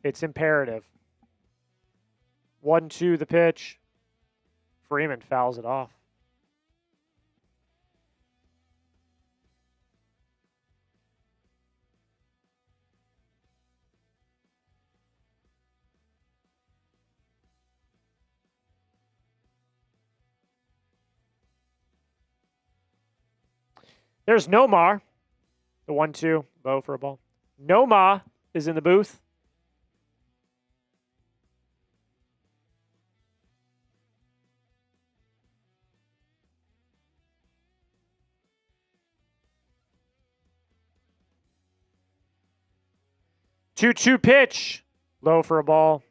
It's imperative. 1-2 the pitch. Freeman fouls it off. There's Nomar. The 1-2. Low for a ball. Nomar is in the booth. Two-two pitch. Low for a ball.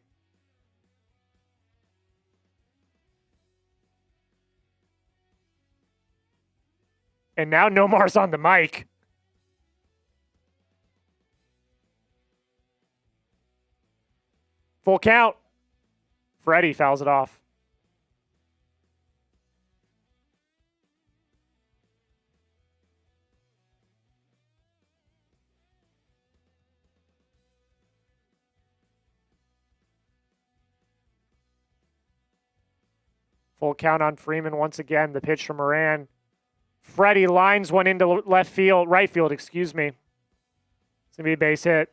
And now Nomar's on the mic. Full count. Freddie fouls it off. Full count on Freeman once again. The pitch from Moran. Freddie lines one into right field, excuse me. It's going to be a base hit.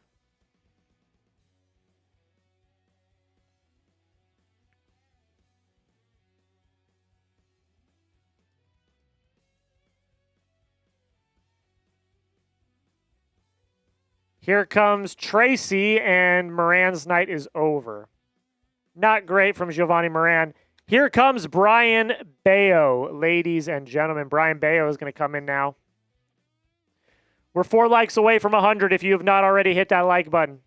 Here comes Tracy, and Moran's night is over. Not great from Giovanni Moran. Here comes Brayan Bello, ladies and gentlemen. Brayan Bello is going to come in now. We're 4 likes away from 100 if you have not already hit that like button.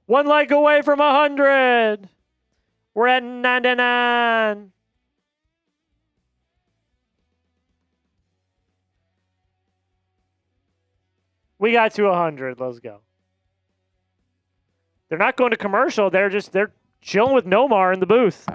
One like away from 100. We're at 99. We got to 100. Let's go. They're not going to commercial. They're chilling with Nomar in the booth.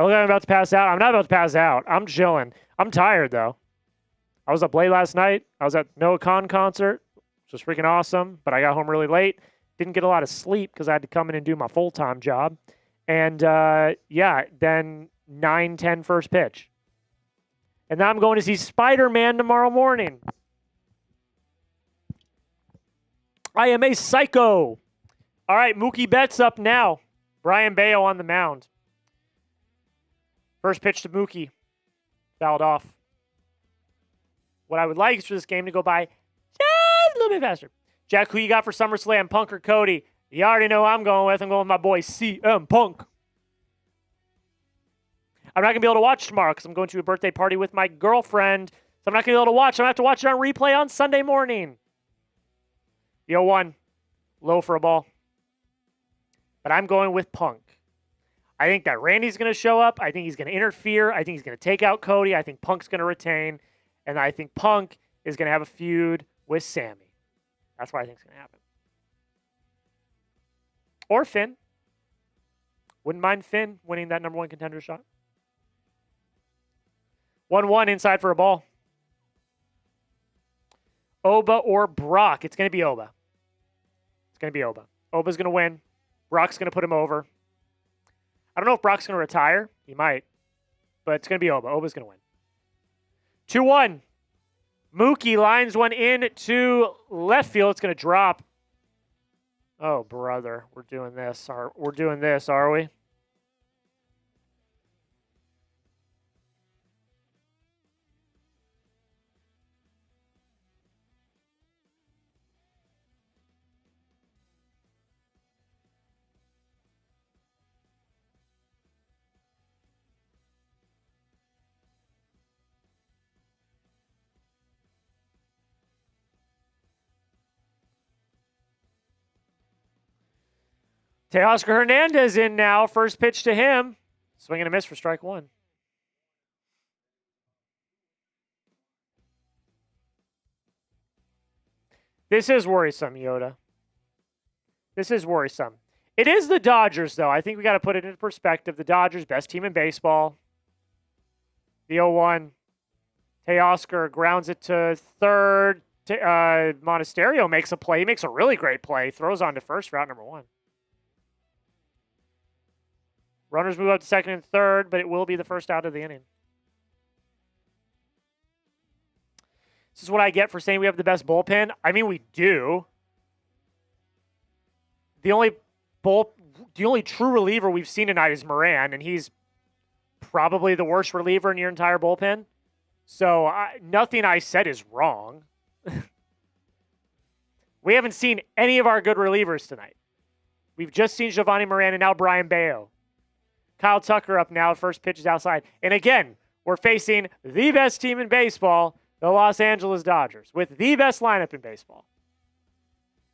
I look like I'm about to pass out. I'm not about to pass out. I'm chilling. I'm tired, though. I was up late last night. I was at Noah Khan concert, which was freaking awesome, but I got home really late. Didn't get a lot of sleep because I had to come in and do my full-time job. And, yeah, then 9:10 first pitch. And now I'm going to see Spider-Man tomorrow morning. I am a psycho. All right, Mookie Betts up now. Brayan Bello on the mound. First pitch to Mookie. Fouled off. What I would like is for this game to go by little bit faster. Jack, who you got for SummerSlam, Punk or Cody? You already know who I'm going with. I'm going with my boy CM Punk. I'm not going to be able to watch tomorrow because I'm going to a birthday party with my girlfriend. So I'm not going to be able to watch. I'm going to have to watch it on replay on Sunday morning. The 0-1. Low for a ball. But I'm going with Punk. I think that Randy's going to show up. I think he's going to interfere. I think he's going to take out Cody. I think Punk's going to retain. And I think Punk is going to have a feud with Sammy. That's what I think is going to happen. Or Finn. Wouldn't mind Finn winning that number 1 contender shot. 1-1 inside for a ball. Oba or Brock? It's going to be Oba. It's going to be Oba. Oba's going to win. Brock's going to put him over. I don't know if Brock's going to retire. He might. But it's going to be Oba. Oba's going to win. 2-1. Mookie lines one in to left field. It's going to drop. Oh, brother. We're doing this. We're doing this, are we? Teoscar Hernandez in now. First pitch to him. Swing and a miss for strike 1. This is worrisome, Yoda. This is worrisome. It is the Dodgers, though. I think we got to put it into perspective. The Dodgers, best team in baseball. The 0-1. Teoscar grounds it to third. Monasterio makes a play. He makes a really great play. Throws on to first for out number 1. Runners move up to second and third, but it will be the first out of the inning. This is what I get for saying we have the best bullpen. I mean, we do. The only true reliever we've seen tonight is Moran, and he's probably the worst reliever in your entire bullpen. So nothing I said is wrong. We haven't seen any of our good relievers tonight. We've just seen Giovanni Moran and now Brian Bayo. Kyle Tucker up now. First pitch is outside. And again, we're facing the best team in baseball, the Los Angeles Dodgers, with the best lineup in baseball.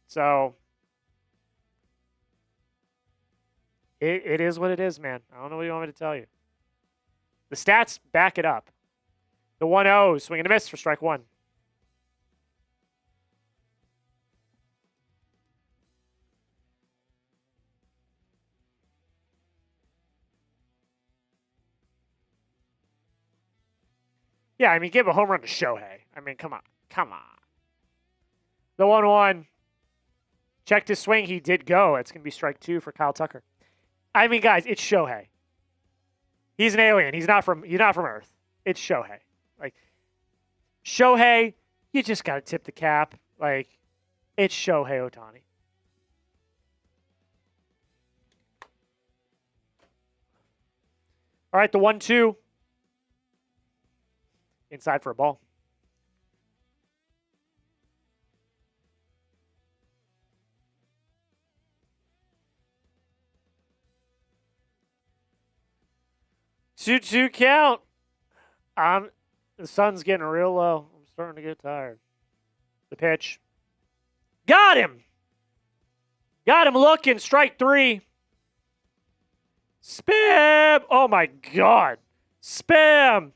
So it is what it is, man. I don't know what you want me to tell you. The stats back it up. The 1-0, swing and a miss for strike 1. Yeah, I mean, give a home run to Shohei. I mean, come on. Come on. The 1-1. Checked his swing. He did go. It's going to be strike 2 for Kyle Tucker. I mean, guys, it's Shohei. He's an alien. He's not from Earth. It's Shohei. Like, Shohei, you just got to tip the cap. Like, it's Shohei Ohtani. All right, the 1-2. Inside for a ball. Two count. The sun's getting real low. I'm starting to get tired. The pitch. Got him. Got him looking. Strike 3. Spam. Oh, my God. Spam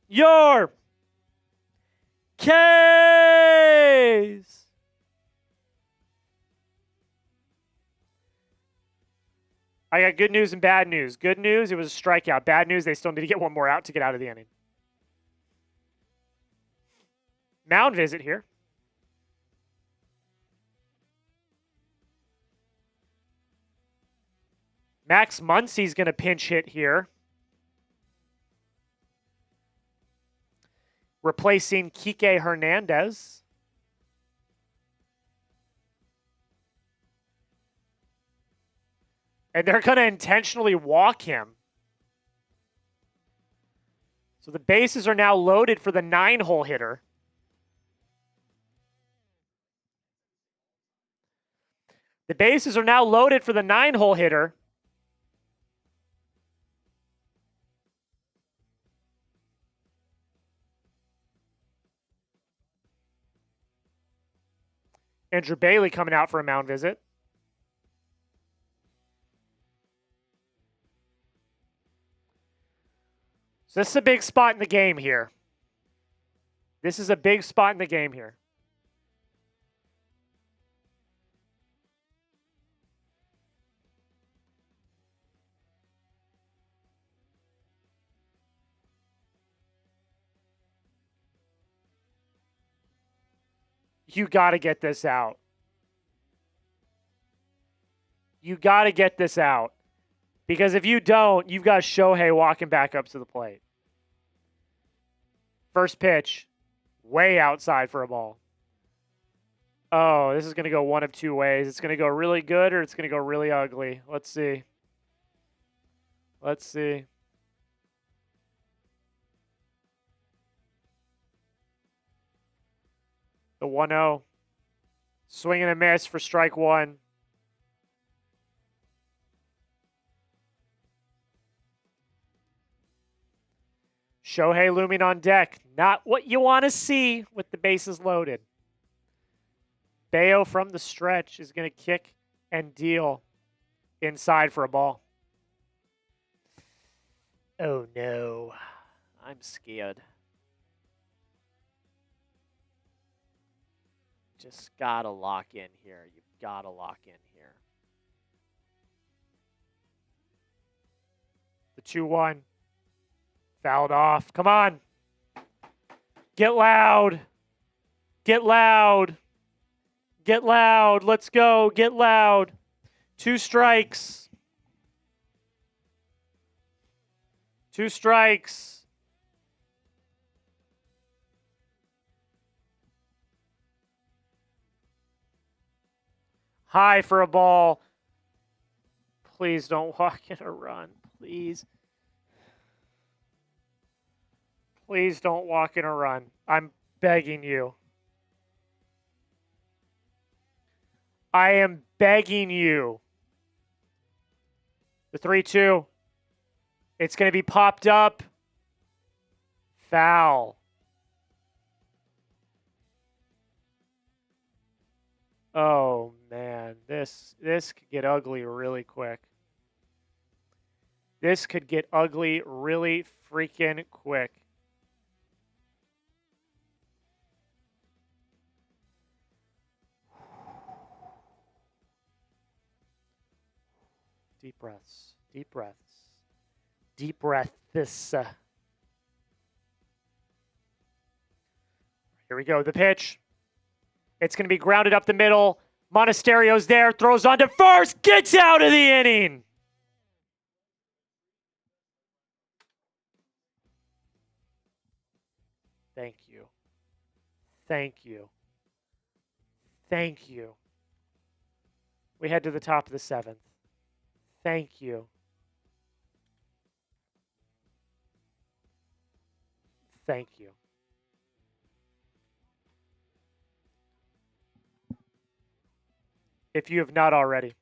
your case. I got good news and bad news. Good news, it was a strikeout. Bad news, they still need to get one more out to get out of the inning. Mound visit here. Max Muncy's going to pinch hit here. Replacing Kike Hernandez. And they're going to intentionally walk him. So the bases are now loaded for the 9-hole hitter. The bases are now loaded for the 9-hole hitter. Andrew Bailey coming out for a mound visit. So this is a big spot in the game here. This is a big spot in the game here. You got to get this out. You got to get this out. Because if you don't, you've got Shohei walking back up to the plate. First pitch, way outside for a ball. Oh, this is going to go one of two ways. It's going to go really good or it's going to go really ugly. Let's see. Let's see. The 1-0. Swing and a miss for strike one. Shohei looming on deck. Not what you want to see with the bases loaded. Bayo from the stretch is going to kick and deal inside for a ball. Oh, no. I'm scared. Just got to lock in here. You've got to lock in here. The 2-1. Fouled off. Come on. Get loud. Get loud. Get loud. Let's go. Get loud. 2 strikes. 2 strikes. High for a ball. Please don't walk in a run. Please. Please don't walk in a run. I'm begging you. I am begging you. The 3-2. It's going to be popped up. Foul. Oh, man. This could get ugly really quick. This could get ugly really freaking quick. Deep breaths. Deep breaths. Deep breath. Here we go. The pitch. It's going to be grounded up the middle. Monasterio's there. Throws on to first. Gets out of the inning. Thank you. Thank you. Thank you. We head to the top of the 7th. Thank you. Thank you. If you have not already,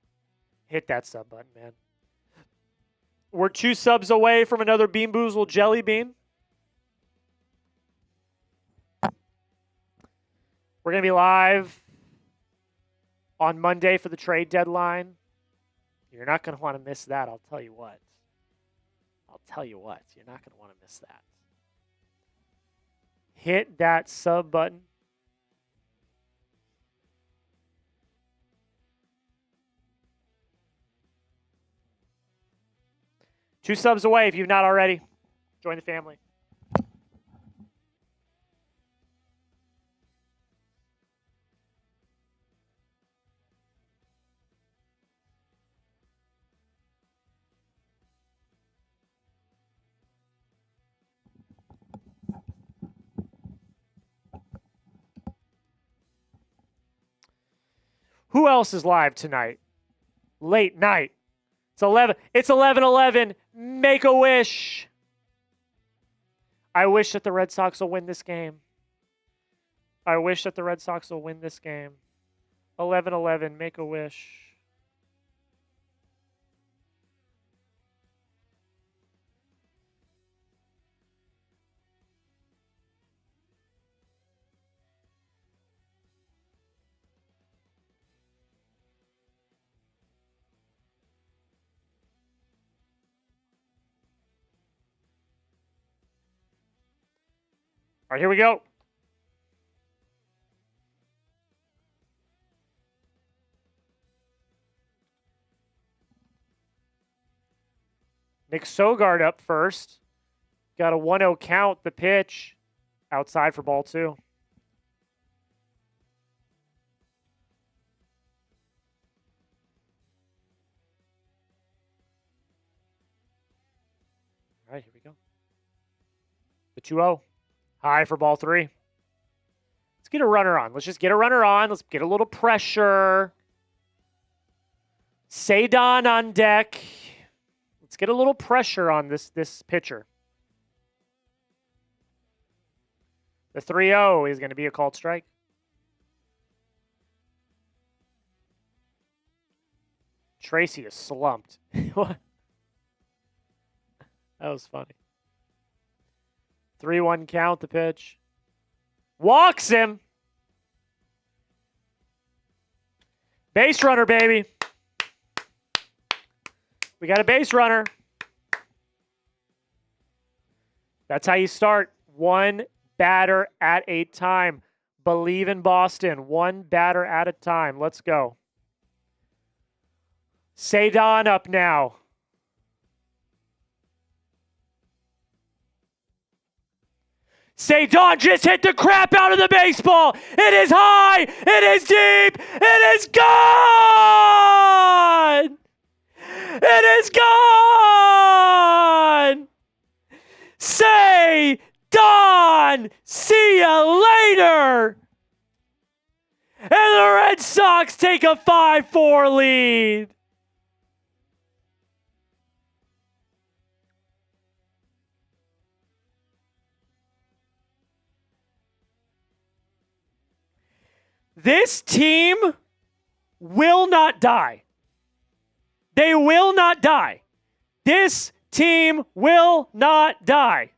hit that sub button, man. We're 2 subs away from another Bean Boozled Jelly Bean. We're going to be live on Monday for the trade deadline. You're not going to want to miss that, I'll tell you what. I'll tell you what, you're not going to want to miss that. Hit that sub button. Two subs away if you've not already. Join the family. Who else is live tonight? Late night. It's 11. It's 11:11. Make a wish. I wish that the Red Sox will win this game. I wish that the Red Sox will win this game. 11:11. Make a wish. right, here we go. Nick Sogard up first. Got a 1-0 count. The pitch outside for ball 2. All right, here we go. The 2-0. High for ball 3. Let's get a runner on. Let's just get a runner on. Let's get a little pressure. Ceddanne on deck. Let's get a little pressure on this pitcher. The 3-0 is going to be a called strike. Tracy is slumped. What? That was funny. 3-1 count, the pitch. Walks him. Base runner, baby. We got a base runner. That's how you start. One batter at a time. Believe in Boston. One batter at a time. Let's go. Ceddanne up now. Ceddanne just hit the crap out of the baseball. It is high. It is deep. It is gone. It is gone. Ceddanne. See you later. And the Red Sox take a 5-4 lead. This team will not die. They will not die. This team will not die.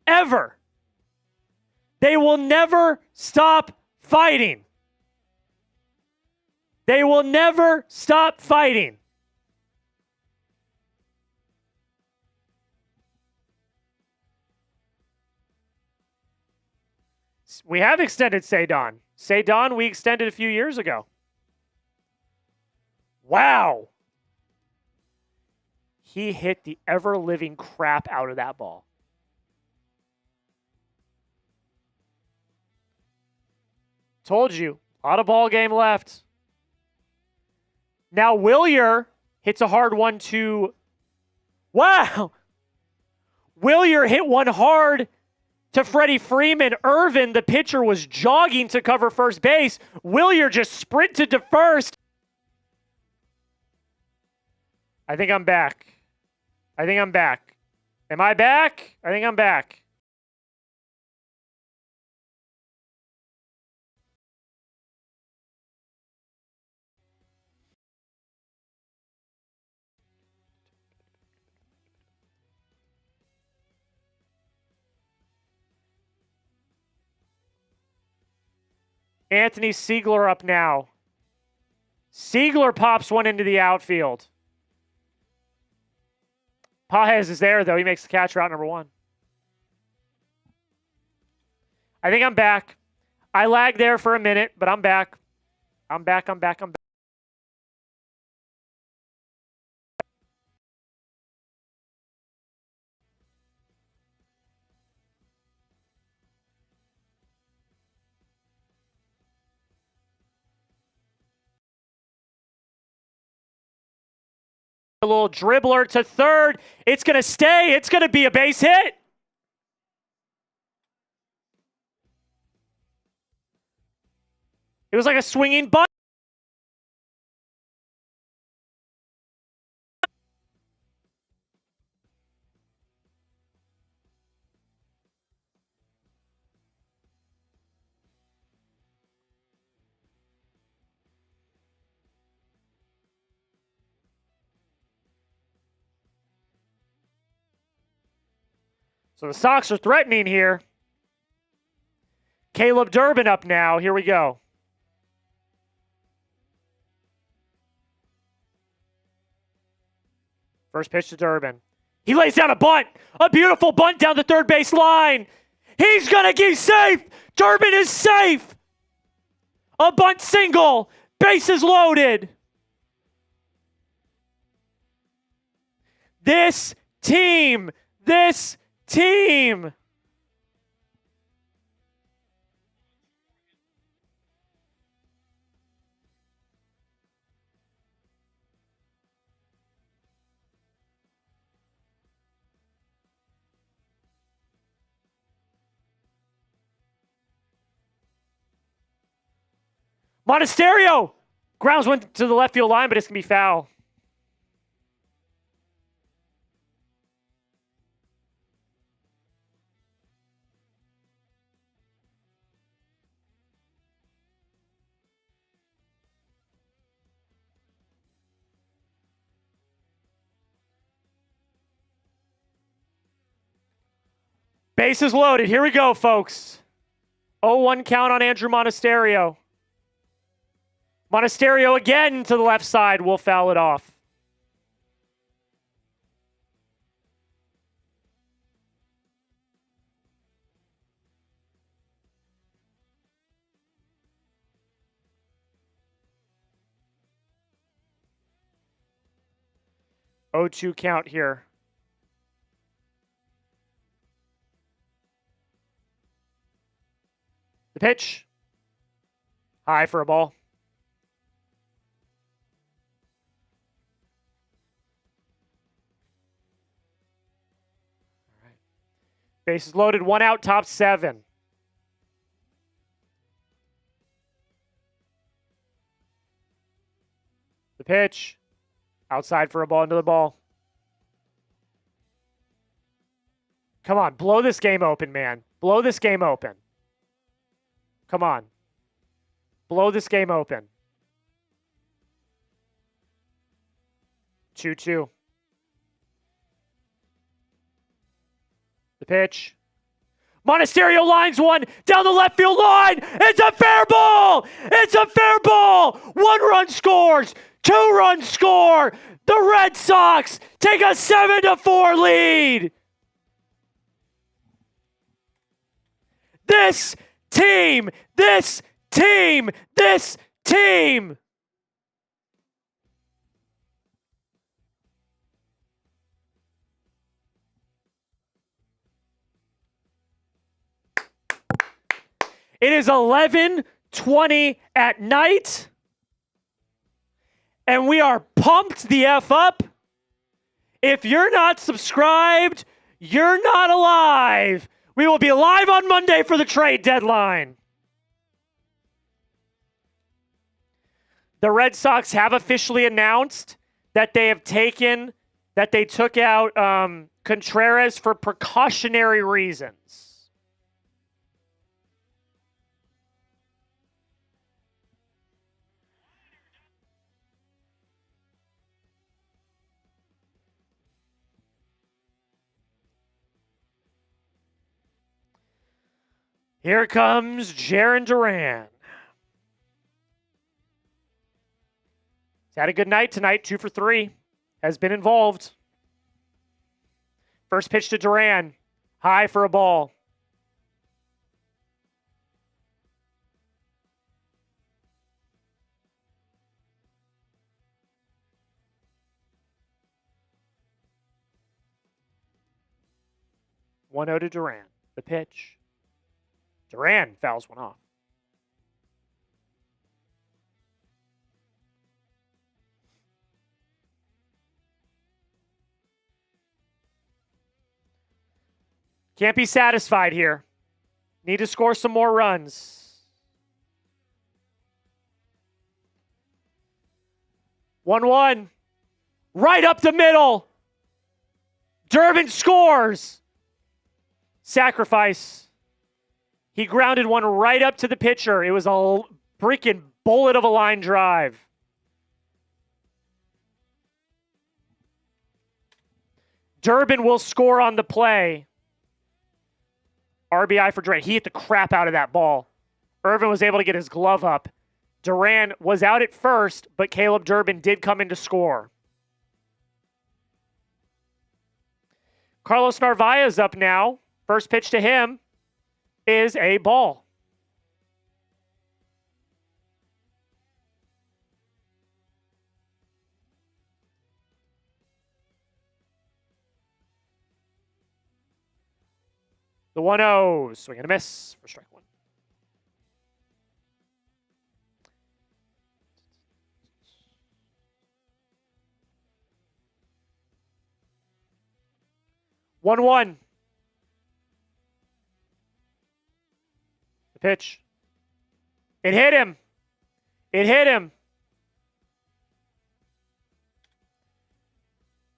Ever. They will never stop fighting. They will never stop fighting. We have extended Ceddanne. Ceddanne, we extended a few years ago. Wow. He hit the ever-living crap out of that ball. Told you. A lot of ball game left. Now Wilyer hits a hard one to... Wow. Wilyer hit one hard to Freddie Freeman. Irvin, the pitcher, was jogging to cover first base. Wilyer just sprinted to first. I think I'm back. I think I'm back. Am I back? I think I'm back. Anthony Siegler up now. Siegler pops one into the outfield. Pages is there, though. He makes the catch route number 1. I think I'm back. I lagged there for a minute, but I'm back. I'm back. A little dribbler to third. It's going to stay. It's going to be a base hit. It was like a swinging bunt. So the Sox are threatening here. Caleb Durbin up now. Here we go. First pitch to Durbin. He lays down a bunt. A beautiful bunt down the third base line. He's going to be safe. Durbin is safe. A bunt single. Bases loaded. This team. Monasterio! Grounds went to the left field line, but it's going to be foul. Bases loaded. Here we go, folks. 0-1 count on Andruw Monasterio. Monasterio again to the left side. Will foul it off. Oh, 2 count here. The pitch. High for a ball. All right. Bases loaded, 1 out, top 7. The pitch. Outside for a ball, into the ball. Come on, blow this game open, man. Blow this game open. Come on. Blow this game open. 2-2. The pitch. Monasterio lines one down the left field line. It's a fair ball. It's a fair ball. 1 run scores. 2 runs score. The Red Sox take a 7-4 lead. This team. It is 11:20 at night, and we are pumped the F up. If you're not subscribed, you're not alive. We will be live on Monday for the trade deadline. The Red Sox have officially announced that they took out Contreras for precautionary reasons. Here comes Jarren Duran. He's had a good night tonight, 2 for 3. Has been involved. First pitch to Duran. High for a ball. One 0 to Duran. The pitch. Duran fouls one off. Can't be satisfied here. Need to score some more runs. 1-1. Right up the middle. Durbin scores. Sacrifice. He grounded one right up to the pitcher. It was a freaking bullet of a line drive. Durbin will score on the play. RBI for Duran. He hit the crap out of that ball. Irvin was able to get his glove up. Duran was out at first, but Caleb Durbin did come in to score. Carlos Narvaez up now. First pitch to him. is a ball. The 1-0, swing and a miss for strike one. One. The pitch. It hit him.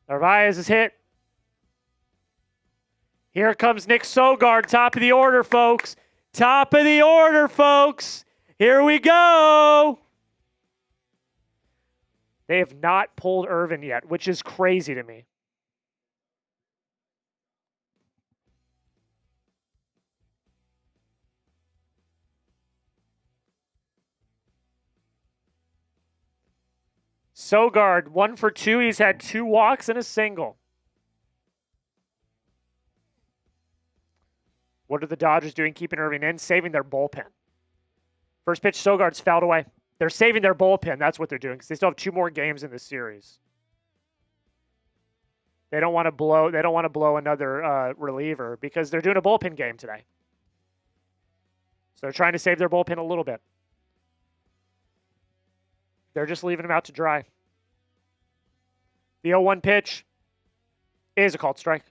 Narvaez is hit. Here comes Nick Sogard, top of the order, folks. Top of the order, folks. Here we go. They have not pulled Irvin yet, which is crazy to me. Sogard, 1 for 2. He's had 2 walks and a single. What are the Dodgers doing keeping Irvin in? Saving their bullpen. First pitch, Sogard's fouled away. They're saving their bullpen. That's what they're doing because they still have 2 more games in the series. They don't want to blow. They don't want to blow another reliever because they're doing a bullpen game today. So they're trying to save their bullpen a little bit. They're just leaving him out to dry. The 0-1 pitch is a called strike.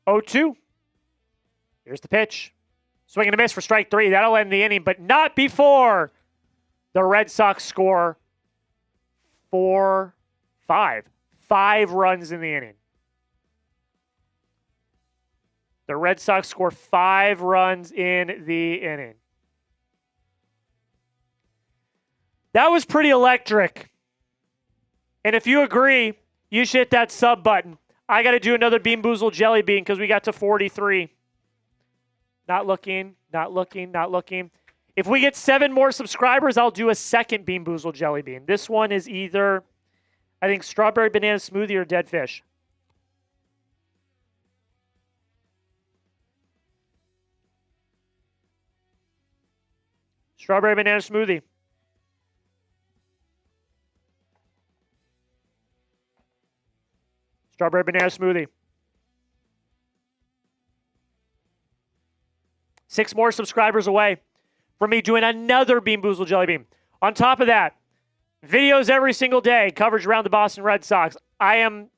Oh, 2. Here's the pitch. Swing and a miss for strike 3. That'll end the inning, but not before the Red Sox score 5 runs in the inning. The Red Sox score 5 runs in the inning. That was pretty electric. And if you agree, you should hit that sub button. I got to do another Bean Boozled Jelly Bean because we got to 43. Not looking. If we get 7 more subscribers, I'll do a second Bean Boozled Jelly Bean. This one is either, I think, strawberry banana smoothie or dead fish. Strawberry banana smoothie. Strawberry banana smoothie. 6 more subscribers away from me doing another Bean Boozled Jelly Bean. On top of that, videos every single day, coverage around the Boston Red Sox. I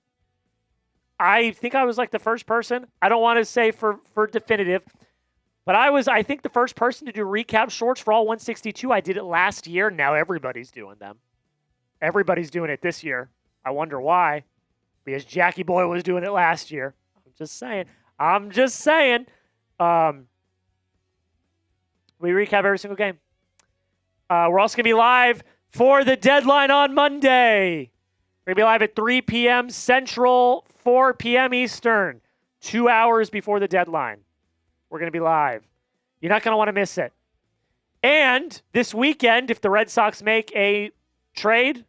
think I was like the first person. I don't want to say for definitive, but I think the first person to do recap shorts for all 162. I did it last year. Now everybody's doing them. Everybody's doing it this year. I wonder why. Because Jackie Boy was doing it last year. I'm just saying. We recap every single game. We're also going to be live for the deadline on Monday. We're going to be live at 3 p.m. Central, 4 p.m. Eastern. 2 hours before the deadline. We're going to be live. You're not going to want to miss it. And this weekend, if the Red Sox make a trade,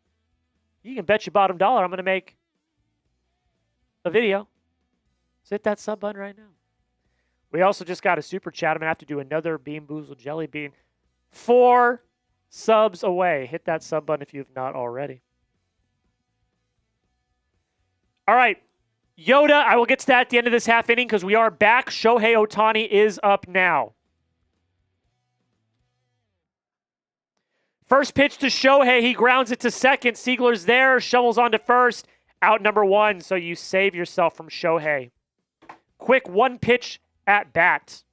you can bet your bottom dollar I'm going to make a video. So hit that sub button right now. We also just got a super chat. I'm going to have to do another Bean Boozled Jelly Bean. 4 subs away. Hit that sub button if you've not already. All right. Yoda, I will get to that at the end of this half inning because we are back. Shohei Ohtani is up now. First pitch to Shohei. He grounds it to second. Siegler's there. Shovels on to first. Out number 1, so you save yourself from Shohei. Quick 1-pitch at bat.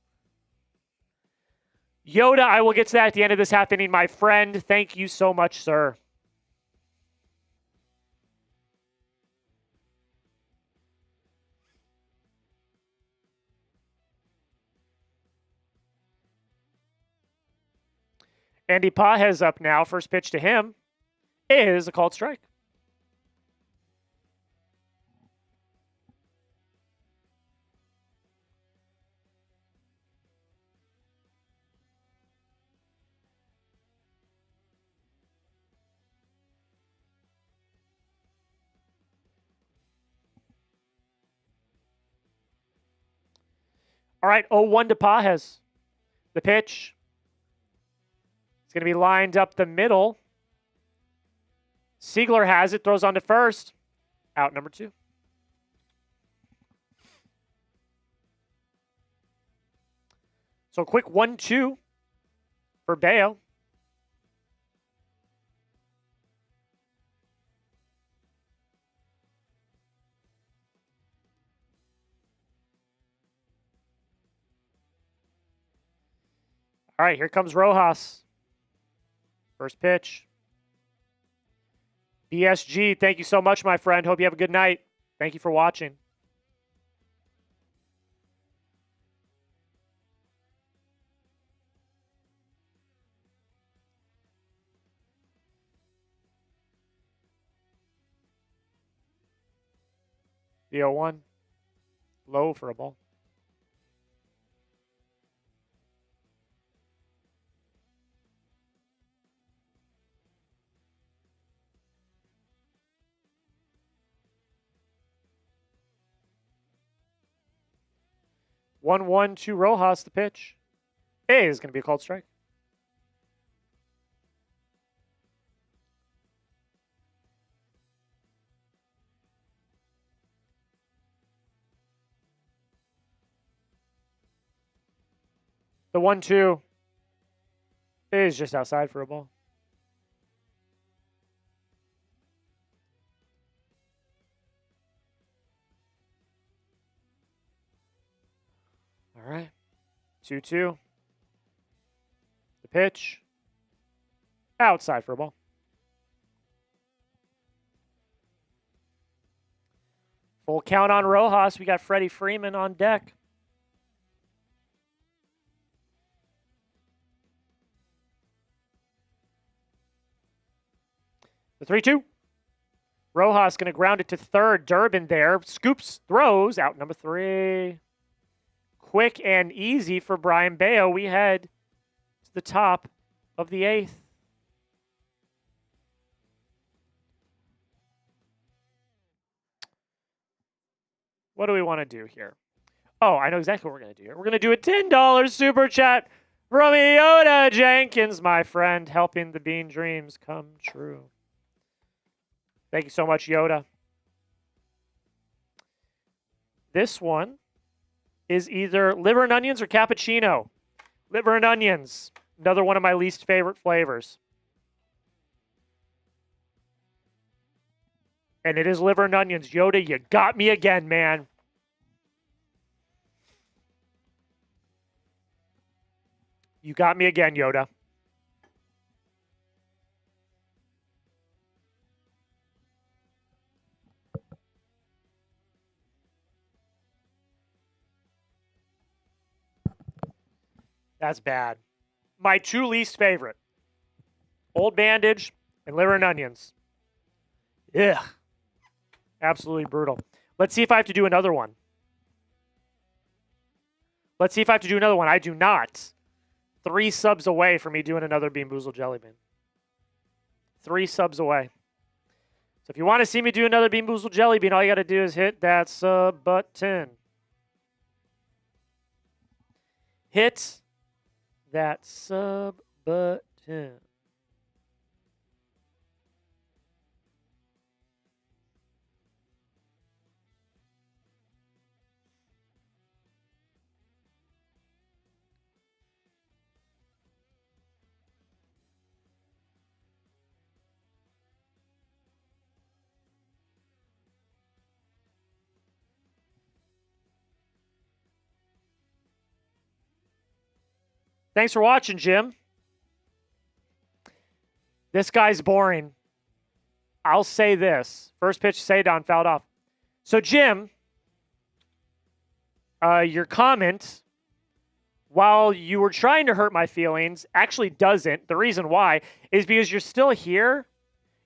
Yoda, I will get to that at the end of this half inning, my friend. Thank you so much, sir. Andy Pages up now. First pitch to him is a called strike. All right, 0-1 to Pages. The pitch. It's going to be lined up the middle. Siegler has it, throws on to first. Out number 2. So quick 1-2 for Bayo. All right, here comes Rojas. First pitch. BSG, thank you so much, my friend. Hope you have a good night. Thank you for watching. The 0-1. Low for a ball. One to Rojas, the pitch. Is going to be a called strike. The 1-2 is just outside for a ball. All right. 2-2. The pitch. Outside for a ball. Full count on Rojas. We got Freddie Freeman on deck. The 3-2. Rojas going to ground it to third. Durbin there. Scoops, throws. Out number 3. Quick and easy for Brayan Bello. We head to the top of the 8th. What do we want to do here? Oh, I know exactly what we're going to do here. We're going to do a $10 super chat from Yoda Jenkins, my friend, helping the Bean dreams come true. Thank you so much, Yoda. This one is either liver and onions or cappuccino. Liver and onions, another one of my least favorite flavors. And it is liver and onions. Yoda, you got me again, man. You got me again, Yoda. That's bad. My 2 least favorite. Old Bandage and liver and onions. Ugh. Absolutely brutal. Let's see if I have to do another one. Let's see if I have to do another one. I do not. 3 subs away from me doing another Bean Boozled Jelly Bean. 3 subs away. So if you want to see me do another Bean Boozled Jelly Bean, all you got to do is hit that sub button. Hit that sub button. Thanks for watching, Jim. This guy's boring. I'll say this. First pitch, Ceddanne fouled off. So, Jim, your comment, while you were trying to hurt my feelings, actually doesn't. The reason why is because you're still here.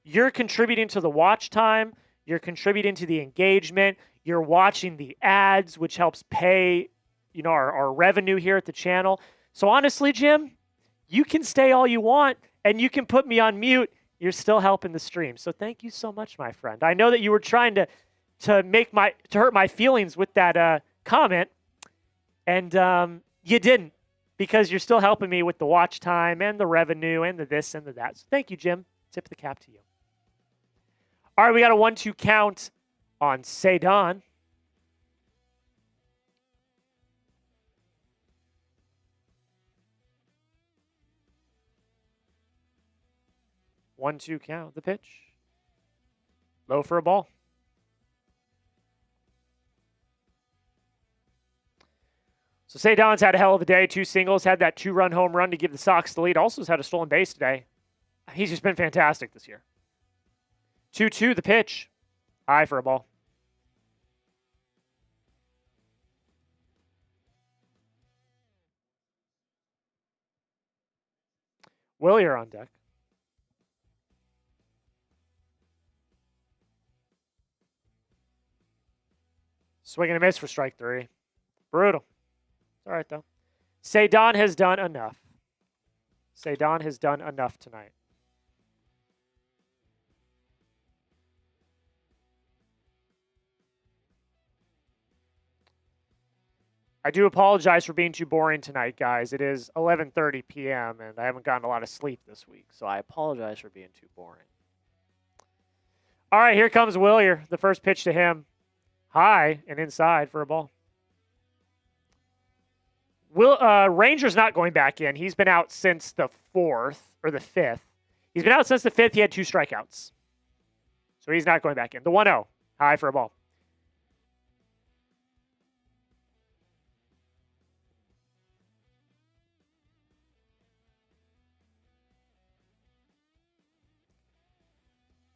You're contributing to the watch time. You're contributing to the engagement. You're watching the ads, which helps pay, our revenue here at the channel. So honestly, Jim, you can stay all you want and you can put me on mute. You're still helping the stream. So thank you so much, my friend. I know that you were trying to hurt my feelings with that comment. And you didn't, because you're still helping me with the watch time and the revenue and the this and the that. So thank you, Jim. Tip of the cap to you. All right, we got a 1-2 count on Ceddanne. One-two count. The pitch. Low for a ball. So Ceddanne's had a hell of a day. 2 singles. Had that 2-run home run to give the Sox the lead. Also has had a stolen base today. He's just been fantastic this year. 2-2. The pitch. High for a ball. Wilyer on deck. Swing and a miss for strike 3. Brutal. It's all right, though. Ceddanne has done enough. Ceddanne has done enough tonight. I do apologize for being too boring tonight, guys. It is 11:30 p.m., and I haven't gotten a lot of sleep this week, so I apologize for being too boring. All right, here comes Wilyer. The first pitch to him. High and inside for a ball. Ranger's not going back in. He's been out since the 4th or the 5th. He's been out since the 5th. He had 2 strikeouts. So he's not going back in. The 1-0. High for a ball.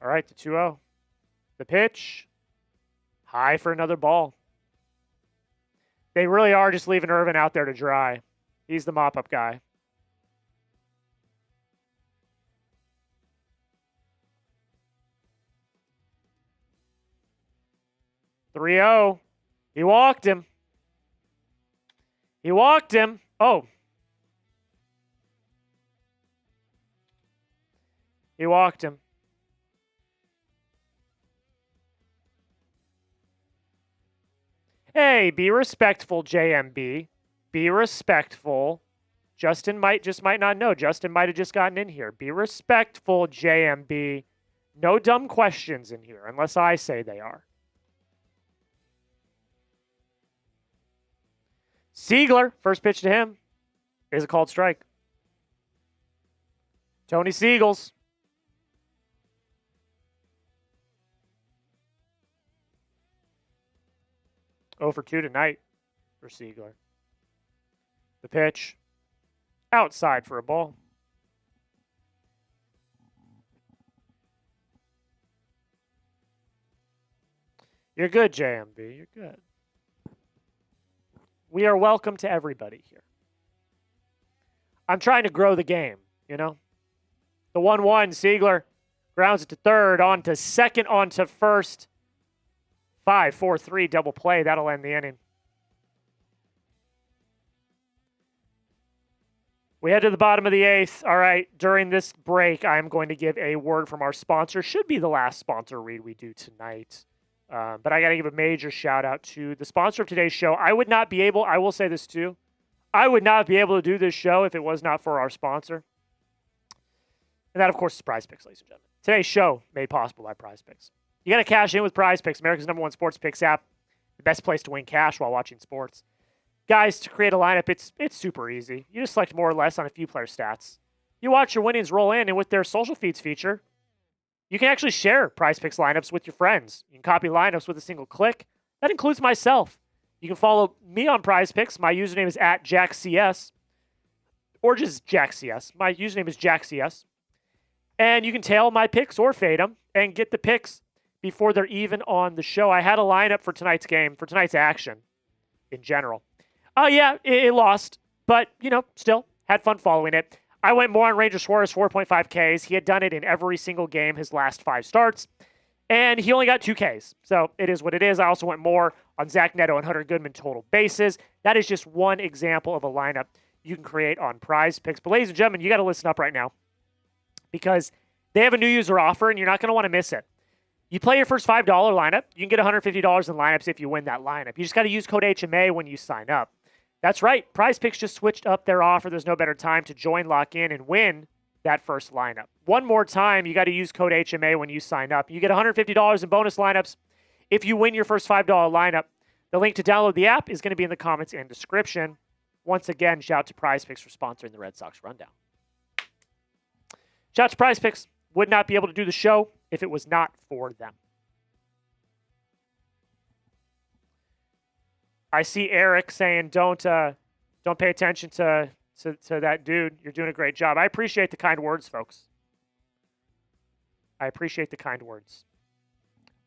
All right, the 2-0. The pitch. High for another ball. They really are just leaving Irvin out there to dry. He's the mop-up guy. (3-0). He walked him. He walked him. Oh. He walked him. Hey, be respectful, JMB. Be respectful. Justin might not know. Justin might have just gotten in here. Be respectful, JMB. No dumb questions in here, unless I say they are. Seigler, first pitch to him, is a called strike. Tony Seagulls. For 2 tonight for Seigler. The pitch. Outside for a ball. You're good, JMB. You're good. We are welcome to everybody here. I'm trying to grow the game, you know? The 1-1, Seigler grounds it to third, on to second, on to first. 5-4-3 double play. That'll end the inning. We head to the bottom of the 8th. All right, during this break, I'm going to give a word from our sponsor. Should be the last sponsor read we do tonight. But I got to give a major shout out to the sponsor of today's show. I would not be able, I will say this too, I would not be able to do this show if it was not for our sponsor. And that, of course, is Prize Picks, ladies and gentlemen. Today's show made possible by Prize Picks. You got to cash in with Prize Picks, America's #1 sports picks app. The best place to win cash while watching sports. Guys, to create a lineup, it's super easy. You just select more or less on a few player stats. You watch your winnings roll in, and with their social feeds feature, you can actually share Prize Picks lineups with your friends. You can copy lineups with a single click. That includes myself. You can follow me on Prize Picks. My username is @JackCS, or just JackCS. My username is JackCS. And you can tail my picks or fade them and get the picks before they're even on the show. I had a lineup for tonight's game, for tonight's action in general. It lost, but, still had fun following it. I went more on Ranger Suarez, 4.5 Ks. He had done it in every single game his last 5 starts, and he only got 2 Ks. So it is what it is. I also went more on Zach Neto and Hunter Goodman total bases. That is just one example of a lineup you can create on Prize Picks. But ladies and gentlemen, you got to listen up right now, because they have a new user offer, and you're not going to want to miss it. You play your first $5 lineup. You can get $150 in lineups if you win that lineup. You just got to use code HMA when you sign up. That's right. Prize Picks just switched up their offer. There's no better time to join, lock in, and win that first lineup. One more time, you got to use code HMA when you sign up. You get $150 in bonus lineups if you win your first $5 lineup. The link to download the app is going to be in the comments and description. Once again, shout out to Prize Picks for sponsoring the Red Sox Rundown. Shout out to Prize Picks. Would not be able to do the show if it was not for them. I see Eric saying, don't pay attention to that dude. You're doing a great job. I appreciate the kind words, folks. I appreciate the kind words.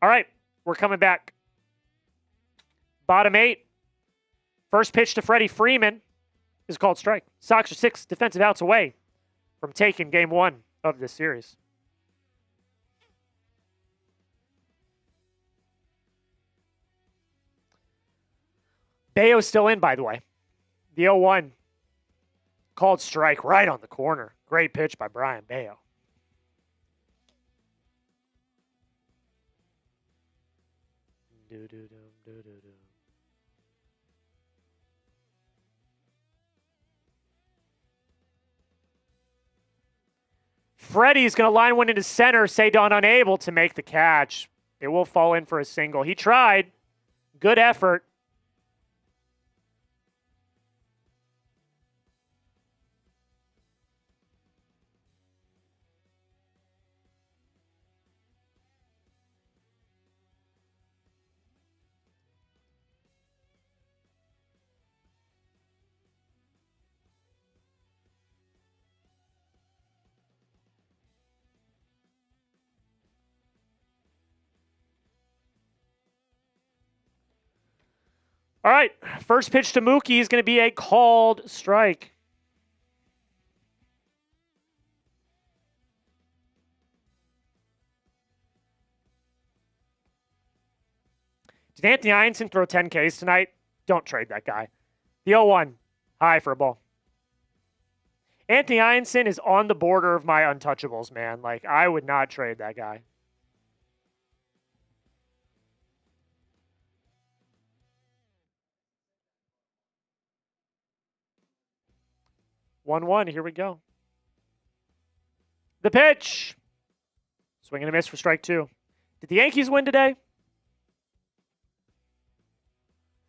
All right, we're coming back. Bottom 8. First pitch to Freddie Freeman is called strike. Sox are 6 defensive outs away from taking game 1 of this series. Bayo's still in, by the way. The 0-1 called strike right on the corner. Great pitch by Brian Bayo. Freddie's going to line one into center. Ceddanne unable to make the catch. It will fall in for a single. He tried. Good effort. All right, first pitch to Mookie is going to be a called strike. Did Anthony Ianson throw 10 Ks tonight? Don't trade that guy. The 0-1, high for a ball. Anthony Ianson is on the border of my untouchables, man. Like, I would not trade that guy. One, here we go. The pitch. Swing and a miss for strike 2. Did the Yankees win today? I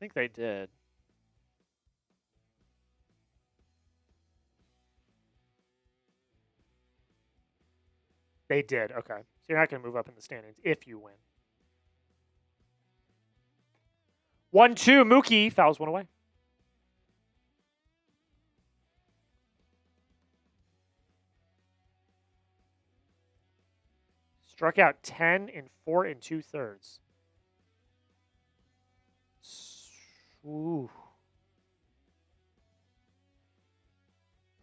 think they did. They did, okay. So you're not going to move up in the standings if you win. 1-2, Mookie fouls one away. Struck out 10 in 4 2/3. Ooh.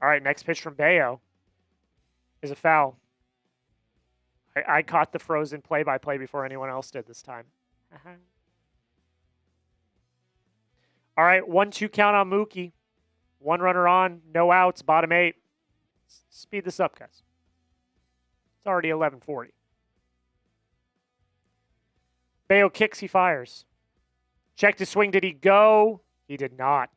All right, next pitch from Bayo is a foul. I caught the frozen play-by-play before anyone else did this time. All right, 1-2 count on Mookie. One runner on, no outs, bottom 8. Speed this up, guys. It's already 11:40. Bayo kicks, he fires. Check to swing, did he go? He did not.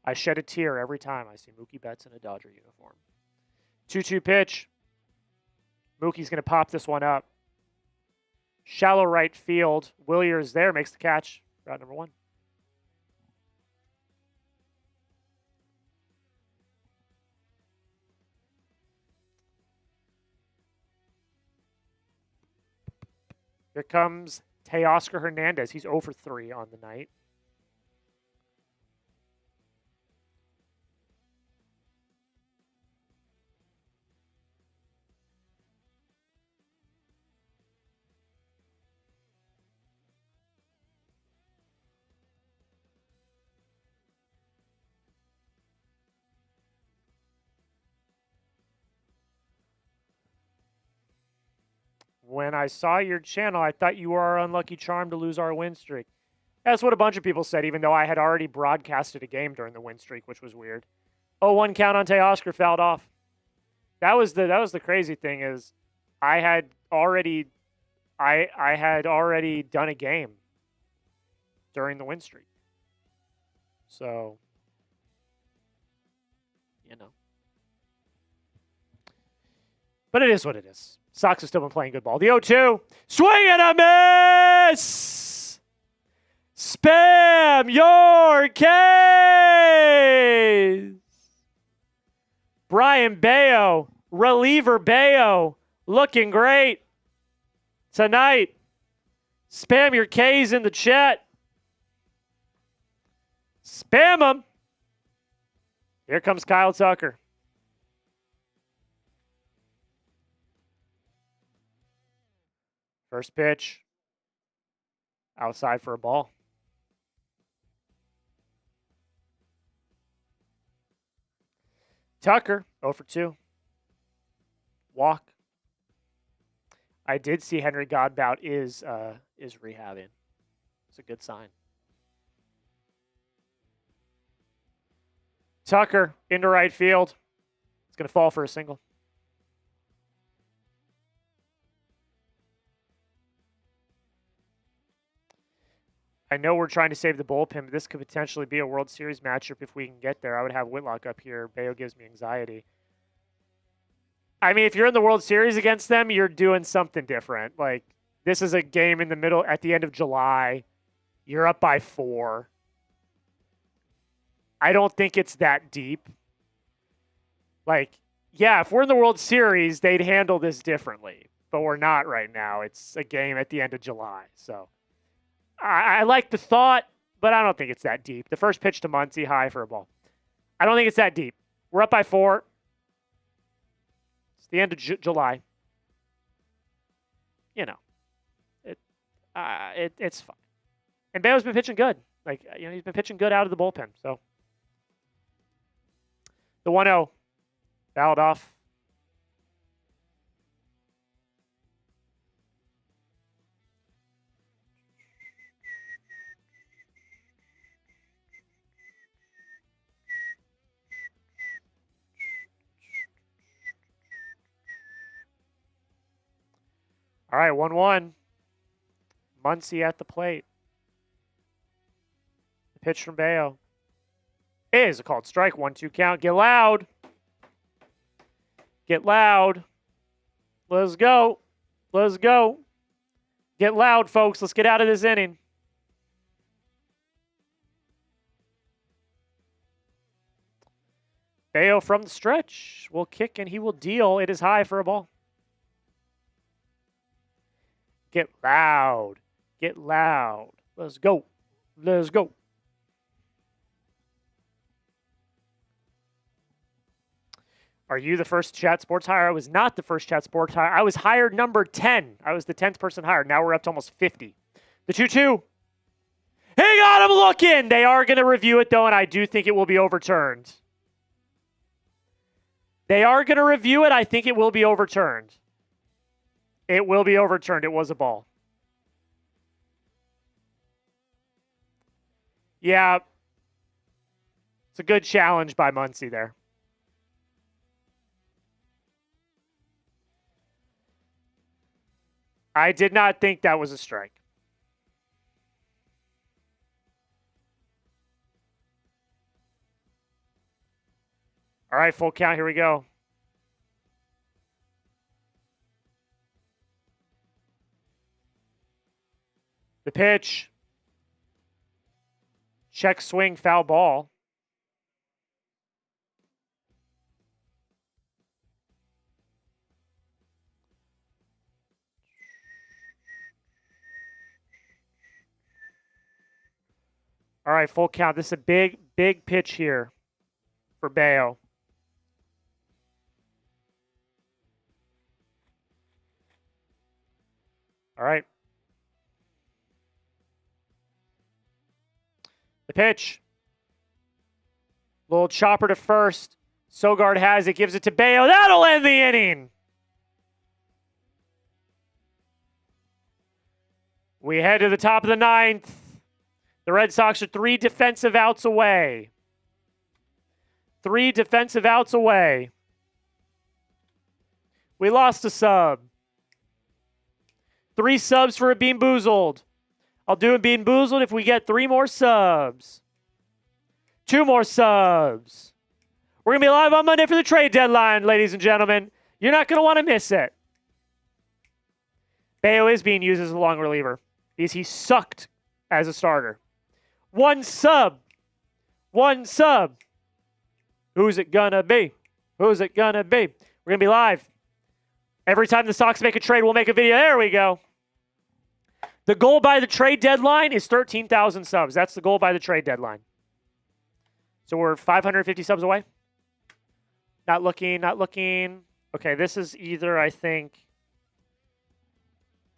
I shed a tear every time I see Mookie Betts in a Dodger uniform. 2-2 pitch. Mookie's going to pop this one up. Shallow right field. Wilyer is there, makes the catch. Route number 1. Here comes Teoscar Hernandez. He's 0 for 3 on the night. When I saw your channel, I thought you were our unlucky charm to lose our win streak. That's what a bunch of people said, even though I had already broadcasted a game during the win streak, which was weird. 0-1 count on Teoscar, fouled off. that was the crazy thing is I had already done a game during the win streak. So, you know. But it is what it is. Sox have still been playing good ball. The 0-2. Swing and a miss! Spam your case! Brian Bayo, reliever Bayo, looking great tonight. Spam your K's in the chat. Spam them. Here comes Kyle Tucker. First pitch. Outside for a ball. Tucker, 0 for 2. Walk. I did see Henry Godbout is rehabbing. It's a good sign. Tucker into right field. It's going to fall for a single. I know we're trying to save the bullpen, but this could potentially be a World Series matchup if we can get there. I would have Whitlock up here. Bayo gives me anxiety. I mean, if you're in the World Series against them, you're doing something different. Like, this is a game in the middle, at the end of July. You're up by 4. I don't think it's that deep. Like, yeah, if we're in the World Series, they'd handle this differently. But we're not right now. It's a game at the end of July. So I like the thought, but I don't think it's that deep. The first pitch to Muncy, high for a ball. I don't think it's that deep. We're up by 4. It's the end of July. You know, it's fine. And Bayo's been pitching good. Like, you know, he's been pitching good out of the bullpen. So the 1-0, fouled off. All right, 1-1. Muncy at the plate. The pitch from Bayo is a called strike. 1-2 count. Get loud. Get loud. Let's go. Let's go. Get loud, folks. Let's get out of this inning. Bayo from the stretch will kick and he will deal. It is high for a ball. Get loud. Get loud. Let's go. Let's go. Are you the first Chat Sports hire? I was not the first Chat Sports hire. I was hired number 10. I was the 10th person hired. Now we're up to almost 50. The 2-2. He got him looking. They are going to review it, though, and I do think it will be overturned. They are going to review it. I think it will be overturned. It will be overturned. It was a ball. Yeah. It's a good challenge by Muncy there. I did not think that was a strike. All right, full count. Here we go. The pitch. Check swing, foul ball. All right, full count. This is a big, big pitch here for Bayo. All right. The pitch. Little chopper to first. Sogard has it, gives it to Bayo. That'll end the inning. We head to the top of the 9th. The Red Sox are 3 defensive outs away. 3 defensive outs away. We lost a sub. 3 subs for a Bean Boozled. I'll do a Bean Boozled if we get 3 more subs. 2 more subs. We're going to be live on Monday for the trade deadline, ladies and gentlemen. You're not going to want to miss it. Bayo is being used as a long reliever because he sucked as a starter. 1 sub. 1 sub. Who's it going to be? Who's it going to be? We're going to be live. Every time the Sox make a trade, we'll make a video. There we go. The goal by the trade deadline is 13,000 subs. That's the goal by the trade deadline. So we're 550 subs away. Not looking, not looking. Okay, this is either, I think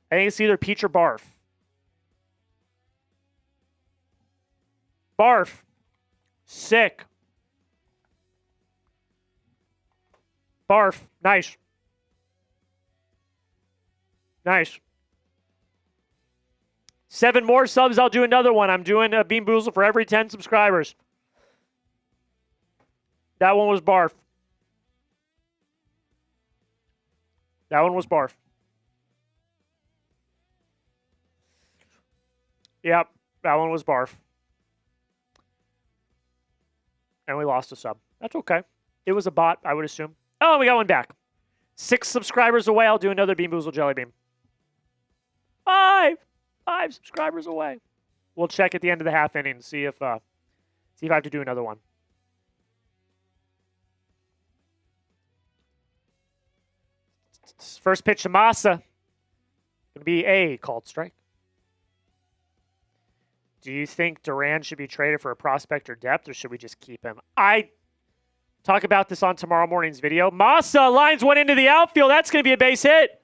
it's either Peach or Barf. Barf. Sick. Barf. Nice. Nice. 7 more subs, I'll do another one. I'm doing a Bean Boozle for every 10 subscribers. That one was Barf. That one was Barf. Yep, that one was Barf. And we lost a sub. That's okay. It was a bot, I would assume. Oh, we got one back. 6 subscribers away. I''ll do another Bean Boozle Jelly Bean. 5 subscribers away. We'll check at the end of the half inning and see if I have to do another one. First pitch to Masa. Going to be a called strike. Do you think Duran should be traded for a prospect or depth, or should we just keep him? I talk about this on tomorrow morning's video. Masa lines one into the outfield. That's going to be a base hit.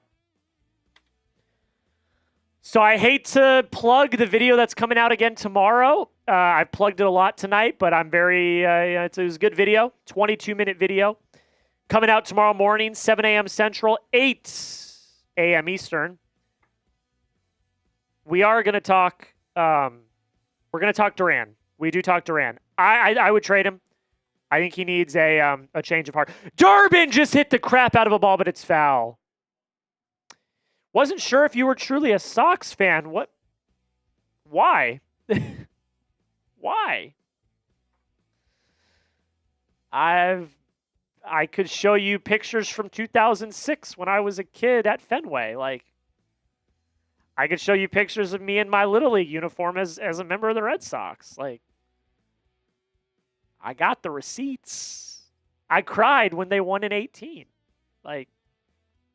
So I hate to plug the video that's coming out again tomorrow. I plugged it a lot tonight, but I'm very, it was a good video. 22-minute video. Coming out tomorrow morning, 7 a.m. Central, 8 a.m. Eastern. We are going to talk, we're going to talk Duran. We do talk Duran. I would trade him. I think he needs a change of heart. Durbin just hit the crap out of a ball, but it's foul. Wasn't sure if you were truly a Sox fan. What? Why? Why? I could show you pictures from 2006 when I was a kid at Fenway. Like, I could show you pictures of me in my Little League uniform as a member of the Red Sox. Like, I got the receipts. I cried when they won in 18. Like,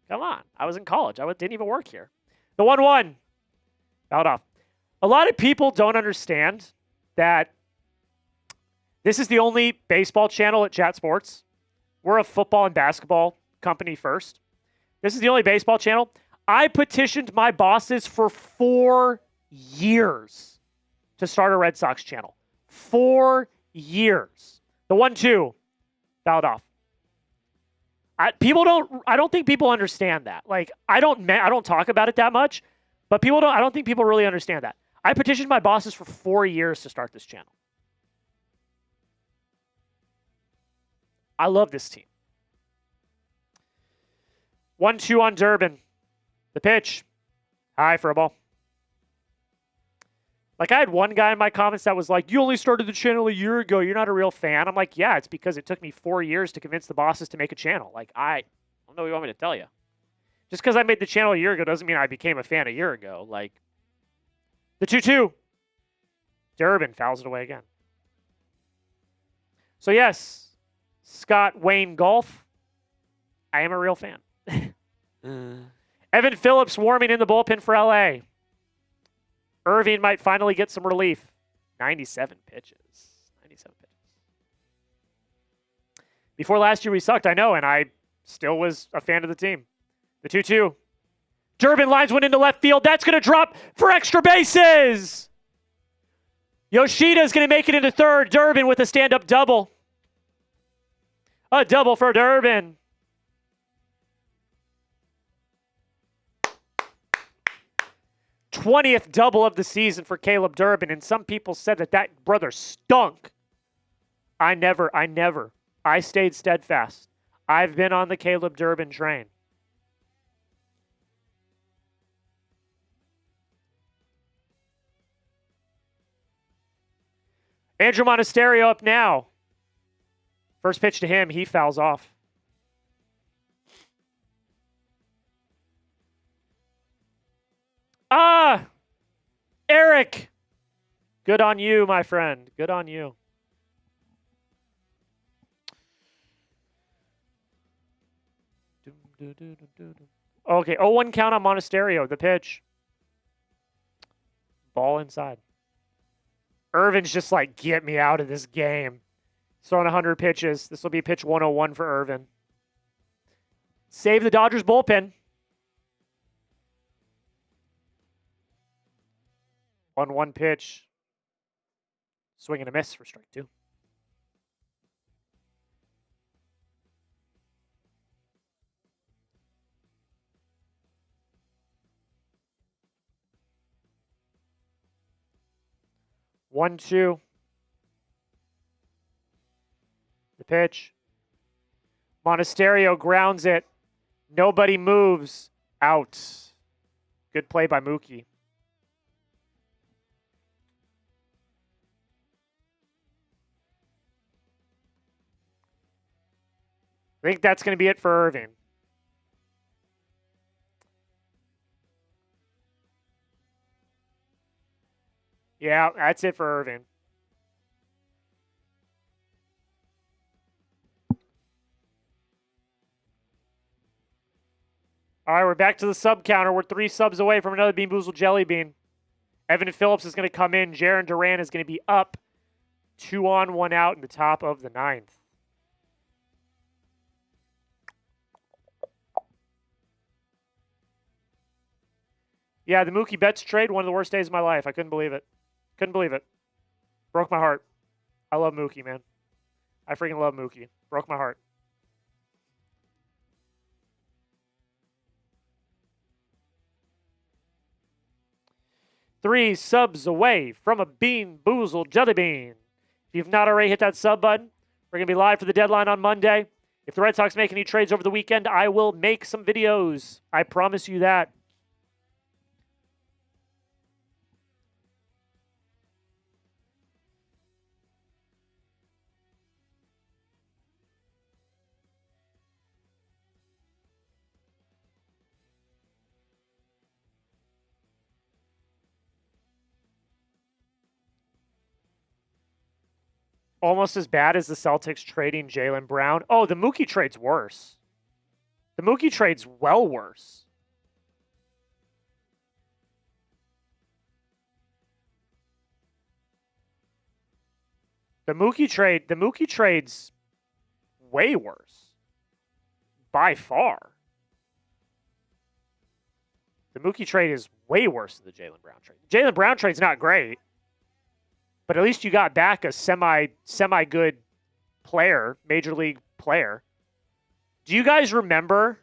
come on. I was in college. I didn't even work here. The 1-1. Fouled off. A lot of people don't understand that this is the only baseball channel at Chat Sports. We're a football and basketball company first. This is the only baseball channel. I petitioned my bosses for 4 years to start a Red Sox channel. 4 years. The 1-2. Fouled off. I don't think people understand that. Like, I don't talk about it that much, but I don't think people really understand that. I petitioned my bosses for 4 years to start this channel. I love this team. 1-2 on Durbin. The pitch. High for a ball. Like, I had one guy in my comments that was like, you only started the channel a year ago. You're not a real fan. I'm like, yeah, it's because it took me 4 years to convince the bosses to make a channel. Like, I don't know what you want me to tell you. Just because I made the channel a year ago doesn't mean I became a fan a year ago. Like, the 2-2. Durbin fouls it away again. So, yes, Scott Wayne Golf, I am a real fan. Evan Phillips warming in the bullpen for LA. Irving might finally get some relief. 97 pitches. 97 pitches. Before last year we sucked, I know, and I still was a fan of the team. The 2-2. Durbin lines one into left field. That's going to drop for extra bases. Yoshida's going to make it into third. Durbin with a stand-up double. A double for Durbin. '20th double of the season for Caleb Durbin, and some people said that brother stunk. I never. I stayed steadfast. I've been on the Caleb Durbin train. Andruw Monasterio up now. First pitch to him, he fouls off. Eric. Good on you, my friend. Good on you. Okay, 0-1 count on Monasterio. The pitch. Ball inside. Irvin's just like, get me out of this game. He's throwing 100 pitches. This will be pitch 101 for Irvin. Save the Dodgers bullpen. 1-1 pitch. Swing and a miss for strike 2. One, two. The pitch. Monasterio grounds it. Nobody moves. Out. Good play by Mookie. I think that's going to be it for Irvin. Yeah, that's it for Irvin. All right, we're back to the sub counter. We're 3 subs away from another Bean Boozled Jelly Bean. Evan Phillips is going to come in. Jarren Duran is going to be up. 2 on, 1 out in the top of the 9th. Yeah, the Mookie Betts trade, one of the worst days of my life. I couldn't believe it. Couldn't believe it. Broke my heart. I love Mookie, man. I freaking love Mookie. Broke my heart. Three subs away from a Bean Boozled Jelly Bean. If you've not already hit that sub button, we're going to be live for the deadline on Monday. If the Red Sox make any trades over the weekend, I will make some videos. I promise you that. Almost as bad as the Celtics trading Jaylen Brown. Oh, the Mookie trade's worse. The Mookie trade's well worse. The Mookie trade's way worse. By far. The Mookie trade is way worse than the Jaylen Brown trade. The Jaylen Brown trade's not great. But at least you got back a semi-good player, major league player. Do you guys remember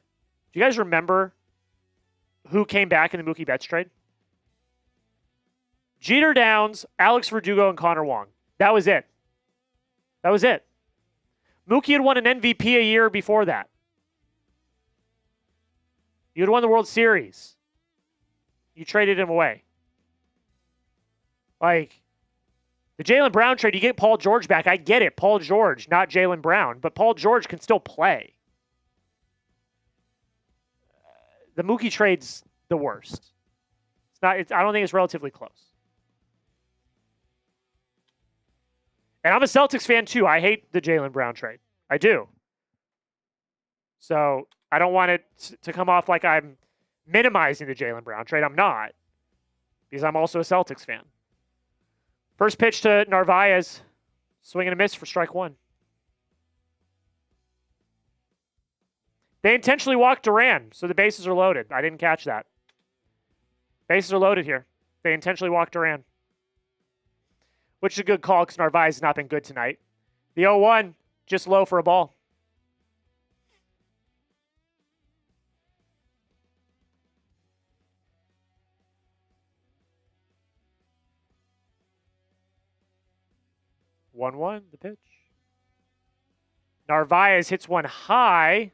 who came back in the Mookie Betts trade? Jeter Downs, Alex Verdugo, and Connor Wong. That was it. That was it. Mookie had won an MVP a year before that. You had won the World Series. You traded him away. Like, the Jaylen Brown trade, you get Paul George back. I get it. Paul George, not Jaylen Brown. But Paul George can still play. The Mookie trade's the worst. I don't think it's relatively close. And I'm a Celtics fan too. I hate the Jaylen Brown trade. I do. So I don't want it to come off like I'm minimizing the Jaylen Brown trade. I'm not. Because I'm also a Celtics fan. First pitch to Narvaez. Swing and a miss for strike 1. They intentionally walked Duran, so the bases are loaded. I didn't catch that. Bases are loaded here. They intentionally walked Duran. Which is a good call because Narvaez has not been good tonight. The 0-1, just low for a ball. One, the pitch. Narvaez hits one high.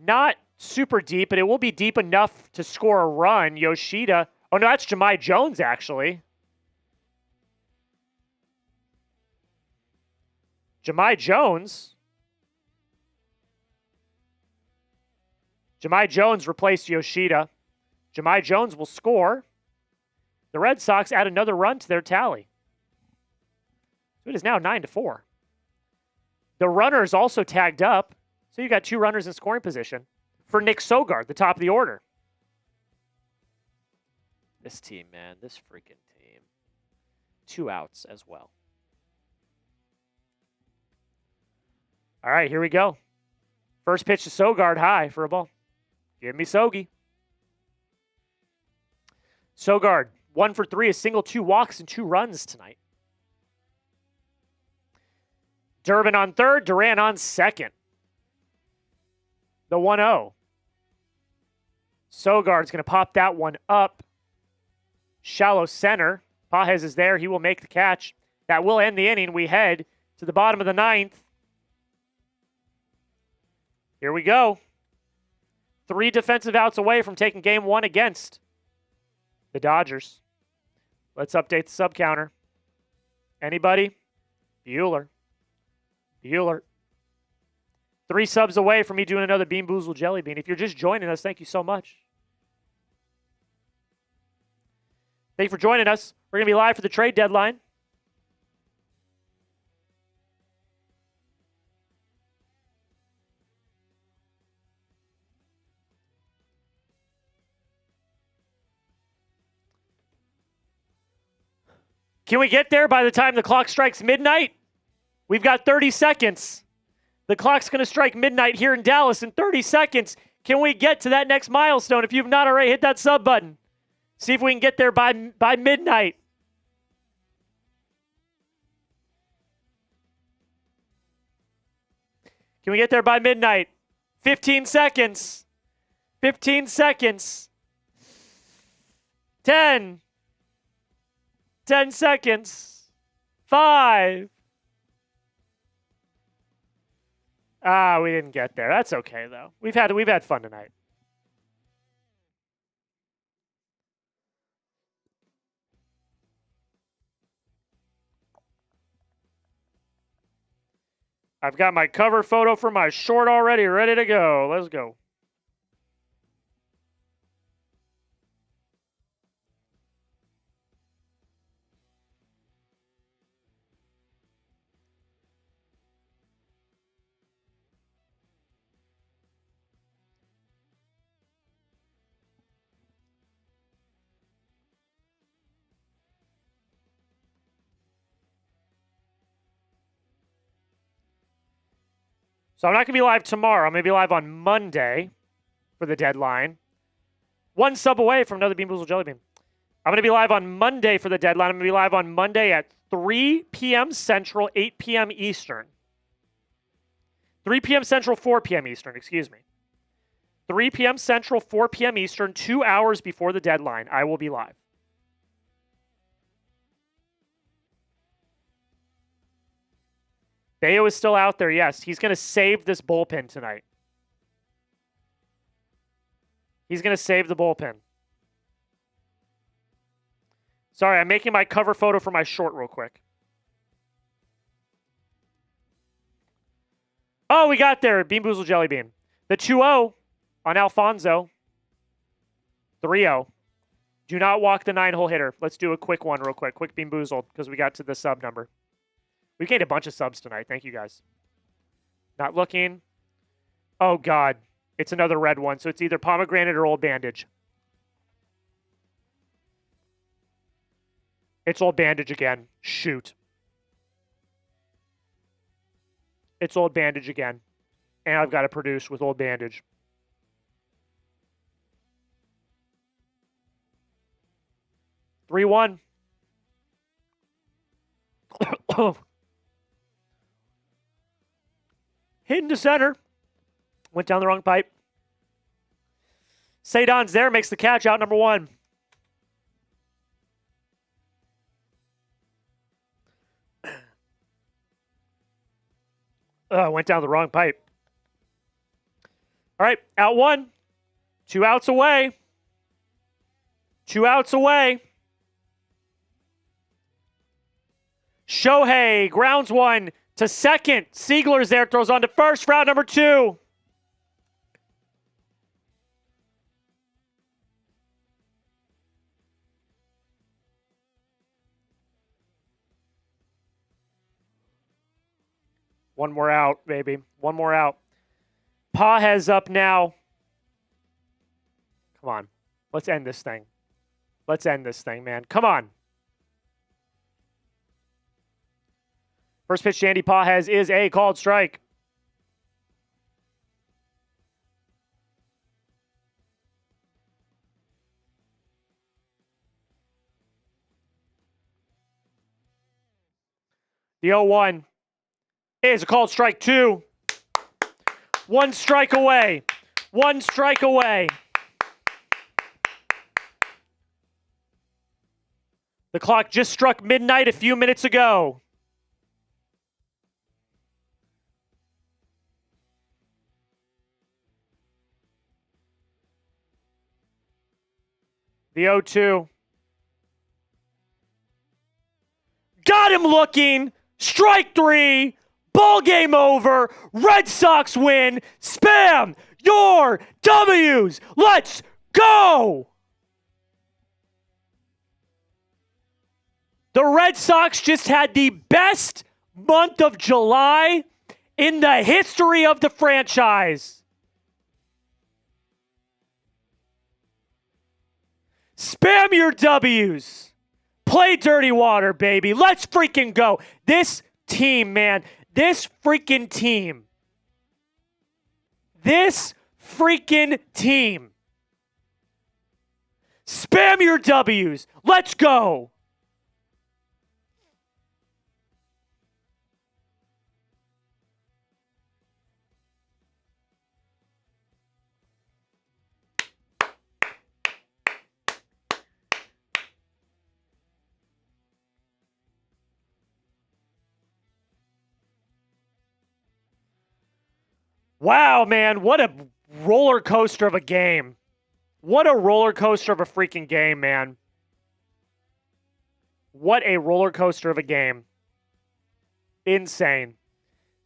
Not super deep, but it will be deep enough to score a run. Yoshida. Oh, no, that's Jahmai Jones, actually. Jahmai Jones. Jahmai Jones replaced Yoshida. Jahmai Jones will score. The Red Sox add another run to their tally. So it is now 9-4. The runner is also tagged up. So you got 2 runners in scoring position for Nick Sogard, the top of the order. This team, man, this freaking team. 2 outs as well. All right, here we go. First pitch to Sogard, high for a ball. Give me Sogie. Sogard, 1 for 3, a single, 2 walks, and 2 runs tonight. Durbin on third, Duran on second. The 1-0. Sogard's going to pop that one up. Shallow center. Pages is there. He will make the catch. That will end the inning. We head to the bottom of the 9th. Here we go. 3 defensive outs away from taking game 1 against the Dodgers. Let's update the sub counter. Anybody? Bueller. 3 subs away from me doing another Bean Boozled Jelly Bean. If you're just joining us, thank you so much. Thank you for joining us. We're going to be live for the trade deadline. Can we get there by the time the clock strikes midnight? We've got 30 seconds. The clock's going to strike midnight here in Dallas in 30 seconds. Can we get to that next milestone? If you've not already, hit that sub button. See if we can get there by midnight. Can we get there by midnight? 15 seconds. 15 seconds. 10. 10 seconds. 5. We didn't get there. That's okay though. We've had fun tonight. I've got my cover photo for my short already ready to go. Let's go. So I'm not going to be live tomorrow. I'm going to be live on Monday for the deadline. 1 sub away from another Bean Boozled Jelly Bean. I'm going to be live on Monday for the deadline. I'm going to be live on Monday at 3 p.m. Central, 8 p.m. Eastern. 3 p.m. Central, 4 p.m. Eastern, excuse me. 3 p.m. Central, 4 p.m. Eastern, 2 hours before the deadline. I will be live. Bayo is still out there, yes. He's going to save this bullpen tonight. He's going to save the bullpen. Sorry, I'm making my cover photo for my short real quick. Oh, we got there. Bean Boozled Jelly Bean. The 2-0 on Alfonzo. 3-0. Do not walk the 9-hole hitter. Let's do a quick one real quick. Quick Bean Boozled because we got to the sub number. We gained a bunch of subs tonight. Thank you, guys. Not looking. Oh, God. It's another red one. So it's either pomegranate or Old Bandage. It's Old Bandage again. Shoot. It's Old Bandage again. And I've got to produce with Old Bandage. (3-1). Hit into center. Went down the wrong pipe. Ceddanne's there. Makes the catch out number 1. Went down the wrong pipe. All right. Out 1. 2 outs away. 2 outs away. Shohei grounds one To second. Siegler's there. Throws on to first. Route number 2. One more out, baby. One more out. Pages up now. Come on. Let's end this thing. Let's end this thing, man. Come on. First pitch to Andy Pages is a called strike. The 0-1 is a called strike 2. 1 strike away. 1 strike away. The clock just struck midnight a few minutes ago. The 0-2. Got him looking. Strike 3. Ball game over. Red Sox win. Spam your W's. Let's go. The Red Sox just had the best month of July in the history of the franchise. Spam your W's. Play dirty water, baby. Let's freaking go. This team, man. This freaking team. This freaking team. Spam your W's. Let's go. Wow, man, what a roller coaster of a game. What a roller coaster of a freaking game, man. What a roller coaster of a game. Insane.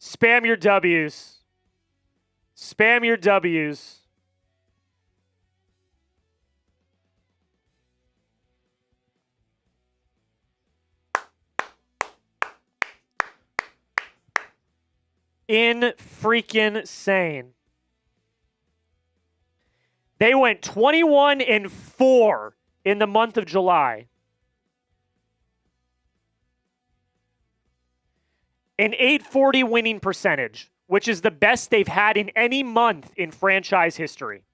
Spam your W's. Spam your W's. In freaking sane. They went 21-4 in the month of July. An .840 winning percentage, which is the best they've had in any month in franchise history.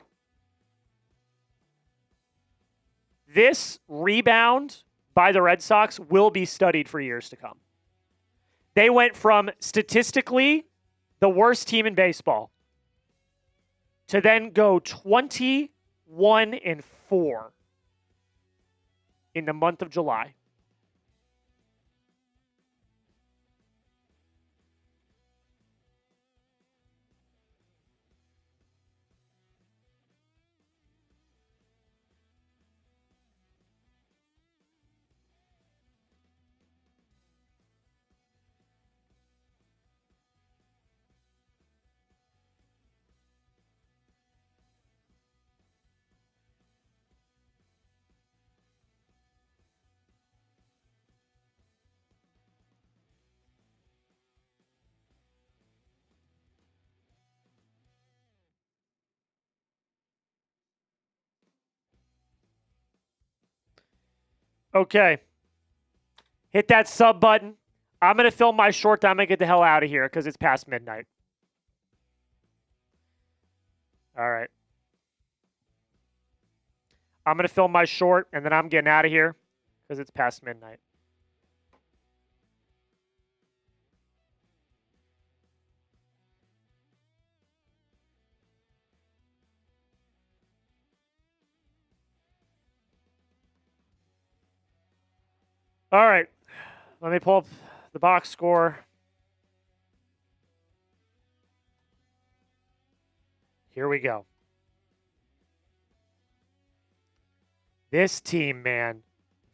This rebound by the Red Sox will be studied for years to come. They went from statistically the worst team in baseball to then go 21-4 in the month of July. Okay. Hit that sub button. I'm going to film my short. I'm going to get the hell out of here because it's past midnight. All right. I'm going to film my short, and then I'm getting out of here because it's past midnight. All right. Let me pull up the box score. Here we go. This team, man.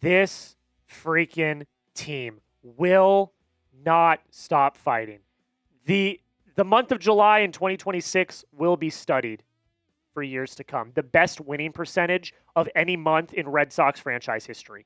This freaking team will not stop fighting. The month of July in 2026 will be studied for years to come. The best winning percentage of any month in Red Sox franchise history.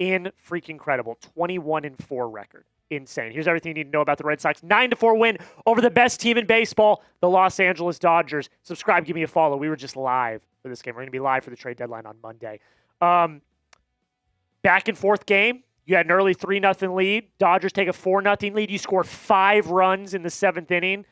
Freaking credible. 21-4 record. Insane. Here's everything you need to know about the Red Sox. 9-4 win over the best team in baseball, the Los Angeles Dodgers. Subscribe, give me a follow. We were just live for this game. We're going to be live for the trade deadline on Monday. Back and forth game. You had an early 3-0 lead. Dodgers take a 4-0 lead. You score 5 runs in the 7th inning.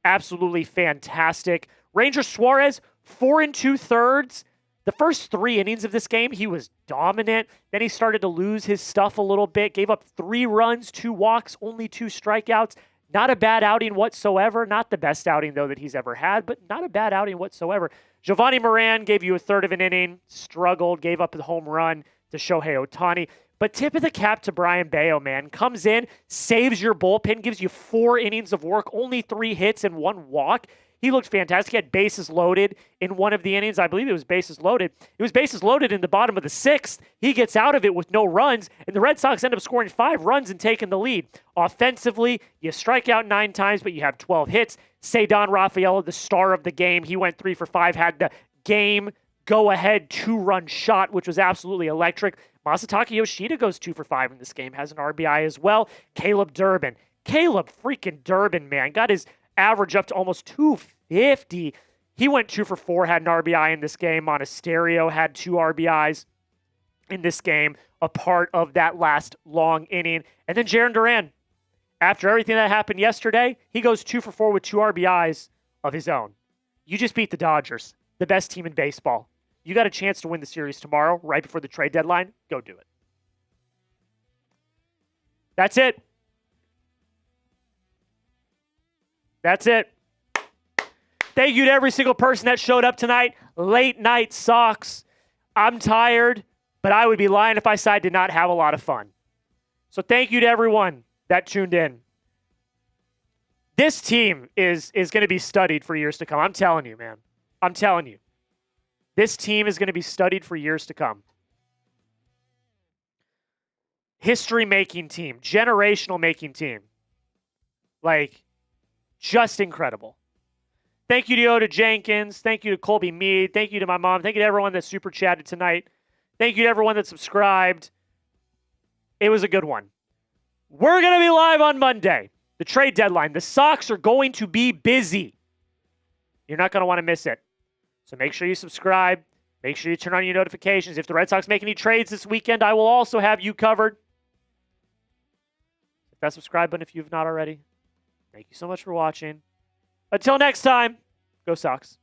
Absolutely fantastic. Rangers Suarez, 4 2/3. The first 3 innings of this game, he was dominant. Then he started to lose his stuff a little bit. Gave up 3 runs, 2 walks, only 2 strikeouts. Not a bad outing whatsoever. Not the best outing, though, that he's ever had, but not a bad outing whatsoever. Giovanni Moran gave you a third of an inning, struggled, gave up the home run to Shohei Ohtani. But tip of the cap to Brian Bayo, man. Comes in, saves your bullpen, gives you 4 innings of work, only 3 hits and 1 walk. He looked fantastic. He had bases loaded in one of the innings. I believe it was bases loaded. It was bases loaded in the bottom of the 6th. He gets out of it with no runs, and the Red Sox end up scoring 5 runs and taking the lead. Offensively, you strike out 9 times, but you have 12 hits. Ceddanne Rafaela, the star of the game, he went 3 for 5, had the game go-ahead 2-run shot, which was absolutely electric. Masataka Yoshida goes 2 for 5 in this game, has an RBI as well. Caleb freaking Durbin, man, got his average up to almost 250. He went 2 for 4, had an RBI in this game. Monasterio had 2 RBIs in this game, a part of that last long inning. And then Jarren Duran, after everything that happened yesterday, he goes 2 for 4 with 2 RBIs of his own. You just beat the Dodgers, the best team in baseball. You got a chance to win the series tomorrow, right before the trade deadline. Go do it. That's it. That's it. Thank you to every single person that showed up tonight. Late night Sox. I'm tired, but I would be lying if I said I did not have a lot of fun. So thank you to everyone that tuned in. This team is going to be studied for years to come. I'm telling you, man. I'm telling you. This team is going to be studied for years to come. History-making team. Generational-making team. Like, just incredible. Thank you to Yoda Jenkins. Thank you to Colby Mead. Thank you to my mom. Thank you to everyone that super chatted tonight. Thank you to everyone that subscribed. It was a good one. We're going to be live on Monday. The trade deadline. The Sox are going to be busy. You're not going to want to miss it. So make sure you subscribe. Make sure you turn on your notifications. If the Red Sox make any trades this weekend, I will also have you covered. Hit that subscribe button if you've not already. Thank you so much for watching. Until next time, go Sox.